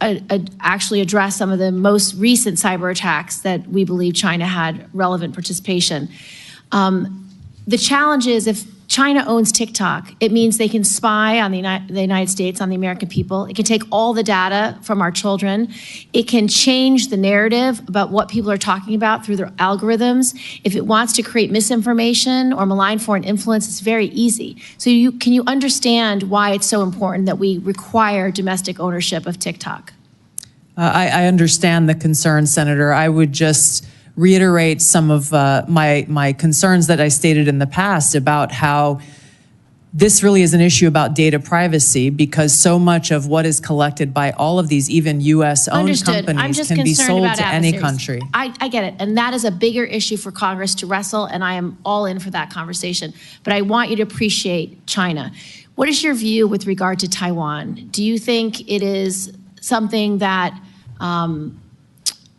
S6: actually addressed some of the most recent cyber attacks that we believe China had relevant participation. The challenge is if China owns TikTok, it means they can spy on the United States, on the American people. It can take all the data from our children. It can change the narrative about what people are talking about through their algorithms. If it wants to create misinformation or malign foreign influence, it's very easy. So can you understand why it's so important that we require domestic ownership of TikTok?
S2: I understand the concern, Senator. I would just reiterate some of my concerns that I stated in the past about how this really is an issue about data privacy, because so much of what is collected by all of these, even U.S.-owned companies, can be sold to any country.
S6: I get it, and that is a bigger issue for Congress to wrestle, and I am all in for that conversation. But I want you to appreciate China. What is your view with regard to Taiwan? Do you think it is something that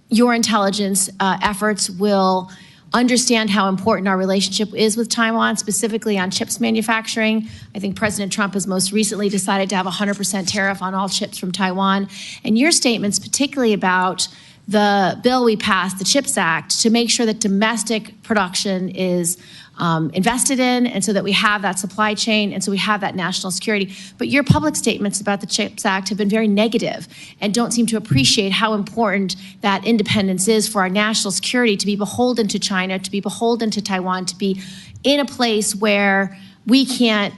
S6: your intelligence efforts will understand how important our relationship is with Taiwan, specifically on chips manufacturing? I think President Trump has most recently decided to have a 100% tariff on all chips from Taiwan. And your statements, particularly about the bill we passed, the CHIPS Act, to make sure that domestic production is invested in, and so that we have that supply chain, and so we have that national security. But your public statements about the CHIPS Act have been very negative and don't seem to appreciate how important that independence is for our national security, to be beholden to China, to be beholden to Taiwan, to be in a place where we can't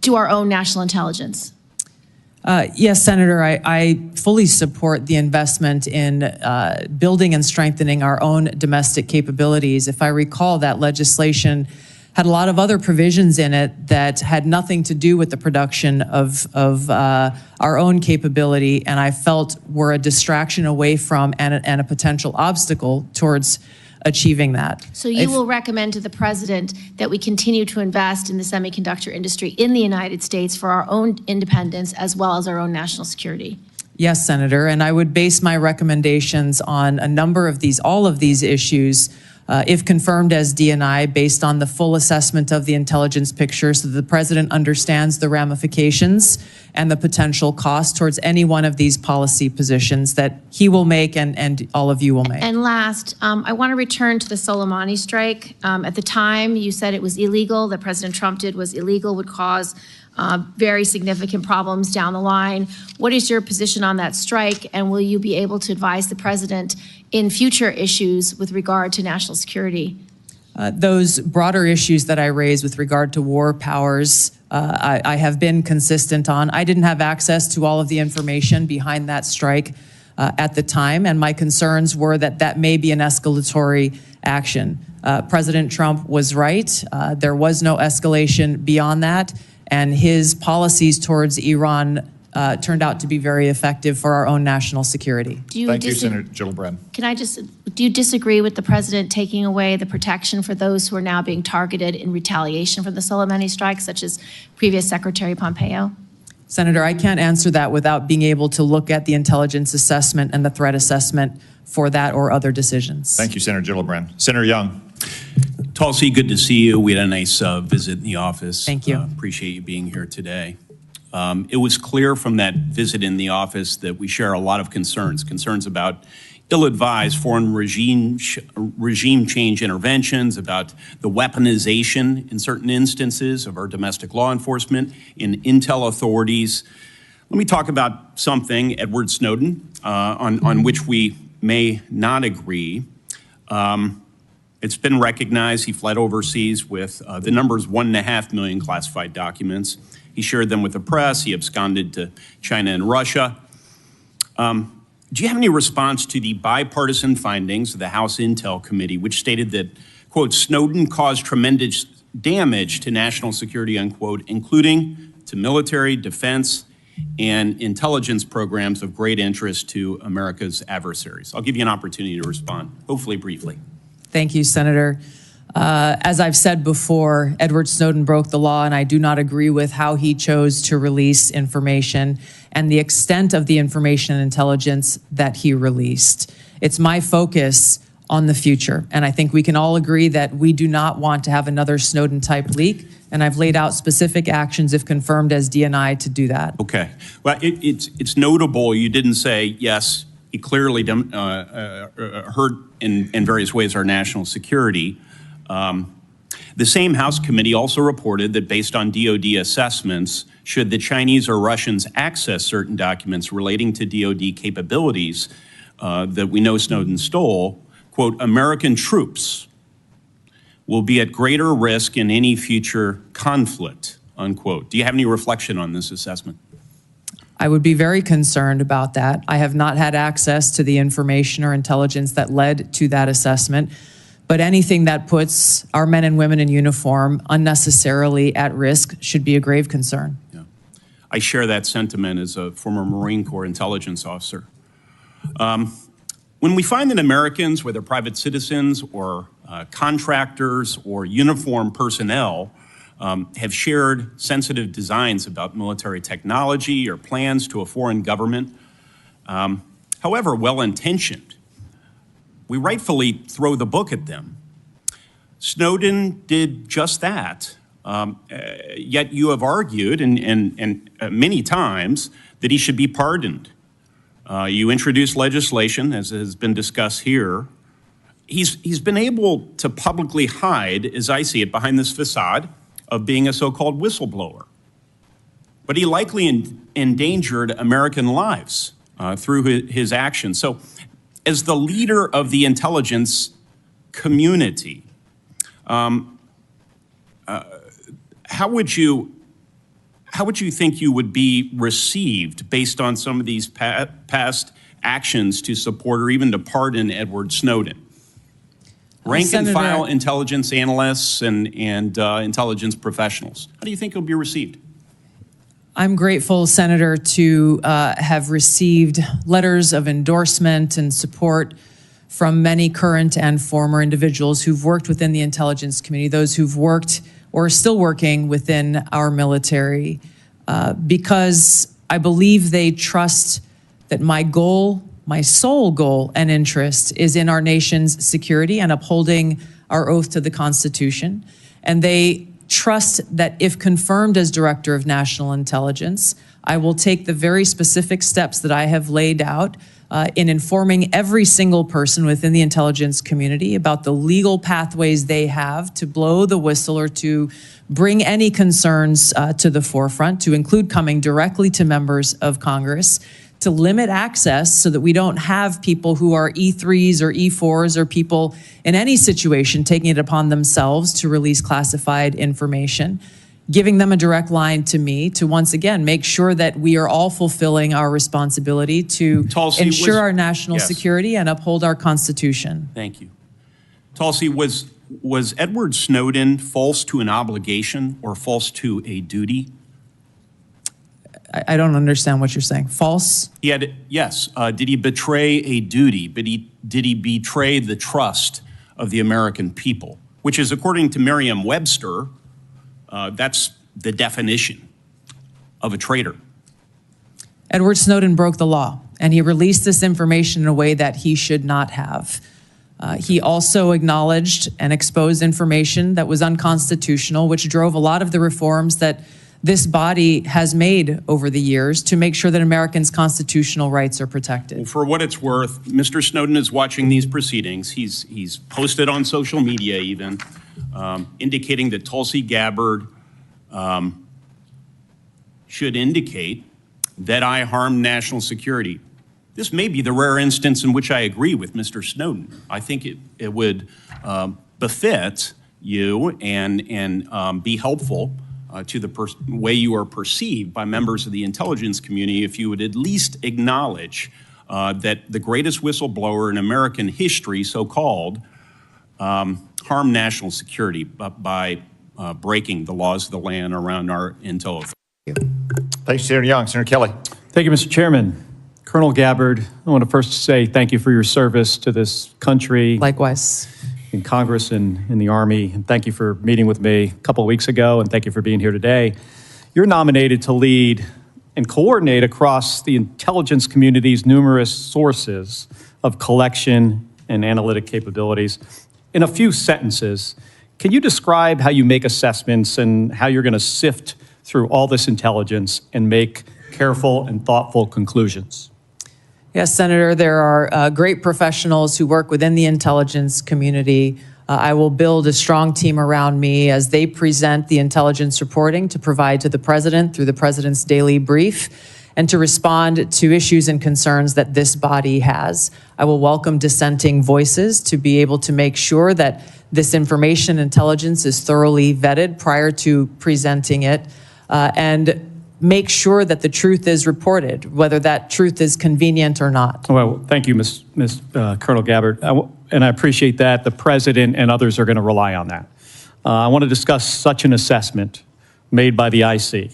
S6: do our own national intelligence.
S2: Yes, Senator, I fully support the investment in building and strengthening our own domestic capabilities. If I recall, that legislation had a lot of other provisions in it that had nothing to do with the production of our own capability, and I felt were a distraction away from and a potential obstacle towards achieving that.
S6: So you will recommend to the president that we continue to invest in the semiconductor industry in the United States for our own independence as well as our own national security?
S2: Yes, Senator, and I would base my recommendations on a number of these, all of these issues, if confirmed as D&I, based on the full assessment of the intelligence picture so that the president understands the ramifications and the potential cost towards any one of these policy positions that he will make and all of you will make.
S6: And last, I want to return to the Soleimani strike. At the time, you said it was illegal, that President Trump did was illegal, would cause very significant problems down the line. What is your position on that strike, and will you be able to advise the president in future issues with regard to national security?
S2: Those broader issues that I raised with regard to war powers, I have been consistent on. I didn't have access to all of the information behind that strike. at the time, and my concerns were that that may be an escalatory action. President Trump was right. There was no escalation beyond that, and his policies towards Iran turned out to be very effective for our own national security.
S3: Thank you, Senator Gillibrand.
S6: Do you disagree with the president taking away the protection for those who are now being targeted in retaliation for the Soleimani strike, such as previous Secretary Pompeo?
S2: Senator, I can't answer that without being able to look at the intelligence assessment and the threat assessment for that or other decisions.
S3: Thank you, Senator Gillibrand. Senator Young.
S17: Tulsi, good to see you. We had a nice visit in the office.
S2: Thank you.
S17: Appreciate you being here today. It was clear from that visit in the office that we share a lot of concerns about ill-advised foreign regime change interventions, about the weaponization in certain instances of our domestic law enforcement and intel authorities. Let me talk about something, Edward Snowden, on which we may not agree. It's been recognized he fled overseas with the numbers 1.5 million classified documents. He shared them with the press. He absconded to China and Russia. Do you have any response to the bipartisan findings of the House Intel Committee, which stated that, quote, Snowden caused tremendous damage to national security, unquote, including to military, defense, and intelligence programs of great interest to America's adversaries? I'll give you an opportunity to respond, hopefully briefly.
S2: Thank you, Senator. As I've said before, Edward Snowden broke the law, and I do not agree with how he chose to release information and the extent of the information and intelligence that he released. It's my focus on the future, and I think we can all agree that we do not want to have another Snowden-type leak, and I've laid out specific actions, if confirmed as DNI, to do that.
S17: Okay. Well, it's notable you didn't say, yes, he clearly hurt in various ways our national security. The same House committee also reported that based on DoD assessments, should the Chinese or Russians access certain documents relating to DoD capabilities that we know Snowden stole, quote, American troops will be at greater risk in any future conflict, unquote. Do you have any reflection on this assessment?
S2: I would be very concerned about that. I have not had access to the information or intelligence that led to that assessment. But anything that puts our men and women in uniform unnecessarily at risk should be a grave concern.
S17: Yeah. I share that sentiment as a former Marine Corps intelligence officer. When we find that Americans, whether private citizens or contractors or uniformed personnel, have shared sensitive designs about military technology or plans to a foreign government, however well-intentioned, we rightfully throw the book at them. Snowden did just that, yet you have argued, and many times, that he should be pardoned. You introduced legislation, as has been discussed here. He's been able to publicly hide, as I see it, behind this facade of being a so-called whistleblower. But he likely endangered American lives through his actions. So, as the leader of the intelligence community, how would you think you would be received based on some of these past actions to support or even to pardon Edward Snowden? Rank and file intelligence analysts and intelligence professionals. How do you think he'll be received?
S2: I'm grateful, Senator, to have received letters of endorsement and support from many current and former individuals who've worked within the intelligence community, those who've worked or are still working within our military, because I believe they trust that my goal, my sole goal and interest is in our nation's security and upholding our oath to the Constitution. And they trust that if confirmed as Director of National Intelligence, I will take the very specific steps that I have laid out in informing every single person within the intelligence community about the legal pathways they have to blow the whistle or to bring any concerns to the forefront, to include coming directly to members of Congress, to limit access so that we don't have people who are E3s or E4s or people in any situation taking it upon themselves to release classified information. giving them a direct line to me to once again make sure that we are all fulfilling our responsibility to
S17: Tulsi,
S2: ensure
S17: was-
S2: our national
S17: yes.
S2: security and uphold our Constitution.
S17: Thank you. Tulsi, was Edward Snowden false to an obligation or false to a duty?
S2: I don't understand what you're saying. False?
S17: Yes. Did he betray a duty? Did he betray the trust of the American people? Which is, according to Merriam-Webster, that's the definition of a traitor.
S2: Edward Snowden broke the law, and he released this information in a way that he should not have. He also acknowledged and exposed information that was unconstitutional, which drove a lot of the reforms that this body has made over the years to make sure that Americans' constitutional rights are protected.
S17: Well, for what it's worth, Mr. Snowden is watching these proceedings. He's posted on social media even, indicating that Tulsi Gabbard should indicate that I harmed national security. This may be the rare instance in which I agree with Mr. Snowden. I think it would befit you and be helpful to the way you are perceived by members of the intelligence community if you would at least acknowledge that the greatest whistleblower in American history, so-called, harmed national security by breaking the laws of the land around our intel authority.
S3: Thanks, Senator Young. Senator Kelly.
S7: Thank you, Mr. Chairman. Colonel Gabbard, I want to first say thank you for your service to this country.
S2: Likewise.
S7: In Congress and in the Army. And thank you for meeting with me a couple of weeks ago, and thank you for being here today. You're nominated to lead and coordinate across the intelligence community's numerous sources of collection and analytic capabilities. In a few sentences, can you describe how you make assessments and how you're going to sift through all this intelligence and make careful and thoughtful conclusions?
S2: Yes, Senator, there are great professionals who work within the intelligence community. I will build a strong team around me as they present the intelligence reporting to provide to the President through the President's daily brief and to respond to issues and concerns that this body has. I will welcome dissenting voices to be able to make sure that this information intelligence is thoroughly vetted prior to presenting it, and make sure that the truth is reported, whether that truth is convenient or not.
S7: Well, thank you, Colonel Gabbard. And I appreciate that. The President and others are going to rely on that. I want to discuss such an assessment made by the IC.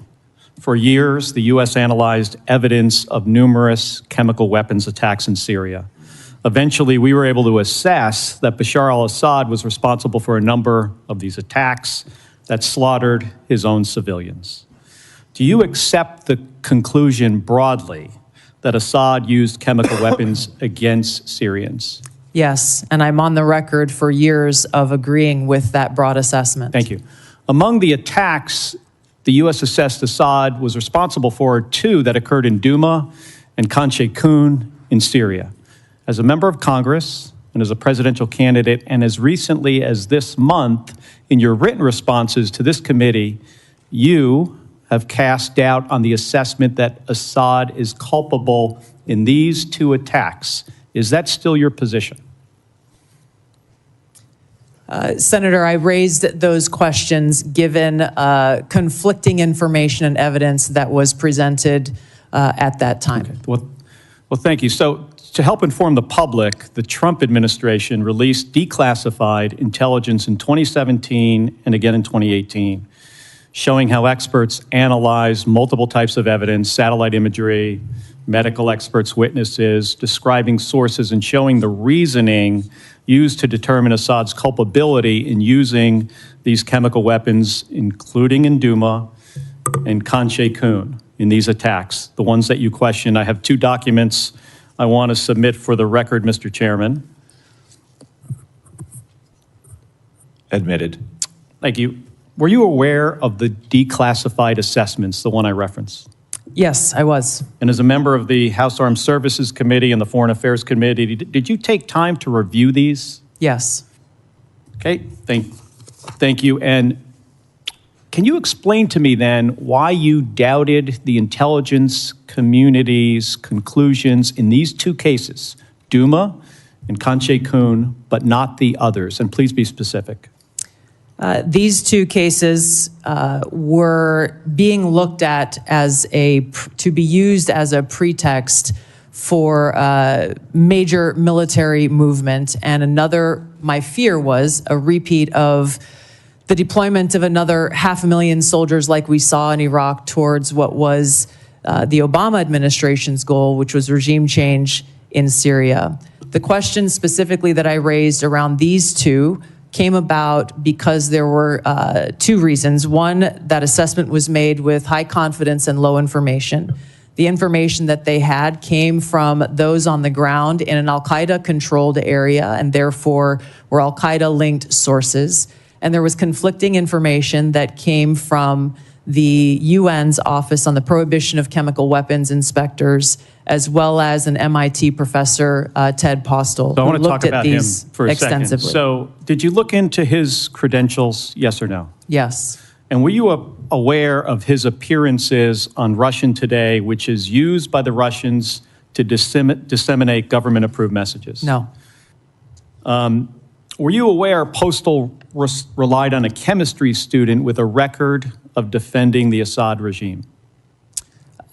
S7: For years, the U.S. analyzed evidence of numerous chemical weapons attacks in Syria. Eventually, we were able to assess that Bashar al-Assad was responsible for a number of these attacks that slaughtered his own civilians. Do you accept the conclusion broadly that Assad used chemical weapons against Syrians?
S2: Yes, and I'm on the record for years of agreeing with that broad assessment.
S7: Thank you. Among the attacks the U.S. assessed Assad was responsible for 2 that occurred in Douma and Khan Sheikhoun in Syria. As a member of Congress and as a presidential candidate, and as recently as this month, in your written responses to this committee, you have cast doubt on the assessment that Assad is culpable in these 2 attacks. Is that still your position?
S2: Senator, I raised those questions given conflicting information and evidence that was presented at that time.
S7: Okay. Well, thank you. So to help inform the public, the Trump administration released declassified intelligence in 2017 and again in 2018. Showing how experts analyzed multiple types of evidence, satellite imagery, medical experts' witnesses, describing sources and showing the reasoning used to determine Assad's culpability in using these chemical weapons, including in Douma and Khan Sheikhoun in these attacks, the ones that you questioned. I have 2 documents I want to submit for the record, Mr. Chairman.
S3: Admitted.
S7: Thank you. Were you aware of the declassified assessments, the one I referenced?
S2: Yes, I was.
S7: And as a member of the House Armed Services Committee and the Foreign Affairs Committee, did you take time to review these?
S2: Yes.
S7: Okay, thank you. And can you explain to me then why you doubted the intelligence community's conclusions in these 2 cases, Douma and Khan Sheikhoun, but not the others? And please be specific.
S2: These two cases were being looked at as to be used as a pretext for major military movement, and my fear was a repeat of the deployment of another 500,000 soldiers like we saw in Iraq towards what was the Obama administration's goal, which was regime change in Syria. The question specifically that I raised around these two came about because there were two reasons. One, that assessment was made with high confidence and low information. The information that they had came from those on the ground in an al-Qaeda-controlled area, and therefore were al-Qaeda-linked sources. And there was conflicting information that came from the UN's Office on the Prohibition of Chemical Weapons inspectors, as well as an MIT professor, Ted Postel,
S7: So I want
S2: who
S7: to
S2: looked
S7: talk
S2: at
S7: about him
S2: these
S7: for a
S2: extensively.
S7: second. So did you look into his credentials, yes or no?
S2: Yes.
S7: And were you aware of his appearances on Russian Today, which is used by the Russians to disseminate government-approved messages?
S2: No.
S7: Were you aware Postal relied on a chemistry student with a record of defending the Assad regime?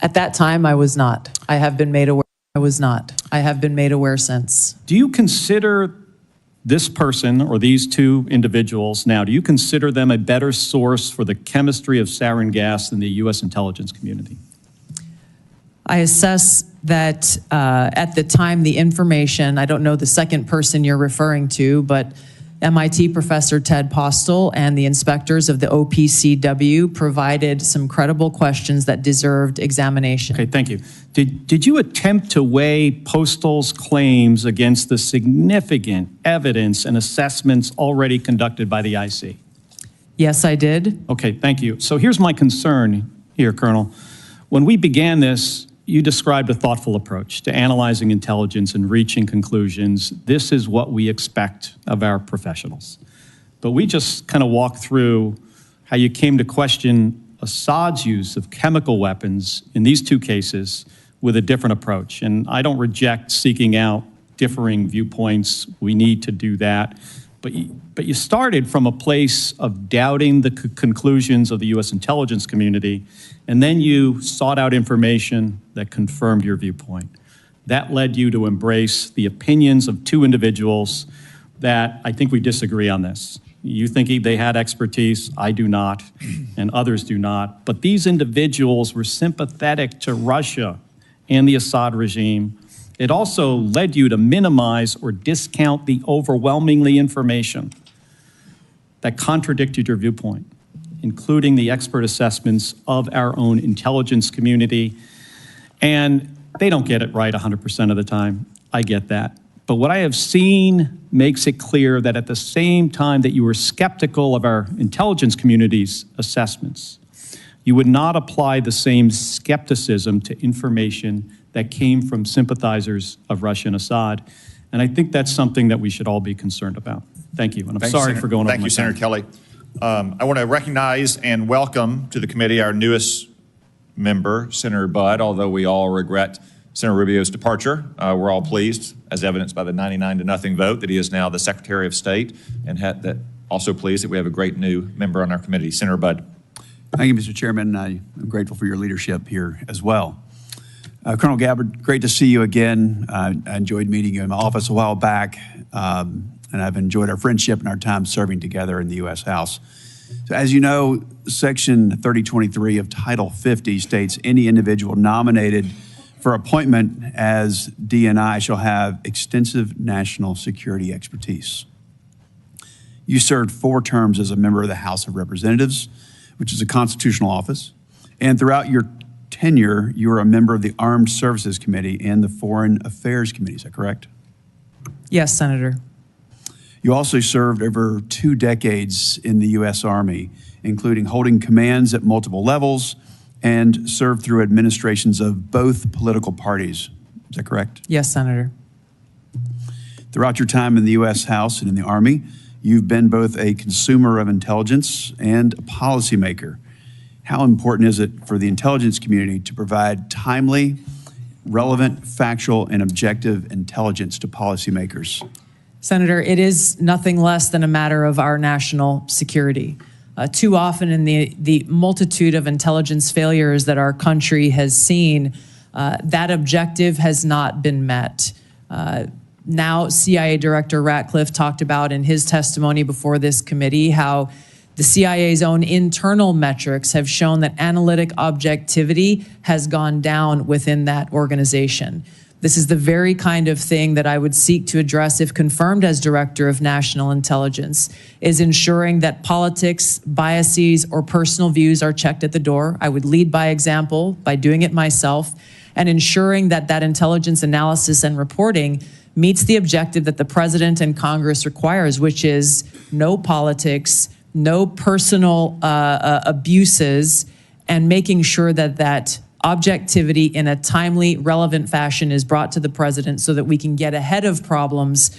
S2: At that time, I was not. I have been made aware. I was not. I have been made aware since.
S7: Do you consider this person or these two individuals now, do you consider them a better source for the chemistry of sarin gas than the U.S. intelligence community?
S2: I assess that at the time, the information, I don't know the second person you're referring to, but MIT professor Ted Postel and the inspectors of the OPCW provided some credible questions that deserved examination.
S7: Okay, thank you. Did you attempt to weigh Postal's claims against the significant evidence and assessments already conducted by the IC?
S2: Yes, I did.
S7: Okay, thank you. So here's my concern here, Colonel. When we began this, you described a thoughtful approach to analyzing intelligence and reaching conclusions. This is what we expect of our professionals. But we just kind of walked through how you came to question Assad's use of chemical weapons in these two cases with a different approach. And I don't reject seeking out differing viewpoints. We need to do that. But you started from a place of doubting the conclusions of the U.S. intelligence community, and then you sought out information that confirmed your viewpoint. That led you to embrace the opinions of two individuals that I think we disagree on this. You think they had expertise, I do not, and others do not. But these individuals were sympathetic to Russia and the Assad regime. It also led you to minimize or discount the overwhelmingly information that contradicted your viewpoint, including the expert assessments of our own intelligence community. And they don't get it right 100% of the time. I get that. But what I have seen makes it clear that at the same time that you were skeptical of our intelligence community's assessments, you would not apply the same skepticism to information that came from sympathizers of Russia and Assad. And I think that's something that we should all be concerned about. Thank you, and I'm sorry for going over my time.
S3: Thank you, Senator Kelly. I want to recognize and welcome to the committee our newest member, Senator Budd, although we all regret Senator Rubio's departure. We're all pleased, as evidenced by the 99-0 vote, that he is now the Secretary of State, and also pleased that we have a great new member on our committee. Senator Budd.
S18: Thank you, Mr. Chairman. I'm grateful for your leadership here as well. Colonel Gabbard, great to see you again. I enjoyed meeting you in my office a while back, and I've enjoyed our friendship and our time serving together in the U.S. House. So as you know, Section 3023 of Title 50 states any individual nominated for appointment as DNI shall have extensive national security expertise. You served 4 terms as a member of the House of Representatives, which is a constitutional office, and throughout your tenure, you were a member of the Armed Services Committee and the Foreign Affairs Committee. Is that correct?
S2: Yes, Senator.
S18: You also served over 2 decades in the U.S. Army, including holding commands at multiple levels and served through administrations of both political parties. Is that correct?
S2: Yes, Senator.
S18: Throughout your time in the U.S. House and in the Army, you've been both a consumer of intelligence and a policymaker. How important is it for the intelligence community to provide timely, relevant, factual, and objective intelligence to policymakers?
S2: Senator, it is nothing less than a matter of our national security. Too often in the multitude of intelligence failures that our country has seen, that objective has not been met. Now, CIA Director Ratcliffe talked about in his testimony before this committee how the CIA's own internal metrics have shown that analytic objectivity has gone down within that organization. This is the very kind of thing that I would seek to address if confirmed as Director of National Intelligence, is ensuring that politics, biases, or personal views are checked at the door. I would lead by example by doing it myself, and ensuring that that intelligence analysis and reporting meets the objective that the President and Congress requires, which is no politics, no personal abuses, and making sure that that objectivity in a timely, relevant fashion is brought to the President so that we can get ahead of problems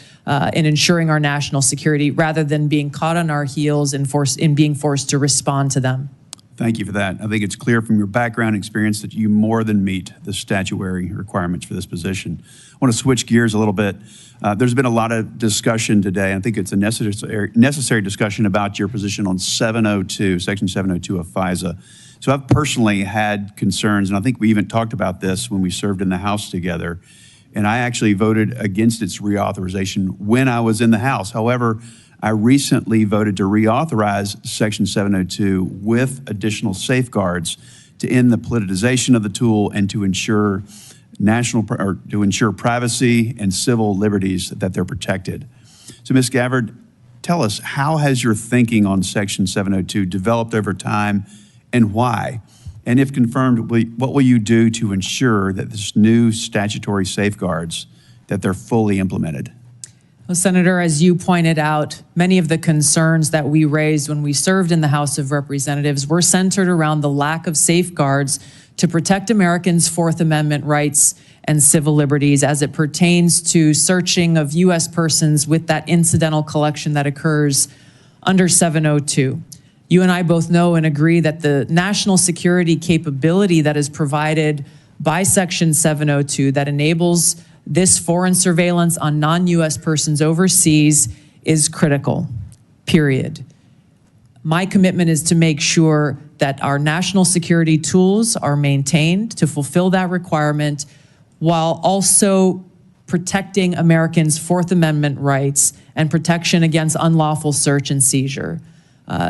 S2: in ensuring our national security rather than being caught on our heels and being forced to respond to them.
S18: Thank you for that. I think it's clear from your background and experience that you more than meet the statutory requirements for this position. I want to switch gears a little bit. There's been a lot of discussion today, and I think it's a necessary discussion about your position on 702, Section 702 of FISA. So I've personally had concerns, and I think we even talked about this when we served in the House together, and I actually voted against its reauthorization when I was in the House. However, I recently voted to reauthorize Section 702 with additional safeguards to end the politicization of the tool and to ensure privacy and civil liberties that they're protected. So, Ms. Gabbard, tell us, how has your thinking on Section 702 developed over time, and why? And if confirmed, what will you do to ensure that this new statutory safeguards, that they're fully implemented?
S2: Well, Senator, as you pointed out, many of the concerns that we raised when we served in the House of Representatives were centered around the lack of safeguards to protect Americans' Fourth Amendment rights and civil liberties as it pertains to searching of U.S. persons with that incidental collection that occurs under 702. You and I both know and agree that the national security capability that is provided by Section 702 that enables this foreign surveillance on non-U.S. persons overseas is critical, period. My commitment is to make sure that our national security tools are maintained to fulfill that requirement while also protecting Americans' Fourth Amendment rights and protection against unlawful search and seizure.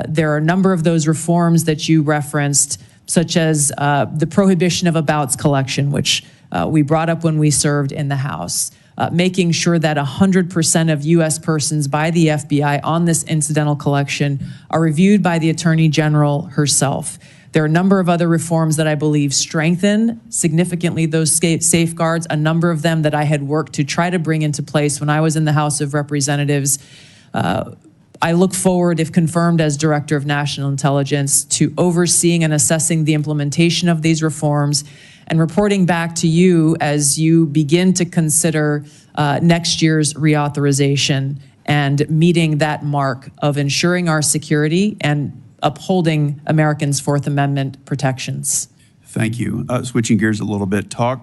S2: There are a number of those reforms that you referenced, such as the prohibition of abouts collection, which we brought up when we served in the House, making sure that 100% of U.S. persons by the FBI on this incidental collection are reviewed by the Attorney General herself. There are a number of other reforms that I believe strengthen significantly those safeguards, a number of them that I had worked to try to bring into place when I was in the House of Representatives. I look forward, if confirmed as Director of National Intelligence, to overseeing and assessing the implementation of these reforms and reporting back to you as you begin to consider next year's reauthorization and meeting that mark of ensuring our security and upholding Americans' Fourth Amendment protections.
S18: Thank you. Switching gears a little bit, talk